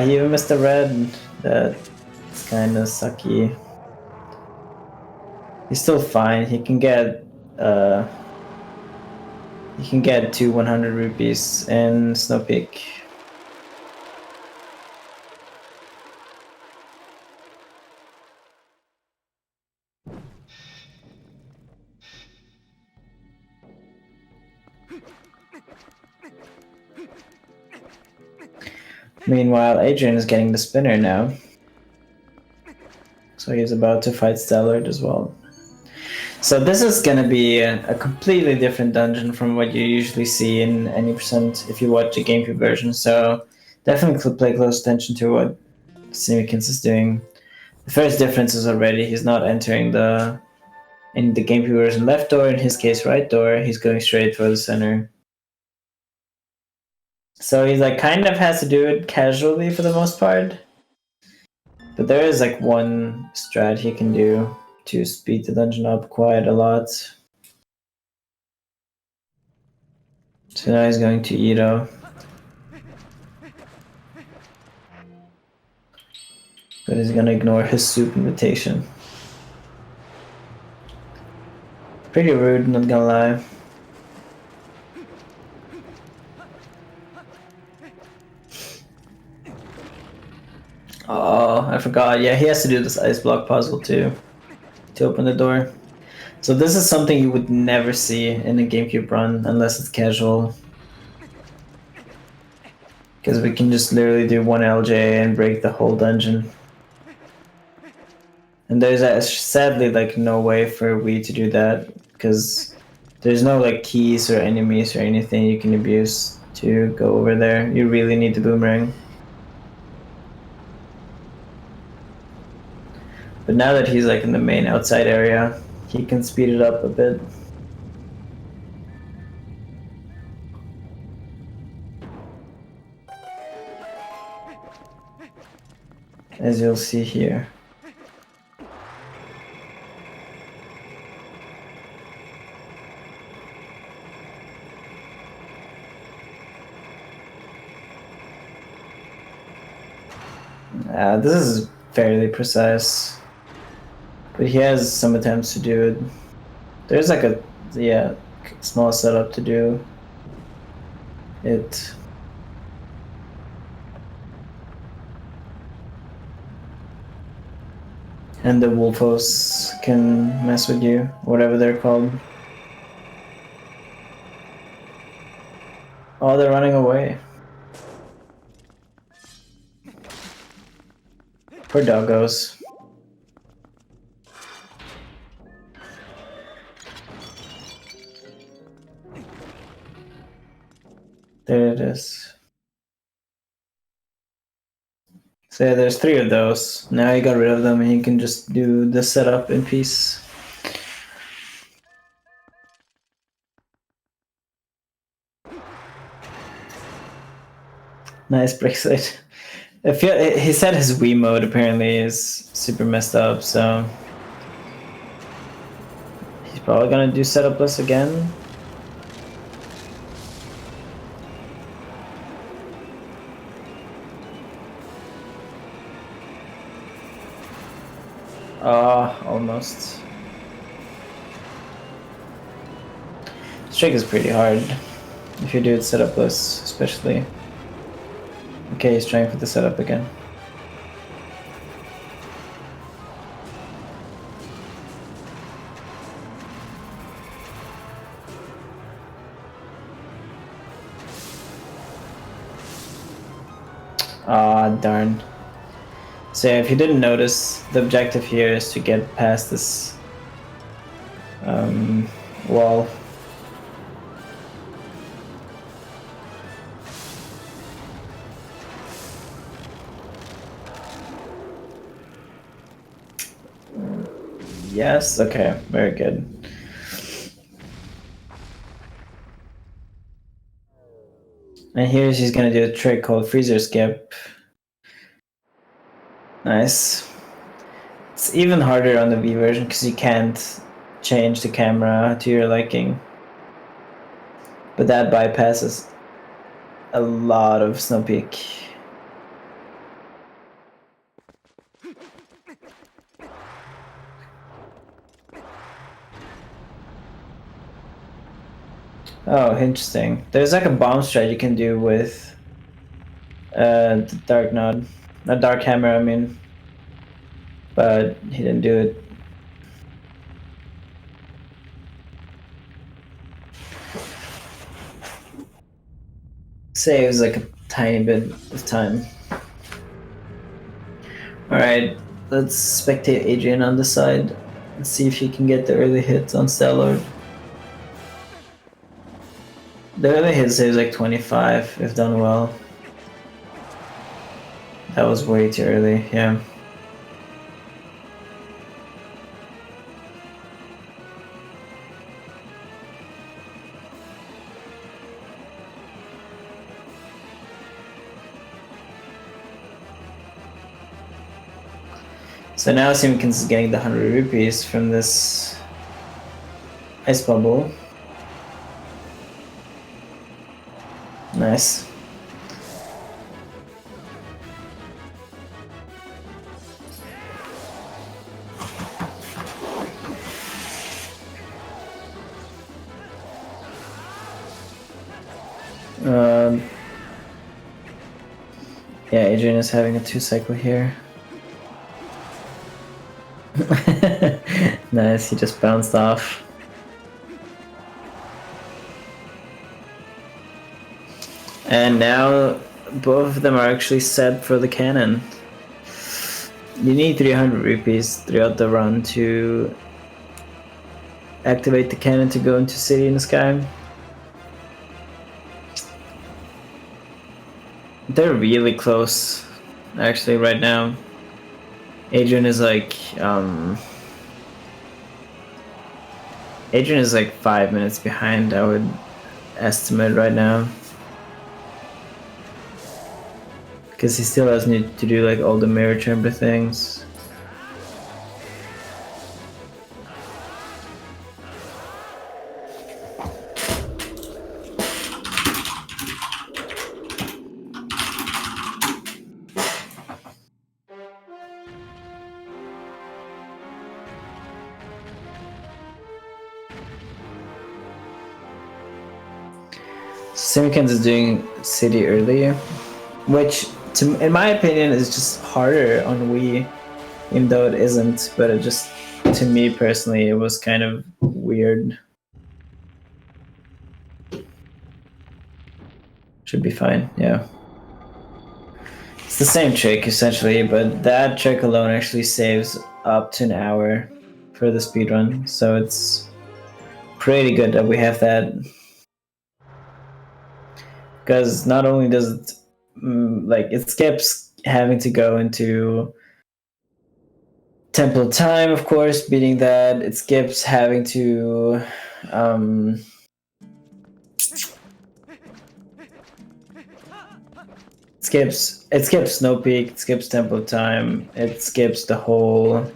He even missed the red. That's kind of sucky. He's still fine. He can get 2 100 rupees in Snow Peak. Meanwhile, Adrian is getting the spinner now. So he's about to fight Stellard as well. So this is gonna be a completely different dungeon from what you usually see in any percent if you watch the GameCube version. So definitely pay close attention to what Simikins is doing. The first difference is already he's not entering in the GameCube version left door, in his case right door. He's going straight for the center. So he's kind of has to do it casually for the most part. But there is one strat he can do to speed the dungeon up quite a lot. So now he's going to Ito. But he's gonna ignore his soup invitation. Pretty rude, not gonna lie. Oh, I forgot. Yeah, he has to do this ice block puzzle too to open the door. So this is something you would never see in a GameCube run unless it's casual. Because we can just literally do one LJ and break the whole dungeon. And there's sadly like no way for we to do that because there's no like keys or enemies or anything you can abuse to go over there. You really need the boomerang. But now that he's like in the main outside area, he can speed it up a bit. As you'll see here. This is fairly precise. But he has some attempts to do it. There's like a small setup to do it. And the Wolfos can mess with you, whatever they're called. Oh, they're running away. Poor doggos. There it is. So yeah, there's 3 of those. Now you got rid of them and you can just do the setup in peace. Nice brick site. He said his Wii mode apparently is super messed up, so he's probably gonna do setupless again. Almost. This trick is pretty hard if you do it setupless, especially. Okay, he's trying for the setup again. Ah, darn. So yeah, if you didn't notice, the objective here is to get past this wall. Yes, okay, very good. And here she's gonna do a trick called freezer skip. Nice. It's even harder on the Wii version because you can't change the camera to your liking. But that bypasses a lot of snow peak. Oh, interesting. There's like a bomb strat you can do with the Dark Node. Not Dark Hammer, I mean. But he didn't do it. Saves like a tiny bit of time. Alright, let's spectate Adrian on the side and see if he can get the early hits on Stellar. The early hit saves like 25 if done well. That was way too early, yeah. So now Simikins is getting the 100 rupees from this ice bubble. Nice. Yeah, Adrian is having a 2-cycle here. Nice, he just bounced off. And now both of them are actually set for the cannon. You need 300 rupees throughout the run to activate the cannon to go into City in the Sky. They're really close, actually, right now. Adrian is like, Adrian is like 5 minutes behind, I would estimate right now. Because he still has need to do like all the mirror chamber things. Simikins is doing City early, which, in my opinion, is just harder on Wii, even though it isn't. But it just, to me personally, it was kind of weird. Should be fine, yeah. It's the same trick essentially, but that trick alone actually saves up to an hour for the speedrun, so it's pretty good that we have that. Because not only does it, like, it skips having to go into Temple of Time, of course, beating that. It skips having to, it skips Snow Peak, it skips Temple of Time, it skips the whole,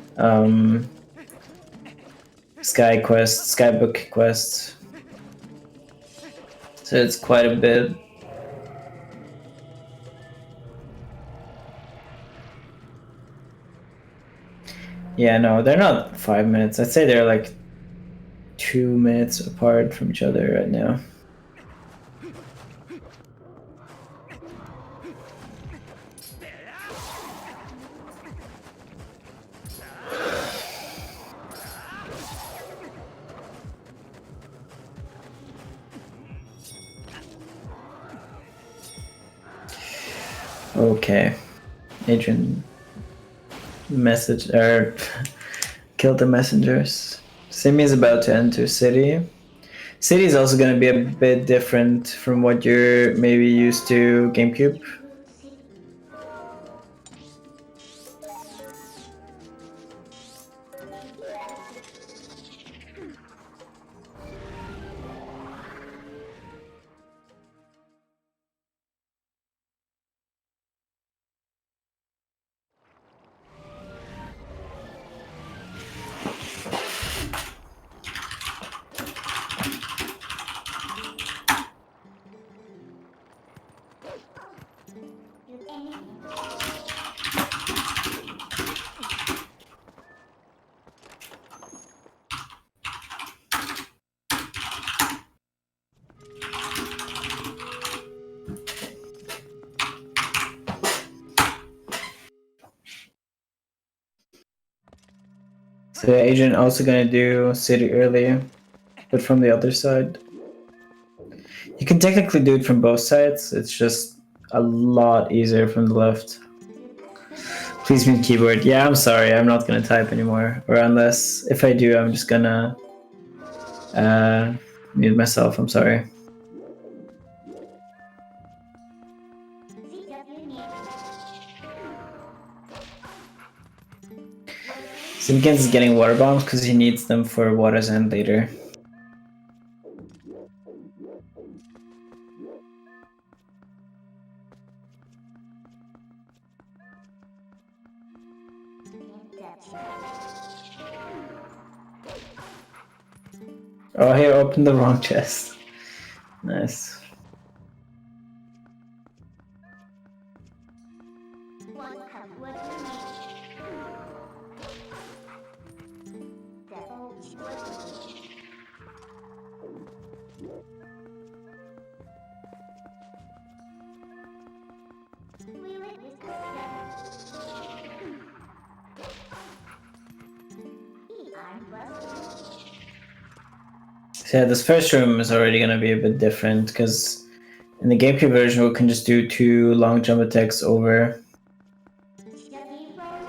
Skybook quest. So it's quite a bit. Yeah, no, they're not 5 minutes. I'd say they're like 2 minutes apart from each other right now. Okay, Adrian message or killed the messengers. Simi is about to enter City. City is also going to be a bit different from what you're maybe used to GameCube. So Adrian also gonna do City early, but from the other side. You can technically do it from both sides, it's just a lot easier from the left. Please mute keyboard. Yeah, I'm sorry, I'm not gonna type anymore. Or unless, if I do, I'm just gonna mute myself, I'm sorry. Simikins is getting water bombs because he needs them for Water's End later. Oh, here, open the wrong chest. Nice. So yeah, this first room is already gonna be a bit different because in the GameCube version we can just do 2 long jump attacks over,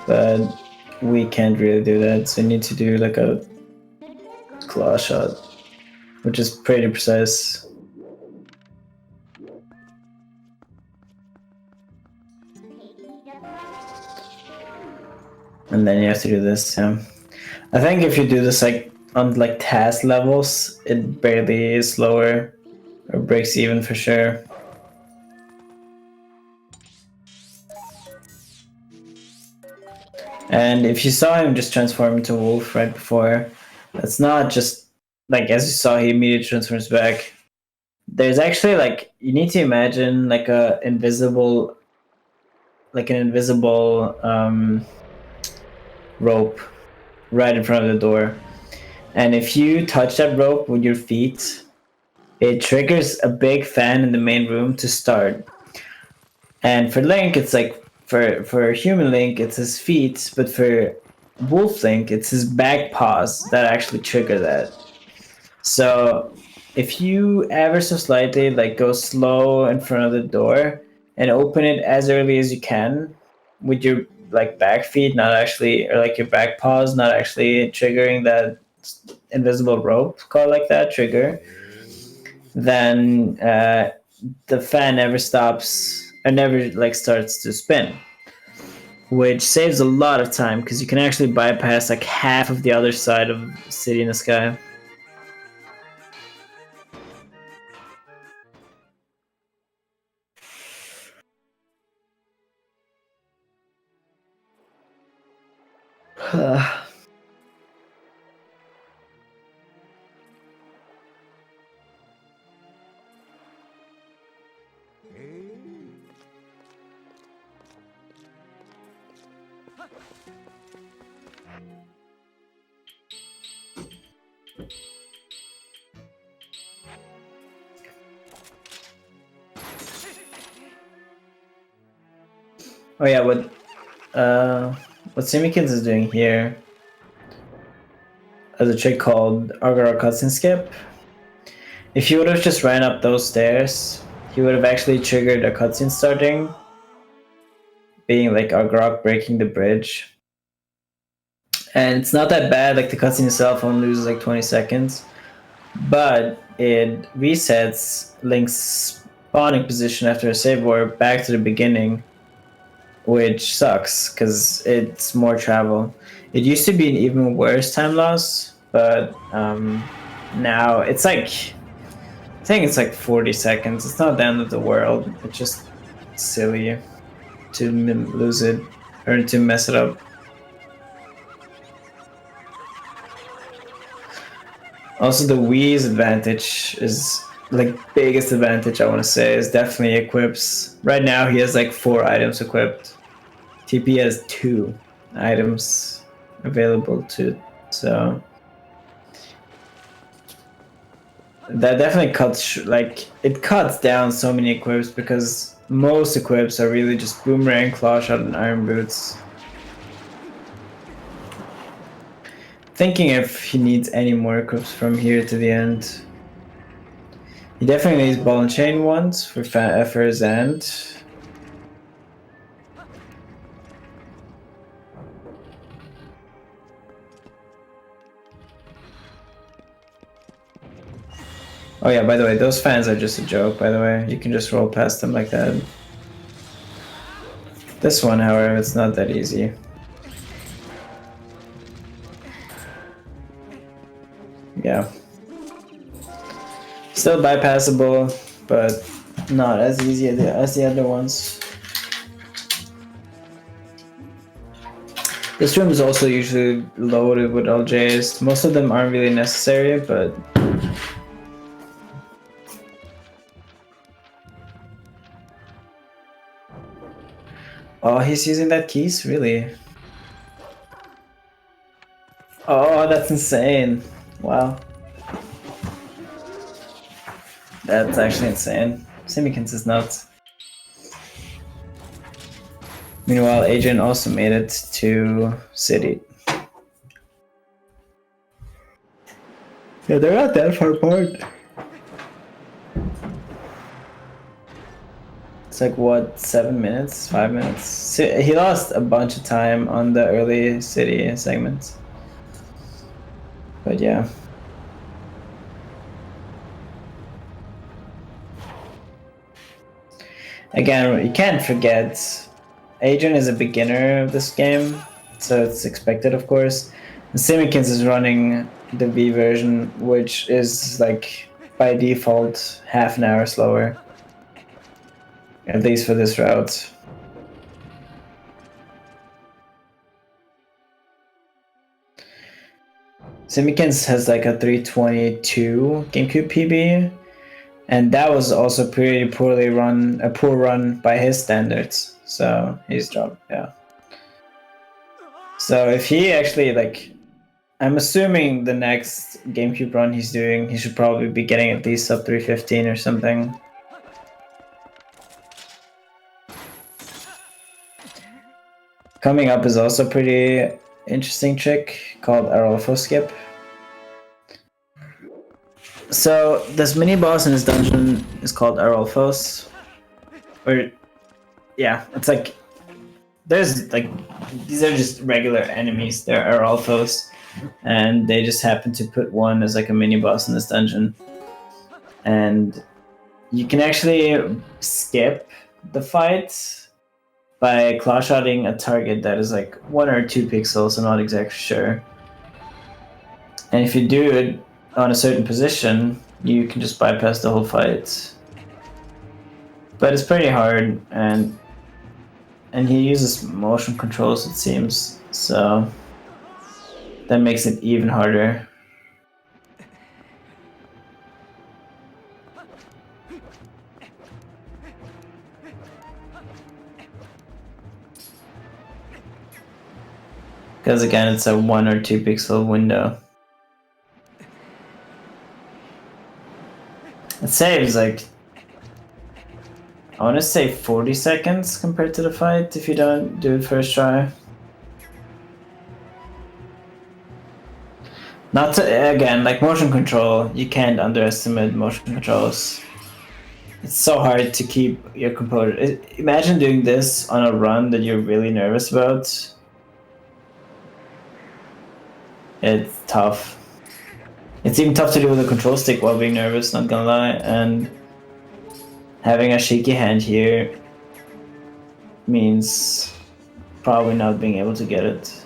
but we can't really do that. So you need to do like a claw shot, which is pretty precise. And then you have to do this. Yeah, I think if you do this like on like task levels, it barely is lower or breaks even for sure. And if you saw him just transform into a wolf right before, that's not just like as you saw he immediately transforms back. There's actually like you need to imagine like an invisible rope right in front of the door. And if you touch that rope with your feet, it triggers a big fan in the main room to start. And for Link, it's like for human Link, it's his feet, but for Wolf Link, it's his back paws that actually trigger that. So if you ever so slightly like go slow in front of the door and open it as early as you can with your like back feet, not actually, or like your back paws, not actually triggering that invisible rope called like that trigger, then the fan never stops or never like starts to spin, which saves a lot of time because you can actually bypass like half of the other side of City in the Sky. Oh yeah, what Simikins is doing here is a trick called Argara Cutscene Skip. If he would have just ran up those stairs, he would have actually triggered a cutscene starting, being like Argrak breaking the bridge. And it's not that bad, like the cutscene itself only loses like 20 seconds, but it resets Link's spawning position after a save warp back to the beginning, which sucks because it's more travel. It used to be an even worse time loss, but now it's like, I think it's like 40 seconds. It's not the end of the world. It's just silly to lose it or to mess it up. Also, the Wii's advantage is like biggest advantage I want to say is definitely equips. Right now he has like 4 items equipped. TP has 2 items available to, so that definitely cuts like it cuts down so many equips because most equips are really just boomerang, claw shot, and iron boots. Thinking if he needs any more equips from here to the end. He definitely needs ball and chain ones for his end. Oh yeah, by the way, those fans are just a joke, by the way. You can just roll past them like that. This one, however, it's not that easy. Yeah. Still bypassable, but not as easy as the other ones. This room is also usually loaded with LJs. Most of them aren't really necessary, but oh, he's using that keys? Really? Oh, that's insane. Wow. That's actually insane. Simikins is nuts. Meanwhile, Adrian also made it to City. Yeah, Yeah, they're not that far apart. It's like what, 7 minutes, 5 minutes? So he lost a bunch of time on the early city segments. But yeah. Again, you can't forget, Adrian is a beginner of this game, so it's expected, of course. And Simikins is running the V version, which is like by default half an hour slower. At least for this route. Simikins has like a 322 GameCube PB, and that was also pretty poorly run, a poor run by his standards. So he's dropped, yeah. So if he actually like, I'm assuming the next GameCube run he's doing, he should probably be getting at least sub 315 or something. Coming up is also a pretty interesting trick called Arolfo Skip. So this mini boss in this dungeon is called Arolfos. Or yeah, it's like there's like these are just regular enemies. They're Arolfos, and they just happen to put one as like a mini boss in this dungeon. And you can actually skip the fight by claw-shotting a target that is like 1 or 2 pixels, I'm not exactly sure. And if you do it on a certain position, you can just bypass the whole fight. But it's pretty hard, and he uses motion controls, it seems, so that makes it even harder. Because again, it's a 1 or 2 pixel window. It saves like, I want to say 40 seconds compared to the fight if you don't do it first try. Not to, again, like motion control, you can't underestimate motion controls. It's so hard to keep your composure. Imagine doing this on a run that you're really nervous about. It's tough. It's even tough to do with a control stick while being nervous, not gonna lie, and having a shaky hand here means probably not being able to get it.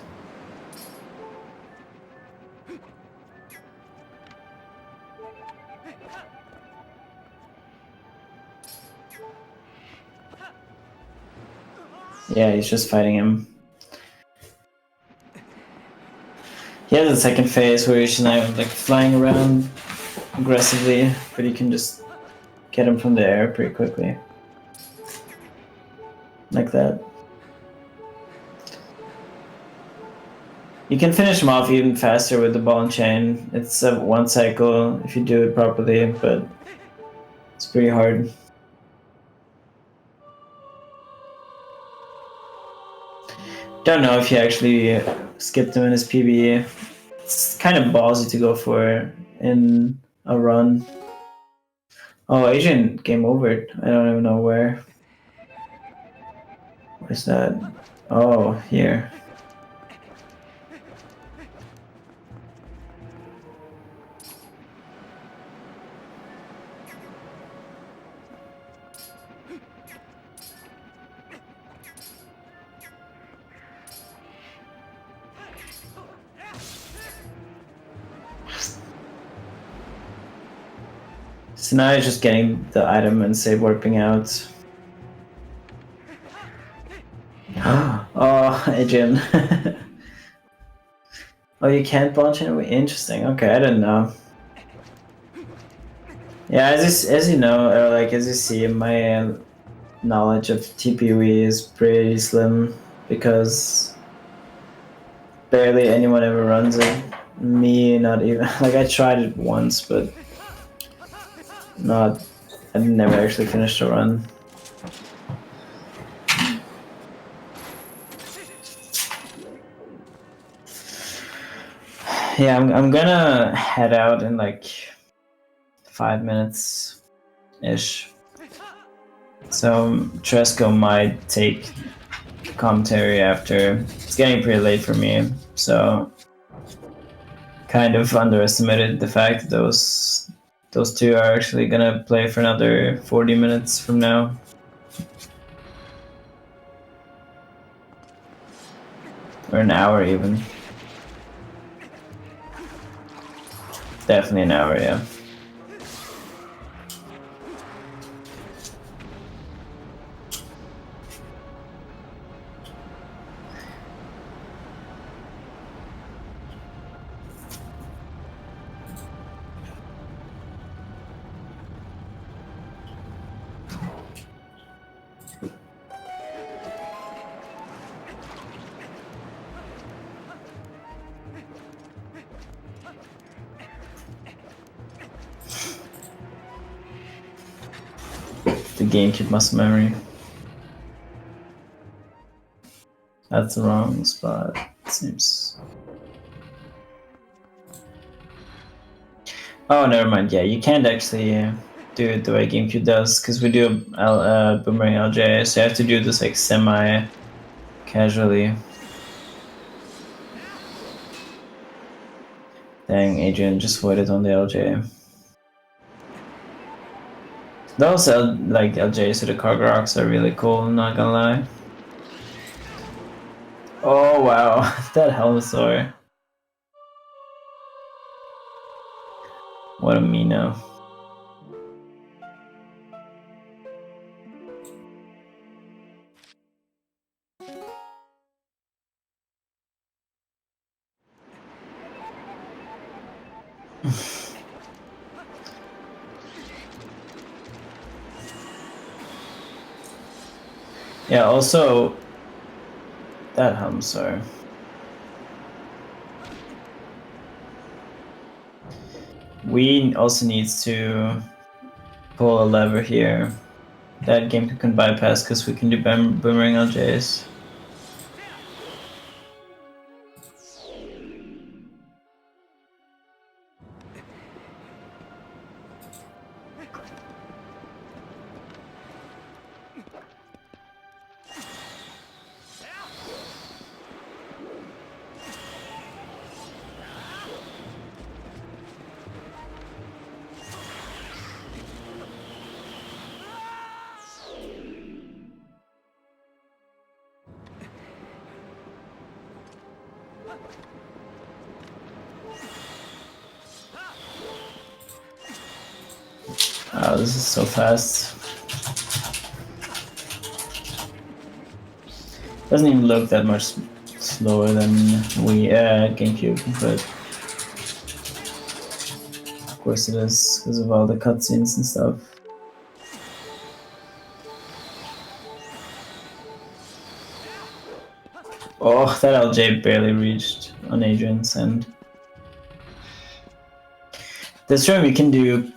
Yeah, he's just fighting him. He has a second phase where he's now like flying around aggressively, but you can just get him from the air pretty quickly. Like that. You can finish him off even faster with the ball and chain. It's a 1 cycle if you do it properly, but it's pretty hard. Don't know if he actually skipped him in his PB. It's kind of ballsy to go for in a run. Oh, Adrian game over. I don't even know where. Where's that? Oh, here. So now he's just getting the item and save warping out. Oh, Adrian. Oh, you can't launch anyway? Interesting. Okay, I didn't know. Yeah, as you know, or like as you see, my knowledge of TPUE is pretty slim because barely anyone ever runs it. Me, not even. Like I tried it once, but not. I never actually finished a run. Yeah, I'm gonna head out in like 5 minutes ish. So Tresco might take commentary after. It's getting pretty late for me, so kind of underestimated the fact that those two are actually gonna play for another 40 minutes from now. Or an hour even. Definitely an hour, yeah. The GameCube muscle memory. That's the wrong spot, it seems. Oh, never mind. Yeah, you can't actually do it the way GameCube does, because we do boomerang LJ, so you have to do this like semi-casually. Dang, Adrian just waited on the LJ. Those like LJs to the Cog Rocks are really cool, not gonna lie. Oh wow, that Helmasaur. What a Mino. Yeah, also that Helmasaur. We also needs to pull a lever here that GameCube can bypass because we can do boomerang LJs. Oh, this is so fast. Doesn't even look that much slower than GameCube, but of course it is because of all the cutscenes and stuff. Oh, that LJ barely reached on Adrian's end. This room you can do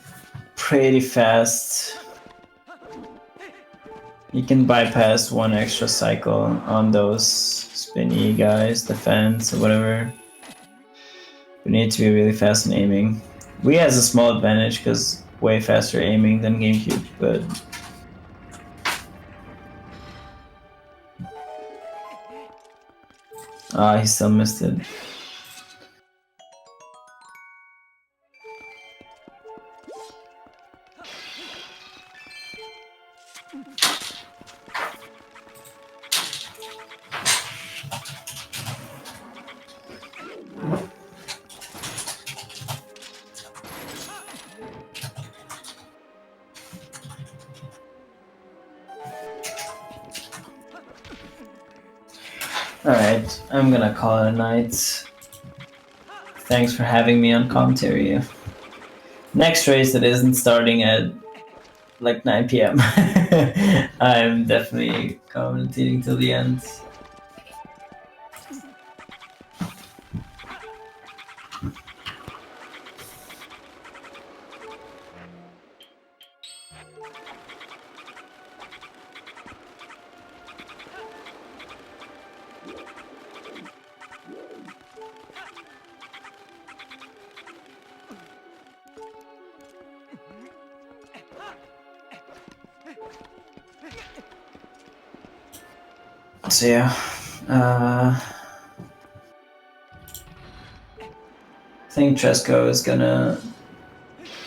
pretty fast. You can bypass one extra cycle on those spinny guys, the fans or whatever. We need to be really fast in aiming. Wii has a small advantage because way faster aiming than GameCube, but he still missed it. Alright, I'm gonna call it a night. Thanks for having me on commentary. Next race that isn't starting at like 9 PM. I'm definitely commentating till the end. So yeah, I think Tresco is gonna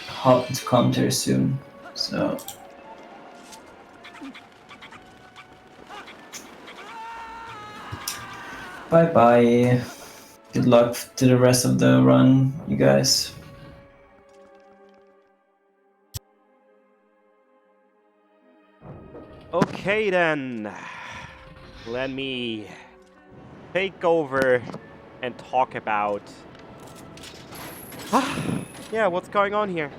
hop into counter soon. So bye bye. Good luck to the rest of the run, you guys. Okay then, let me take over and talk about yeah, what's going on here.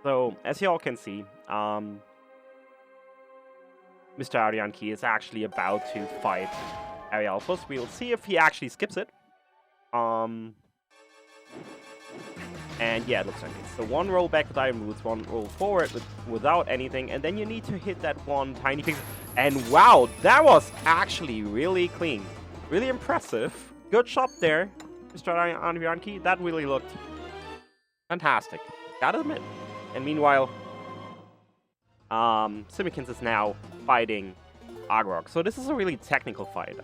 So as you all can see, MrAdrianki is actually about to fight Arialphos. We'll see if he actually skips it. And yeah, it looks like it. So one roll back with Iron Boots, one roll forward without anything, and then you need to hit that one tiny pixel. And wow, that was actually really clean. Really impressive. Good shot there, MrAdrianki. That really looked fantastic. Gotta admit. And meanwhile, Simikins is now fighting Agrok. So this is a really technical fight.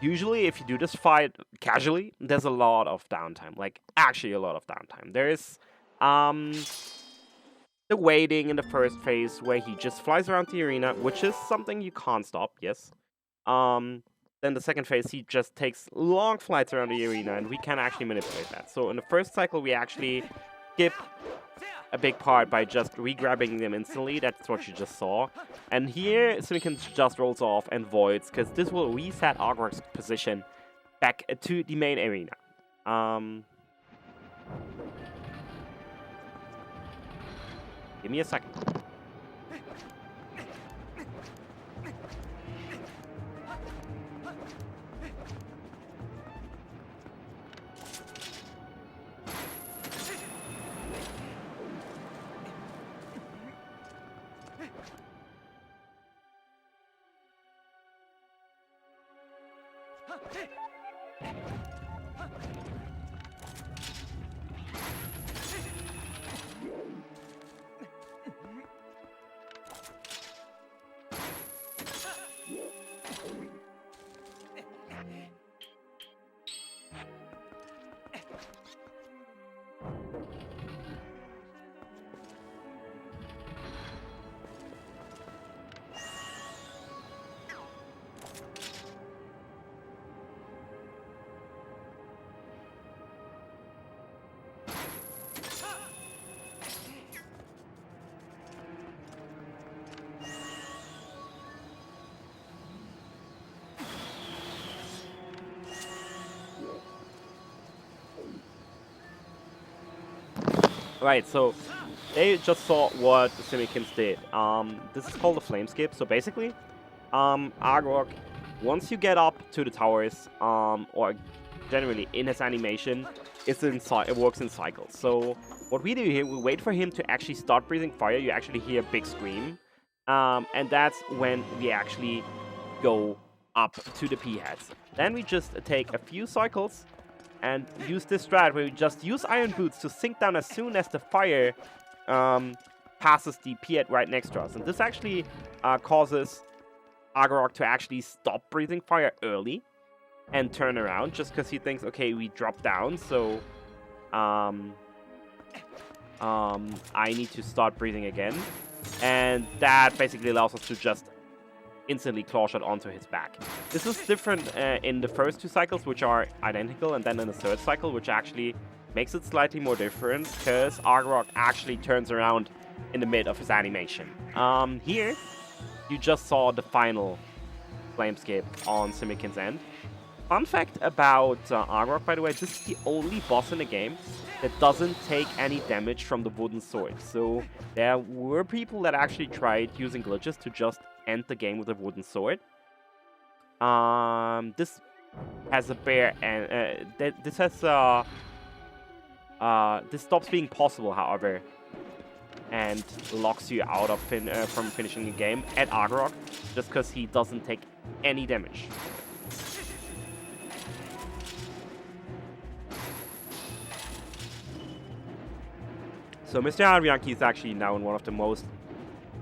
Usually, if you do this fight casually, there's a lot of downtime. Like, actually a lot of downtime. There is the waiting in the first phase where he just flies around the arena, which is something you can't stop, yes. Then the second phase, he just takes long flights around the arena, and we can actually manipulate that. So in the first cycle, we actually skip a big part by just re-grabbing them instantly. That's what you just saw. And here, Simikins just rolls off and voids, because this will reset Agrok's position back to the main arena. Give me a second. Right, so they just saw what the Simikins did. This is called a flame skip. So basically, Agrok, once you get up to the towers, or generally in his animation, it works in cycles. So what we do here, we wait for him to actually start breathing fire. You actually hear a big scream, and that's when we actually go up to the P-heads. Then we just take a few cycles and use this strat where we just use Iron Boots to sink down as soon as the fire passes the P-head right next to us. And this actually causes Agrok to actually stop breathing fire early and turn around, just because he thinks, okay, we dropped down, so I need to start breathing again. And that basically allows us to just instantly claw shot onto his back. This is different in the first two cycles, which are identical, and then in the third cycle, which actually makes it slightly more different, because Agrok actually turns around in the mid of his animation. Here, you just saw the final flamescape on Simikins' end. Fun fact about Agrok, by the way, this is the only boss in the game that doesn't take any damage from the wooden sword. So there were people that actually tried using glitches to just end the game with a wooden sword. This has a bear, and this stops being possible, however, and locks you out of from finishing the game at Agrok, just because he doesn't take any damage. So MrAdrianki is actually now in one of the most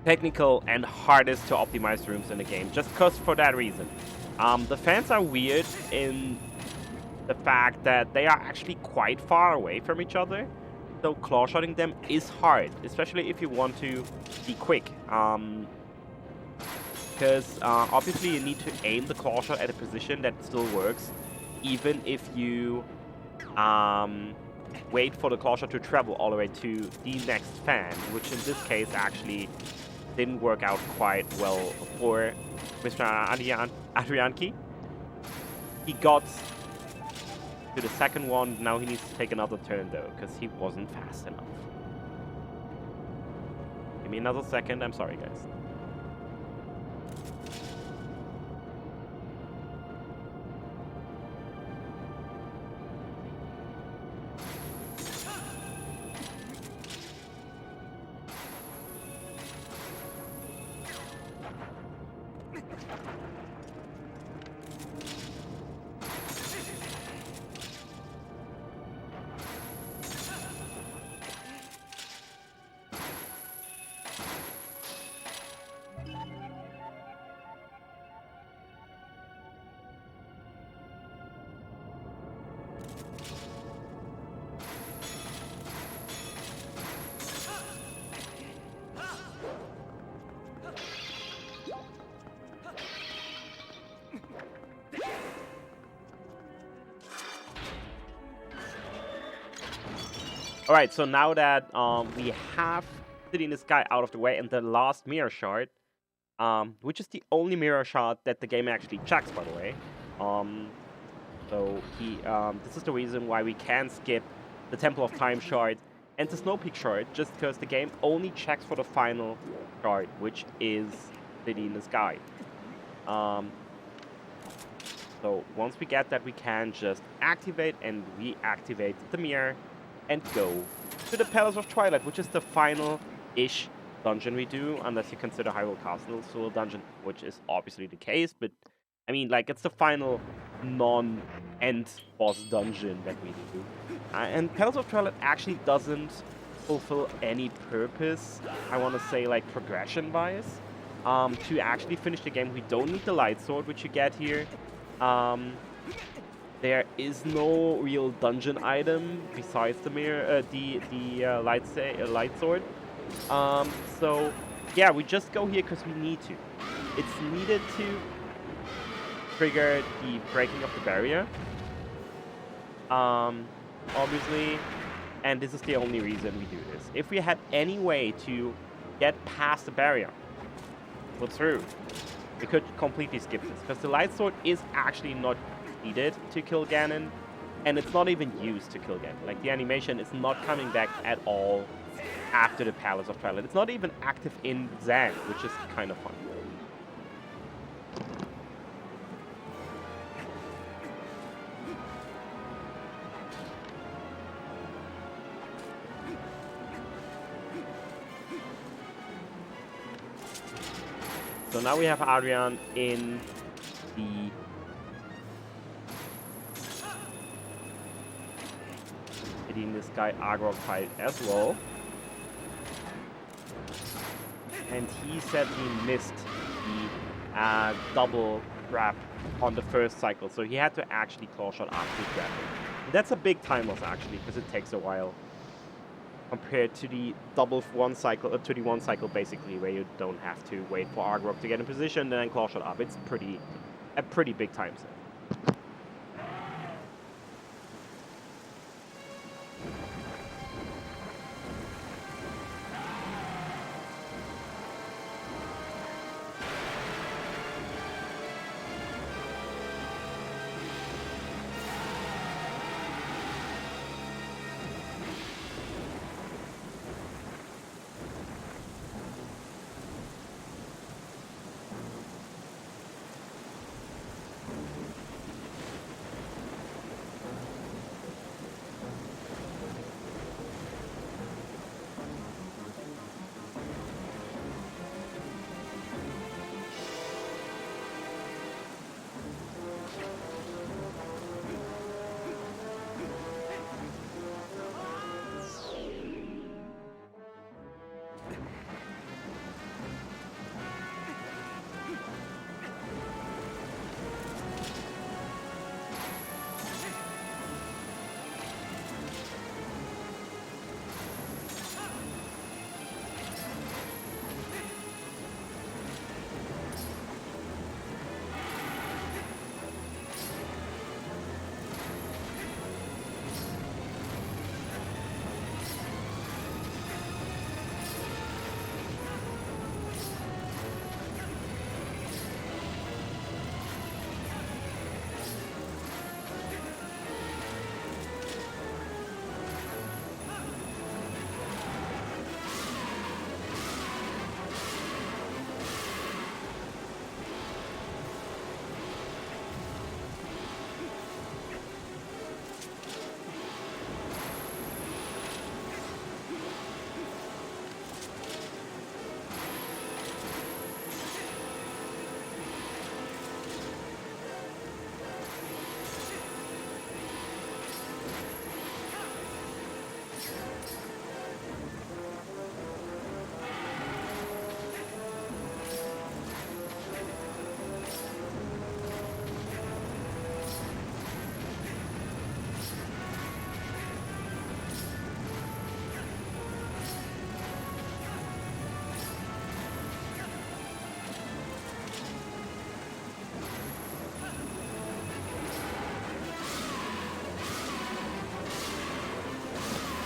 technical and hardest to optimize rooms in the game, just because for that reason. The fans are weird in the fact that they are actually quite far away from each other, so claw-shotting them is hard, especially if you want to be quick. Because obviously you need to aim the claw shot at a position that still works, even if you wait for the claw shot to travel all the way to the next fan, which in this case actually didn't work out quite well for MrAdrianki. He got to the second one. Now he needs to take another turn though, because he wasn't fast enough. Give me another second. I'm sorry, guys. Alright, so now that we have City in the Sky out of the way and the last mirror shard, which is the only mirror shard that the game actually checks, by the way. This is the reason why we can skip the Temple of Time shard and the Snow Peak shard, just because the game only checks for the final shard, which is City in the Sky. So once we get that, we can just activate and reactivate the mirror and go to the Palace of Twilight, which is the final-ish dungeon we do, unless you consider Hyrule Castle Sewer dungeon, which is obviously the case, but I mean, like, it's the final non-end boss dungeon that we do. And Palace of Twilight actually doesn't fulfill any purpose, I want to say, like, progression-wise. To actually finish the game, we don't need the Light Sword, which you get here. There is no real dungeon item besides the mirror, light sword. So yeah, we just go here because we need to. It's needed to trigger the breaking of the barrier. Obviously, and this is the only reason we do this. If we had any way to get past the barrier, go through, we could completely skip this because the light sword is actually not needed to kill Ganon, and it's not even used to kill Ganon. Like, the animation is not coming back at all after the Palace of Twilight. It's not even active in Zan, which is kind of fun. So now we have Adrian in the in this guy aggro fight as well. And he said he missed the double grab on the first cycle, so he had to actually claw shot after grabbing. That's a big time loss actually, because it takes a while compared to the one cycle basically, where you don't have to wait for Argrok to get in position and then claw shot up. It's a pretty big time set.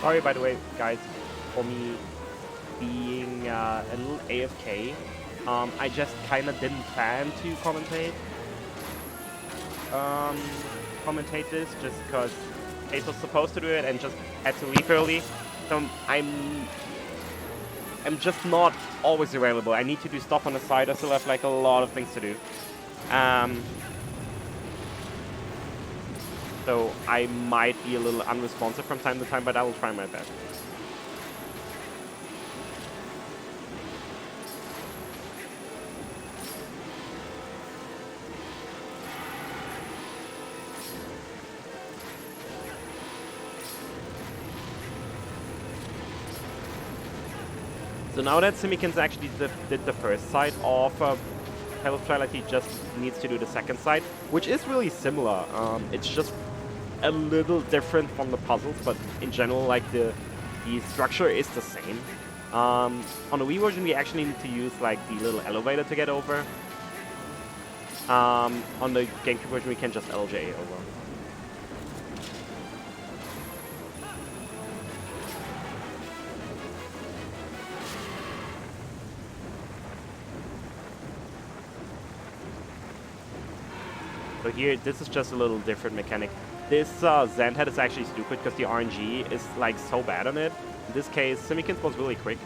Sorry, by the way, guys, for me being a little AFK. I just kind of didn't plan to commentate this just because Ace was supposed to do it and just had to leave early. So I'm just not always available. I need to do stuff on the side. I still have like a lot of things to do. So I might be a little unresponsive from time to time, but I will try my best. So now that Simikins actually did the first side of Tale of Twilight, he just needs to do the second side, which is really similar. It's just a little different from the puzzles, but in general, like the structure is the same. On the Wii version, we actually need to use like the little elevator to get over. On the GameCube version, we can just LJ over. So here, this is just a little different mechanic. This Zand head is actually stupid because the RNG is like so bad on it. In this case, Simikins was really quick.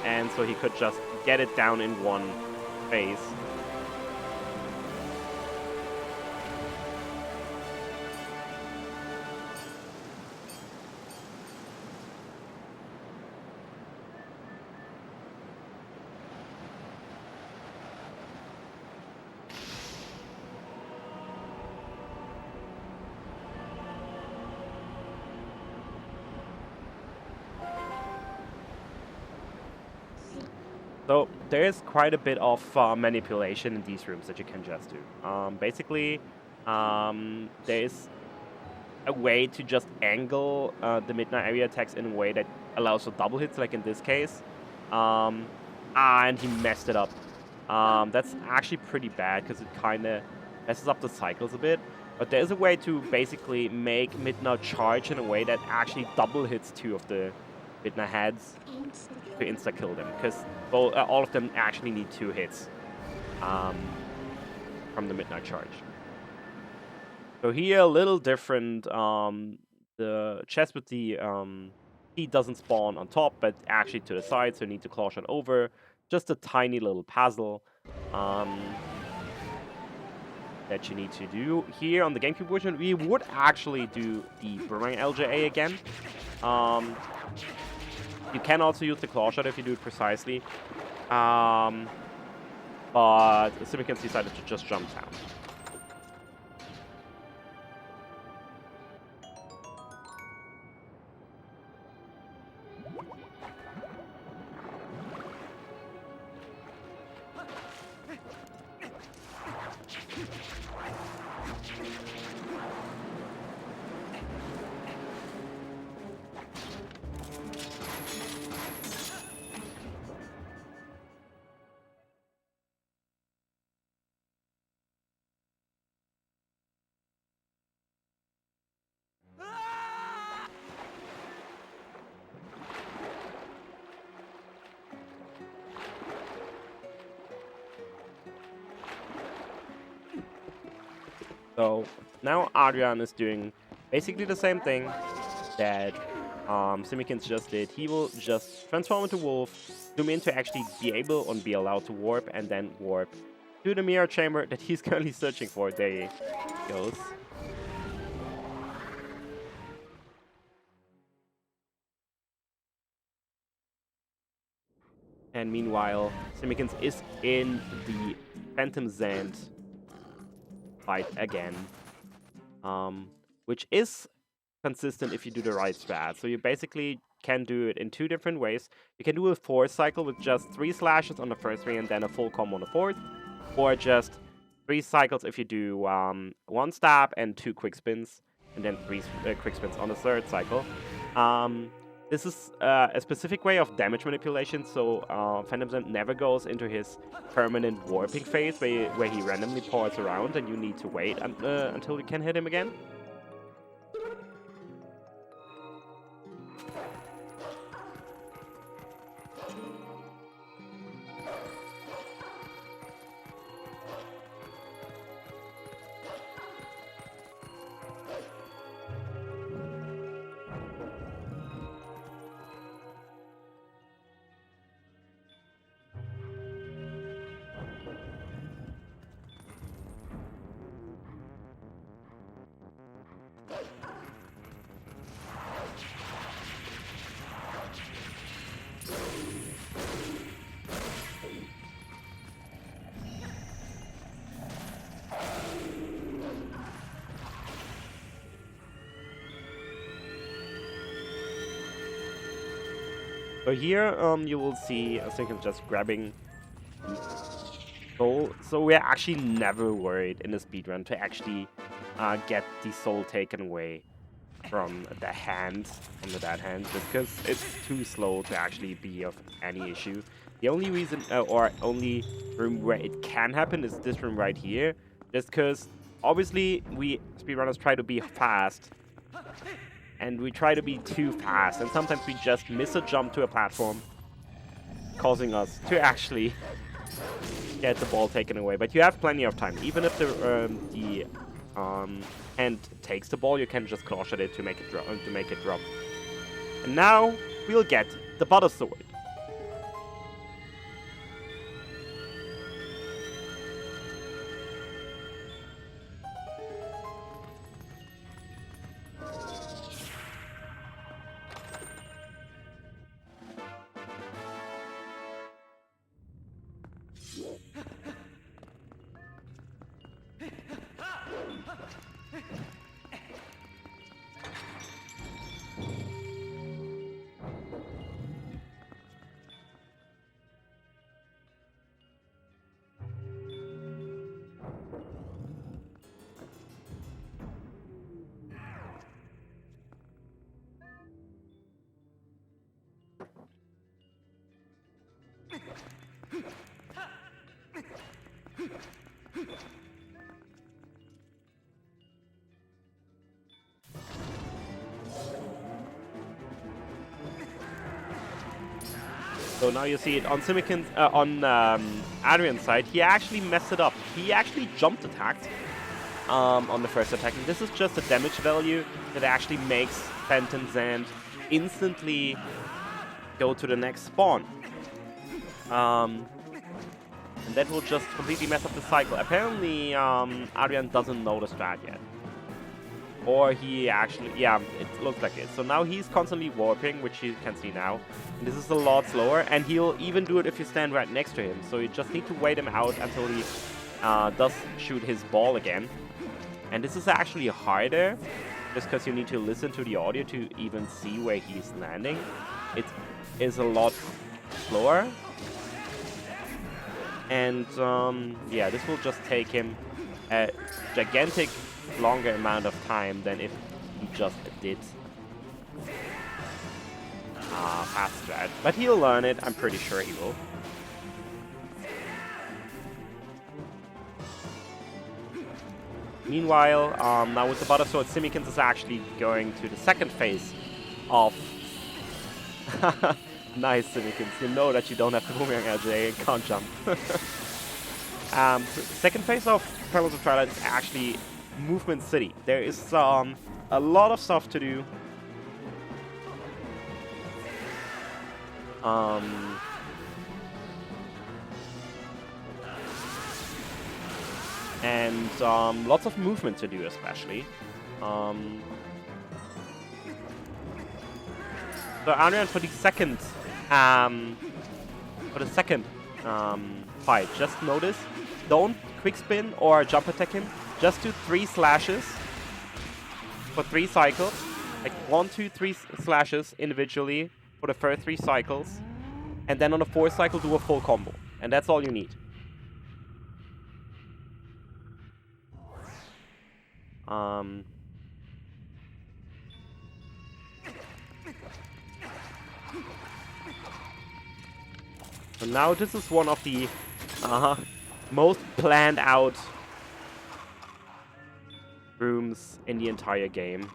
And so he could just get it down in one phase. So there is quite a bit of manipulation in these rooms that you can just do. Basically, there is a way to just angle the midnight area attacks in a way that allows for double hits, like in this case. And he messed it up. That's actually pretty bad because it kind of messes up the cycles a bit. But there's a way to basically make Midnight charge in a way that actually double hits two of the Midnight heads to insta-kill them, because all of them actually need 2 hits from the Midnight charge. So here, a little different. The chest with the heat doesn't spawn on top, but actually to the side, so you need to claw shot over. Just a tiny little puzzle that you need to do. Here on the GameCube version, we would actually do the Boomerang LJA again. You can also use the claw shot if you do it precisely. But Simikins decided to just jump down. So now Adrian is doing basically the same thing that Simikins just did. He will just transform into Wolf, zoom in to actually be able and be allowed to warp, and then warp to the mirror chamber that he's currently searching for. There he goes. And meanwhile, Simikins is in the Phantom Zand fight again, which is consistent if you do the right strat. So you basically can do it in 2 different ways. You can do a 4 cycle with just 3 slashes on the first ring and then a full combo on the 4th, or just 3 cycles if you do 1 stab and 2 quick spins, and then 3 quick spins on the 3rd cycle. This is a specific way of damage manipulation, so Phantom Zand never goes into his permanent warping phase where he randomly pours around and you need to wait until you can hit him again. So here, you will see simikins just grabbing soul. So we're actually never worried in the speedrun to actually get the soul taken away from the hand, from the dead hand, just because it's too slow to actually be of any issue. The only reason, or only room where it can happen is this room right here, just because obviously we speedrunners try to be fast, and we try to be too fast, and sometimes we just miss a jump to a platform, causing us to actually get the ball taken away. But you have plenty of time. Even if the hand takes the ball, you can just clash at it to make it drop. And now we'll get the butter sword. So now you see it on simikins, on Adrian's side. He actually messed it up. He actually jumped attacked on the first attack. And this is just a damage value that actually makes Phantom Zand instantly go to the next spawn. And that will just completely mess up the cycle. Apparently, Adrian doesn't know the strat yet. Or he actually, yeah, it looks like it. So now he's constantly warping, which you can see now. And this is a lot slower, and he'll even do it if you stand right next to him. So you just need to wait him out until he does shoot his ball again. And this is actually harder, just because you need to listen to the audio to even see where he's landing. It is a lot slower. And yeah, this will just take him a gigantic longer amount of time than if he just did fast strat. But he'll learn it, I'm pretty sure he will. Meanwhile, now with the butter sword, simikins is actually going to the second phase of nice simikins. You know that you don't have the boomerang LJ and can't jump. Second phase of Pillars of Twilight is actually Movement City. There is a lot of stuff to do. And lots of movement to do, especially. So Adrian, for the second fight, just notice, don't quick spin or jump attack him. Just do 3 slashes for 3 cycles. Like 1, 2, 3 slashes individually for the first 3 cycles. And then on the 4th cycle, do a full combo. And that's all you need. So now this is one of the most planned out rooms in the entire game.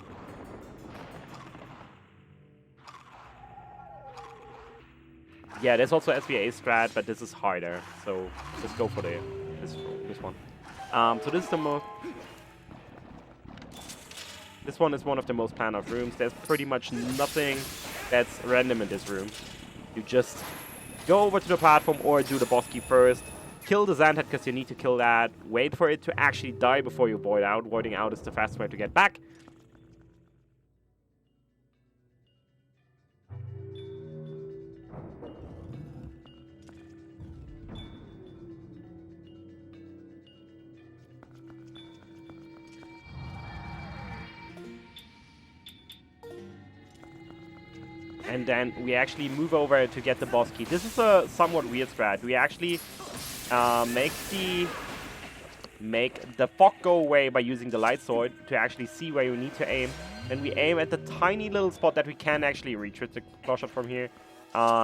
Yeah, there's also SVA strat, but this is harder. So let's go for this one. So this is the most. This one is one of the most planned out rooms. There's pretty much nothing that's random in this room. You just go over to the platform or do the boss key first. Kill the Xanthead because you need to kill that. Wait for it to actually die before you void out. Voiding out is the fastest way to get back. And then we actually move over to get the boss key. This is a somewhat weird strat. We actually make the fog go away by using the light sword to actually see where you need to aim. And we aim at the tiny little spot that we can actually reach with the claw shot from here,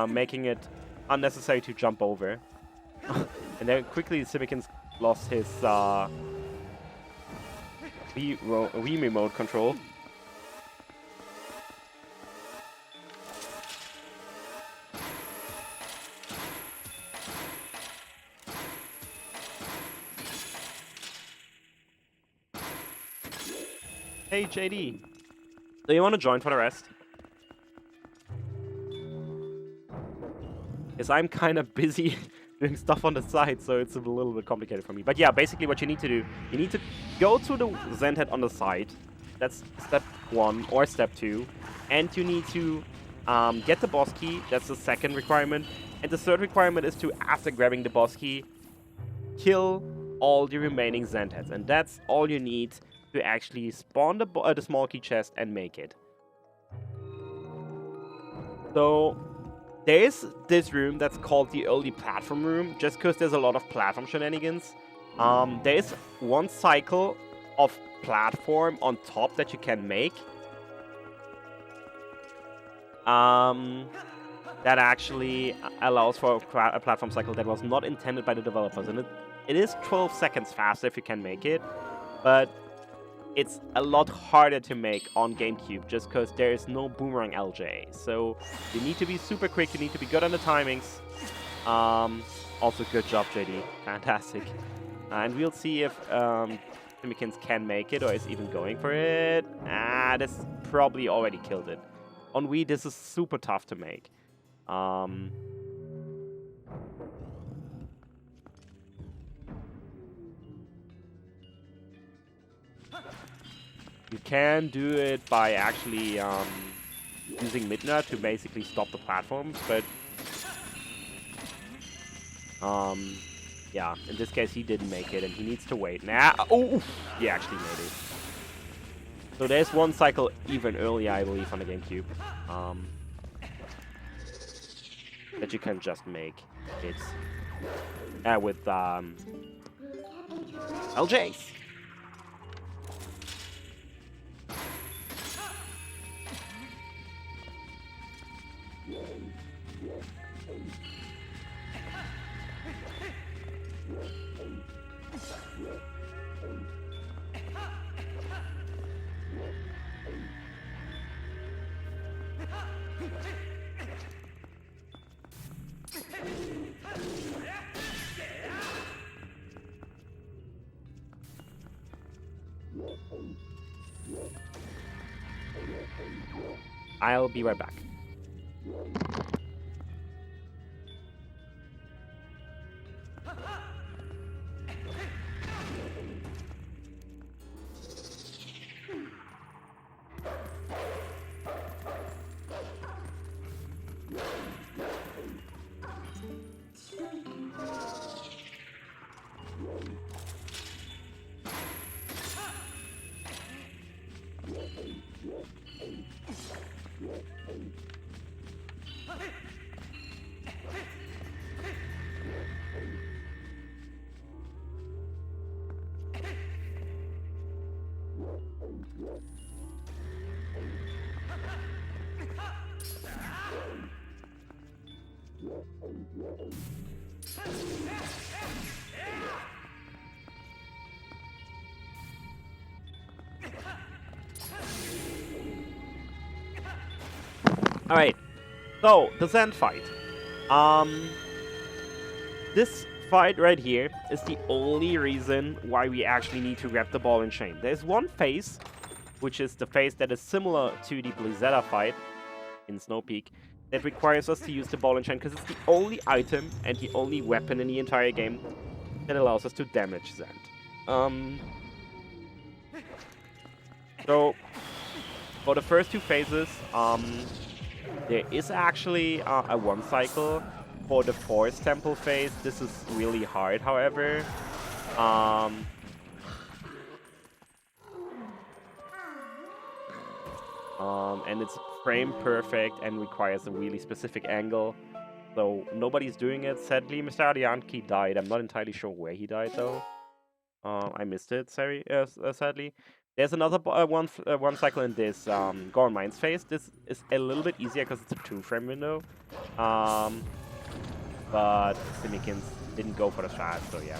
making it unnecessary to jump over. And then quickly Simikins lost his Wii remote control. Hey JD, do you want to join for the rest? Because I'm kind of busy doing stuff on the side, so it's a little bit complicated for me. But yeah, basically what you need to do, you need to go to the Zen head on the side. That's step 1 or step 2. And you need to get the boss key. That's the second requirement. And the third requirement is to, after grabbing the boss key, kill all the remaining Zen heads. And that's all you need to actually spawn the small key chest and make it. So there is this room that's called the early platform room, just because there's a lot of platform shenanigans. There is one cycle of platform on top that you can make. That actually allows for a platform cycle that was not intended by the developers. And it is 12 seconds faster if you can make it, but it's a lot harder to make on GameCube just because there is no boomerang LJ. So you need to be super quick, you need to be good on the timings. Also, good job, JD. Fantastic. And we'll see if Simikins can make it or is even going for it. This probably already killed it. On Wii, this is super tough to make. You can do it by actually using Midna to basically stop the platforms, but yeah, in this case he didn't make it and he needs to wait. Oh, he actually made it. So there's one cycle even earlier, I believe, on the GameCube, that you can just make. It's with LJs. I'll be right back. Alright, so the Zen fight. This fight right here is the only reason why we actually need to grab the ball and chain. There's one phase, which is the phase that is similar to the Blizzetta fight in Snow Peak, that requires us to use the ball and chain because it's the only item and the only weapon in the entire game that allows us to damage Zend. So, for the first two phases, there is actually a one cycle. For the Forest Temple phase, this is really hard, however. And it's frame perfect and requires a really specific angle. So nobody's doing it. Sadly, MrAdrianki died. I'm not entirely sure where he died though. I missed it. Sorry, sadly. There's another one cycle in this Goron Mines phase. This is a little bit easier because it's a 2-frame window. But Simikins didn't go for the shot, so yeah.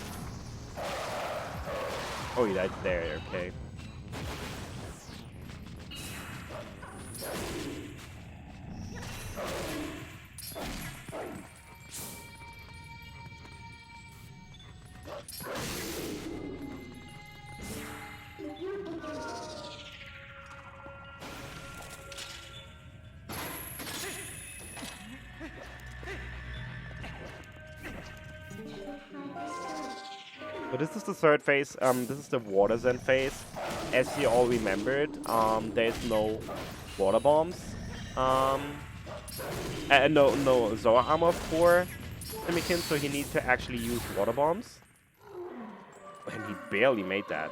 Oh, he died there. Okay. So this is the third phase. This is the water zen phase. As you all remembered, there's no water bombs. No Zoa armor for Simikins, so he needs to actually use water bombs. And he barely made that.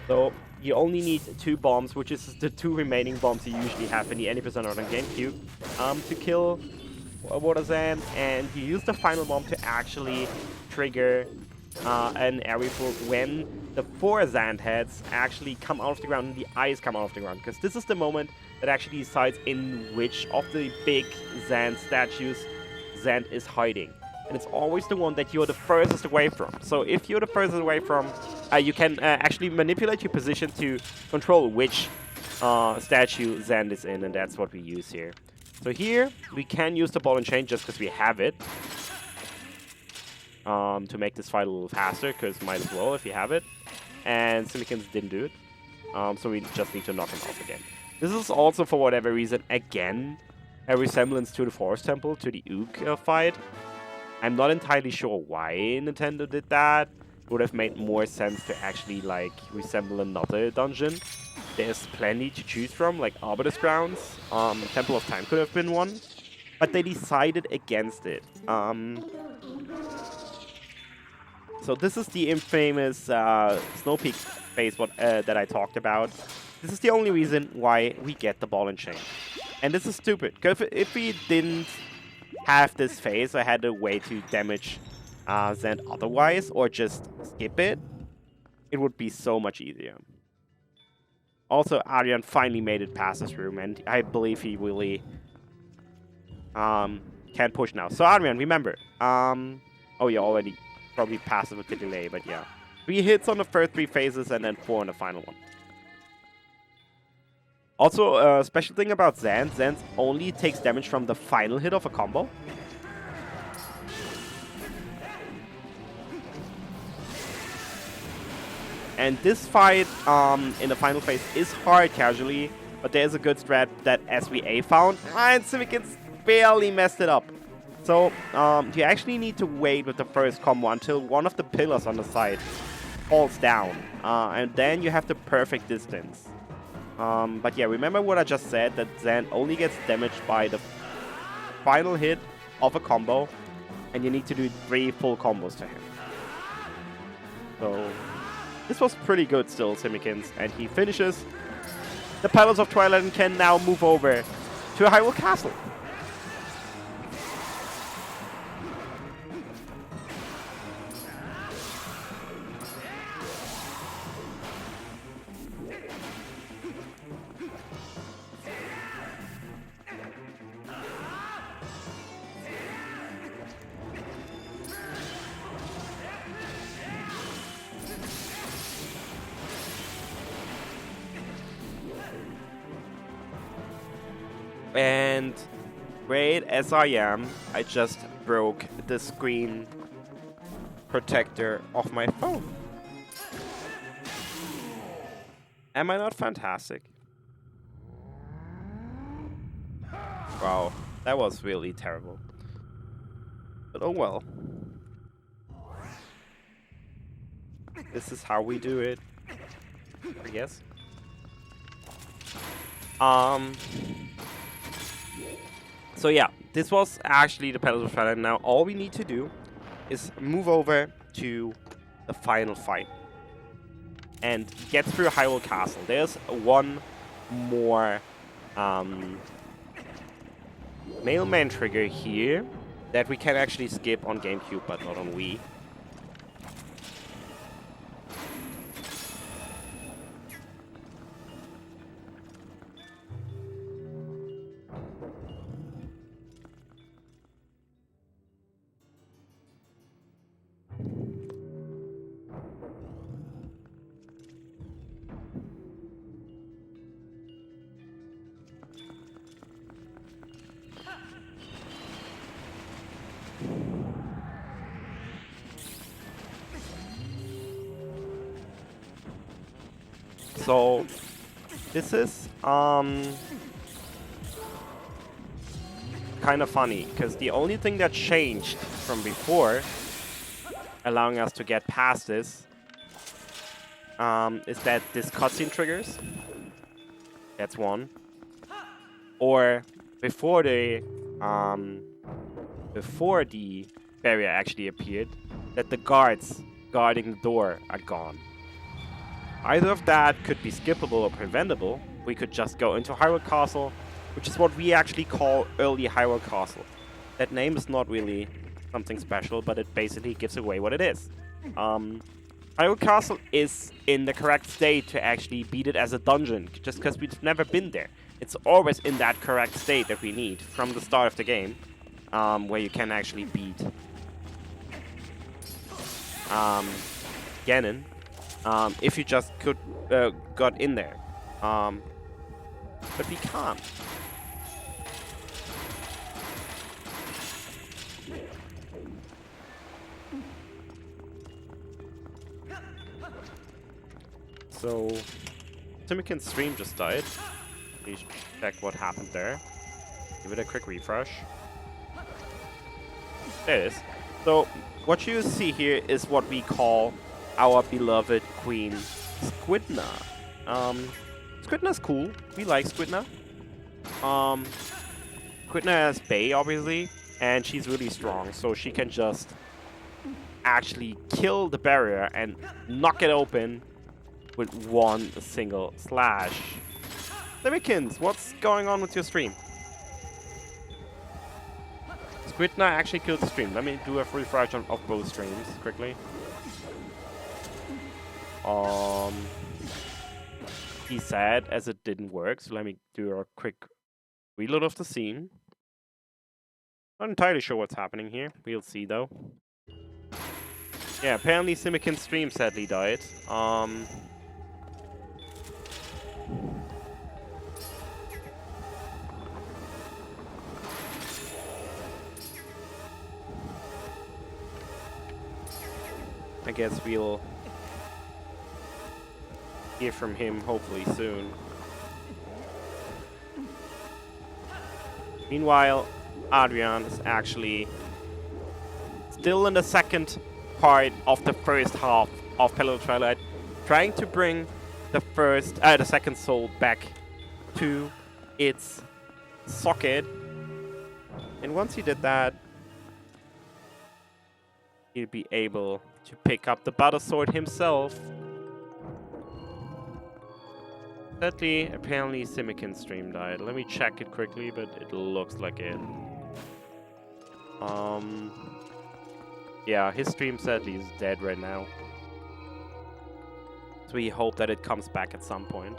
So you only need 2 bombs, which is the 2 remaining bombs you usually have in the any persona on GameCube, to kill Water Zan, and you use the final bomb to actually trigger an area full when the 4 Zand heads actually come out of the ground and the eyes come out of the ground, because this is the moment that actually decides in which of the big Zand statues Zand is hiding. And it's always the one that you're the furthest away from. So if you're the furthest away from, you can actually manipulate your position to control which statue Zand is in, and that's what we use here. So here, we can use the ball and chain just because we have it. To make this fight a little faster, because might as well if you have it. And Simikins didn't do it. So we just need to knock him off again. This is also, for whatever reason, again, a resemblance to the Forest Temple, to the Ook fight. I'm not entirely sure why Nintendo did that. It would have made more sense to actually, like, resemble another dungeon. There's plenty to choose from, like Arbitr's Grounds. Temple of Time could have been one. But they decided against it. So this is the infamous Snow Peak phase that I talked about. This is the only reason why we get the ball and chain. And this is stupid, because if we didn't have this phase, I had a way to damage Zand otherwise, or just skip it, it would be so much easier. Also, Adrian finally made it past this room, and I believe he really can push now. So Adrian, remember, oh yeah, already probably passed it with the delay, but yeah. 3 hits on the first 3 phases, and then 4 on the final one. Also, a special thing about Zand, Zand only takes damage from the final hit of a combo. And this fight in the final phase is hard casually, but there's a good strat that SVA found, and Simikins barely messed it up. So you actually need to wait with the first combo until one of the pillars on the side falls down, and then you have the perfect distance. But yeah, remember what I just said, that Zand only gets damaged by the final hit of a combo, and you need to do 3 full combos to him. So this was pretty good still, Simikins, and he finishes the Palace of Twilight and can now move over to Hyrule Castle. And great as I am, I just broke the screen protector of my phone. Am I not fantastic? Wow, that was really terrible. But oh well. This is how we do it. I guess. So yeah, this was actually the Palace of Twilight. Now all we need to do is move over to the final fight and get through Hyrule Castle. There's one more mailman trigger here that we can actually skip on GameCube, but not on Wii. So this is kind of funny because the only thing that changed from before, allowing us to get past this, is that this cutscene triggers. That's one. Or before the barrier actually appeared, that the guards guarding the door are gone. Either of that could be skippable or preventable. We could just go into Hyrule Castle, which is what we actually call early Hyrule Castle. That name is not really something special, but it basically gives away what it is. Hyrule Castle is in the correct state to actually beat it as a dungeon, just because we've never been there. It's always in that correct state that we need from the start of the game, where you can actually beat Ganon. If you just got in there. But we can't. So, Timikin's stream just died. Please check what happened there. Give it a quick refresh. There it is. So, what you see here is what we call our beloved Queen Squidna. Squidna's cool. We like Squidna. Squidna has Bay, obviously, and she's really strong, so she can just actually kill the barrier and knock it open with one single slash. Simikins, what's going on with your stream? Squidna actually killed the stream. Let me do a refresh of both streams quickly. He's sad as it didn't work, so let me do a quick reload of the scene. Not entirely sure what's happening here. We'll see though. Yeah, apparently Simikin's stream sadly died. I guess we'll hear from him hopefully soon. Meanwhile, Adrian is actually still in the second part of the first half of Palace of Twilight, trying to bring the second soul back to its socket. And once he did that, he'll be able to pick up the Butter Sword himself. Sadly, apparently Simikin's stream died. Let me check it quickly, but it looks like it. Yeah, his stream sadly is dead right now. So we hope that it comes back at some point.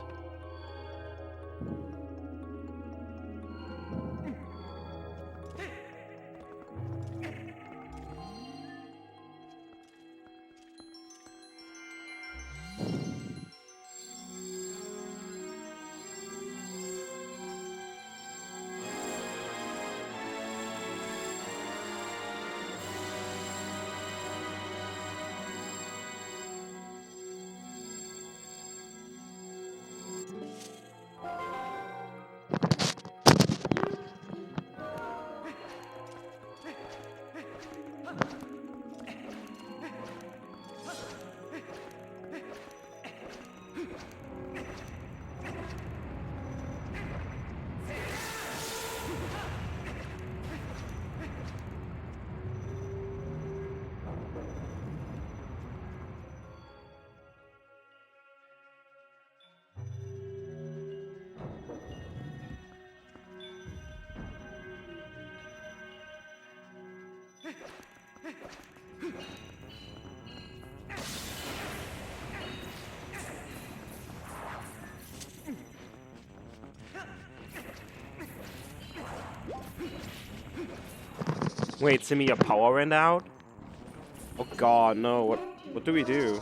Wait, Simi, your power went out? Oh god, no. What do we do?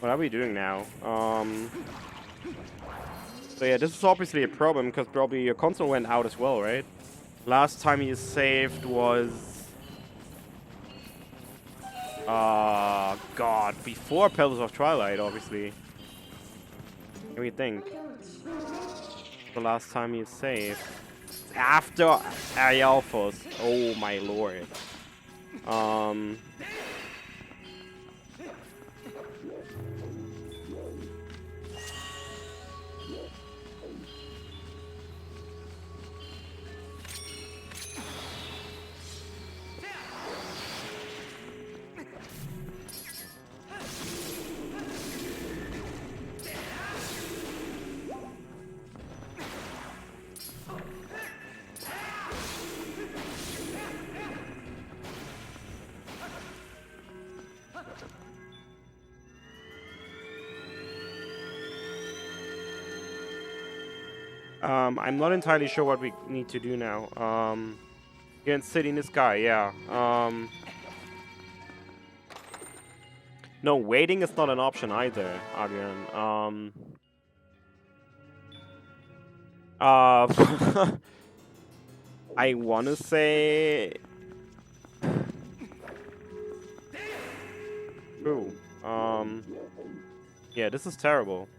What are we doing now? So yeah, this is obviously a problem because probably your console went out as well, right? Last time you saved was... God, before Pillars of Twilight, obviously. Let me think. The last time you saved. After Ayalphos. Oh my lord. I'm not entirely sure what we need to do now. You're in City in the Sky, yeah. No, waiting is not an option either, Adrian. I wanna say... Ooh, yeah, this is terrible.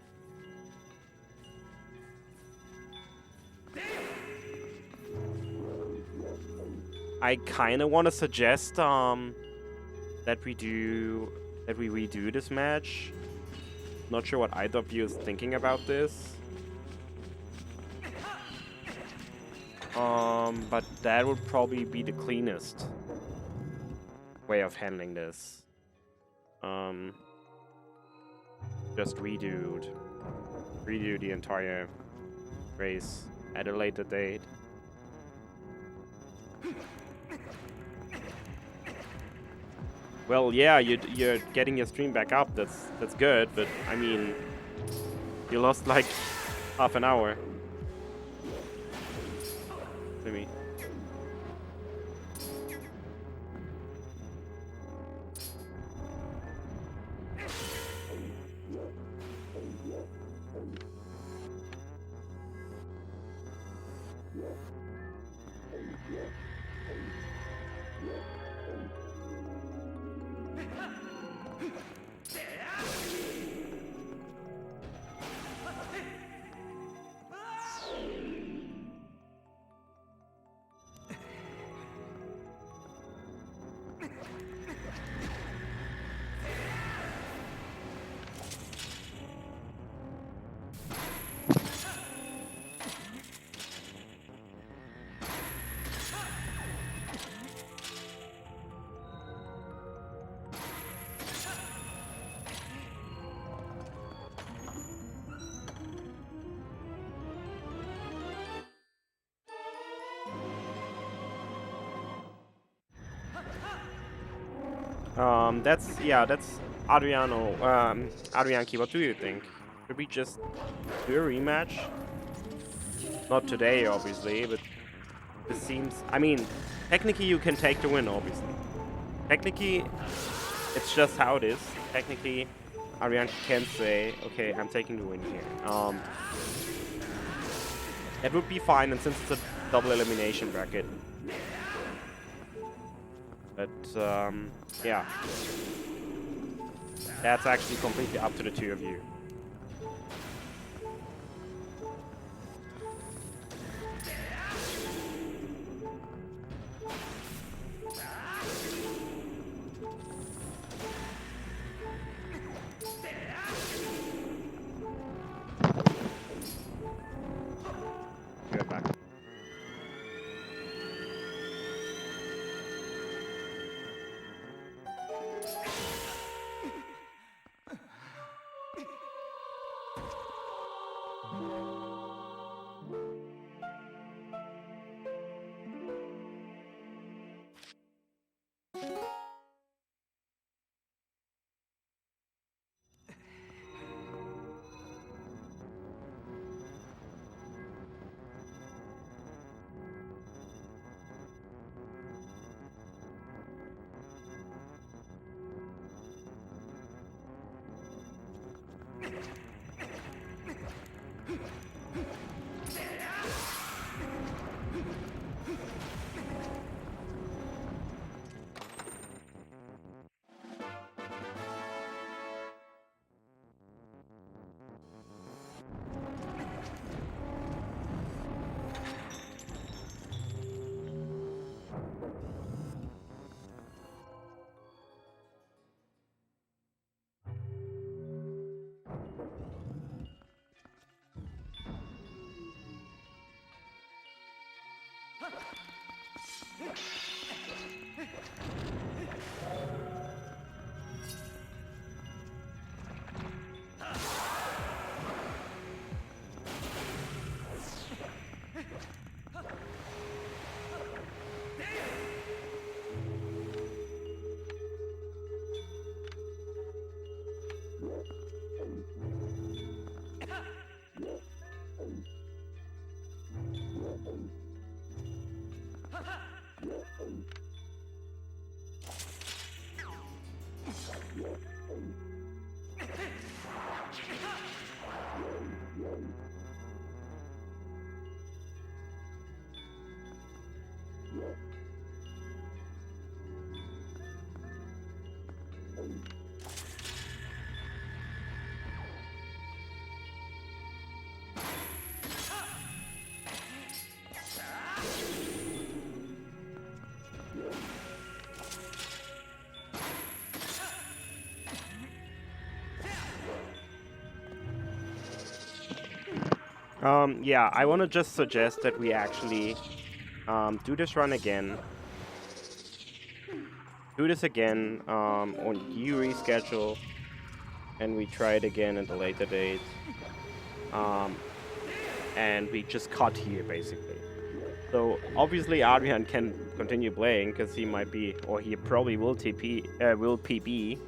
I kind of want to suggest that we redo this match. Not sure what either of you is thinking about this. But that would probably be the cleanest way of handling this. Just redo the entire race at a later date. Well, yeah, you're getting your stream back up. That's good, but I mean, you lost like half an hour. Maybe. That's Adrianki, what do you think? Should we just do a rematch? Not today, obviously, but this seems... I mean, technically you can take the win, obviously. Technically, it's just how it is. Technically, Adrianki can say, okay, I'm taking the win here. That would be fine, and since it's a double elimination bracket. But, yeah. That's actually completely up to the two of you. Yeah, I want to just suggest that we actually do this run again. Do this again on you reschedule, and we try it again at a later date. And we just cut here basically. So obviously Adrian can continue playing because he might be, or he probably will PB.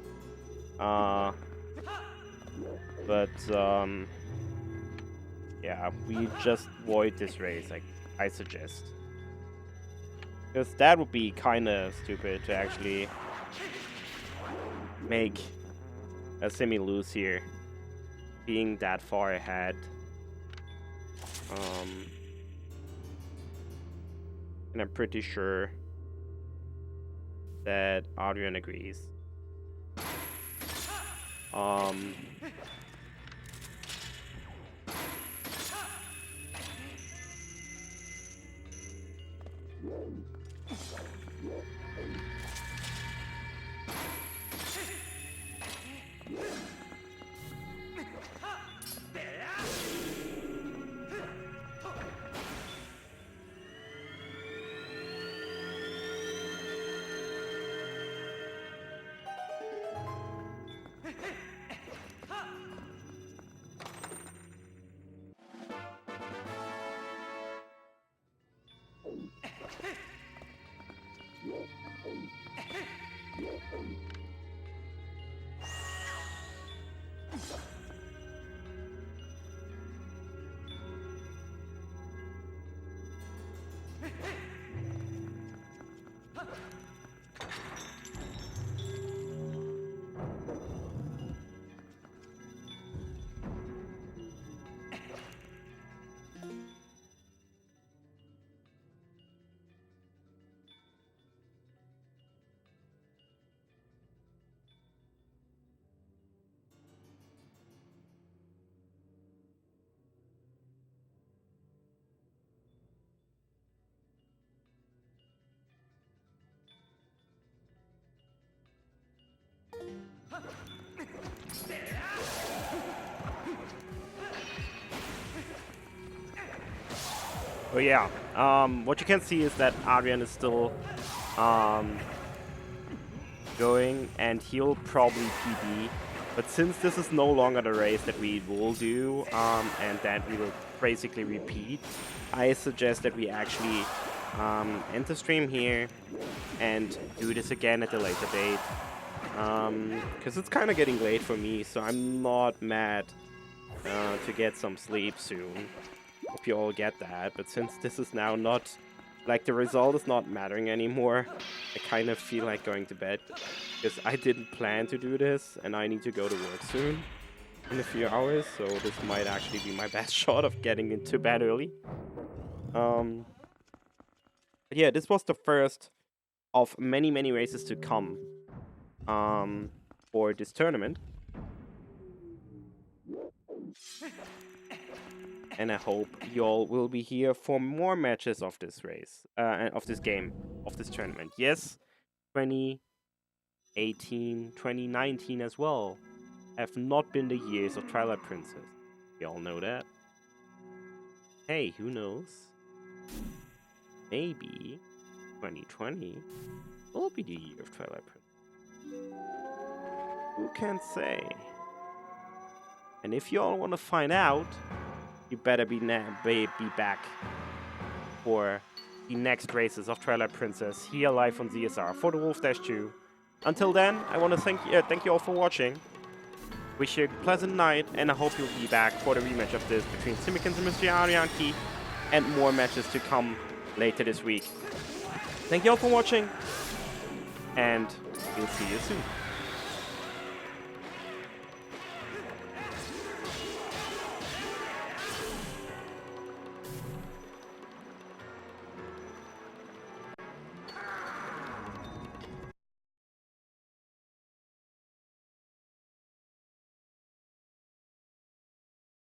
Yeah, we just void this race, I suggest. Because that would be kind of stupid to actually make a Simi lose here, being that far ahead. And I'm pretty sure that Adrian agrees. Oh yeah, what you can see is that Adrian is still going, and he'll probably PB. But since this is no longer the race that we will do, and that we will basically repeat, I suggest that we actually end the stream here and do this again at a later date. Because it's kind of getting late for me, so I'm not mad to get some sleep soon. Hope you all get that, but since this is now not, like, the result is not mattering anymore, I kind of feel like going to bed, because I didn't plan to do this, and I need to go to work soon, in a few hours, so this might actually be my best shot of getting into bed early. But yeah, this was the first of many, many races to come for this tournament. And I hope y'all will be here for more matches of this race, of this game, of this tournament. Yes, 2018, 2019 as well have not been the years of Twilight Princess. Y'all know that. Hey, who knows? Maybe 2020 will be the year of Twilight Princess. Who can say? And if y'all want to find out, you better be back for the next races of Twilight Princess here live on ZSR for the Wolf-2. Until then, I want to thank you all for watching. Wish you a pleasant night, and I hope you'll be back for the rematch of this between simikins and MrAdrianki, and more matches to come later this week. Thank you all for watching, and we'll see you soon.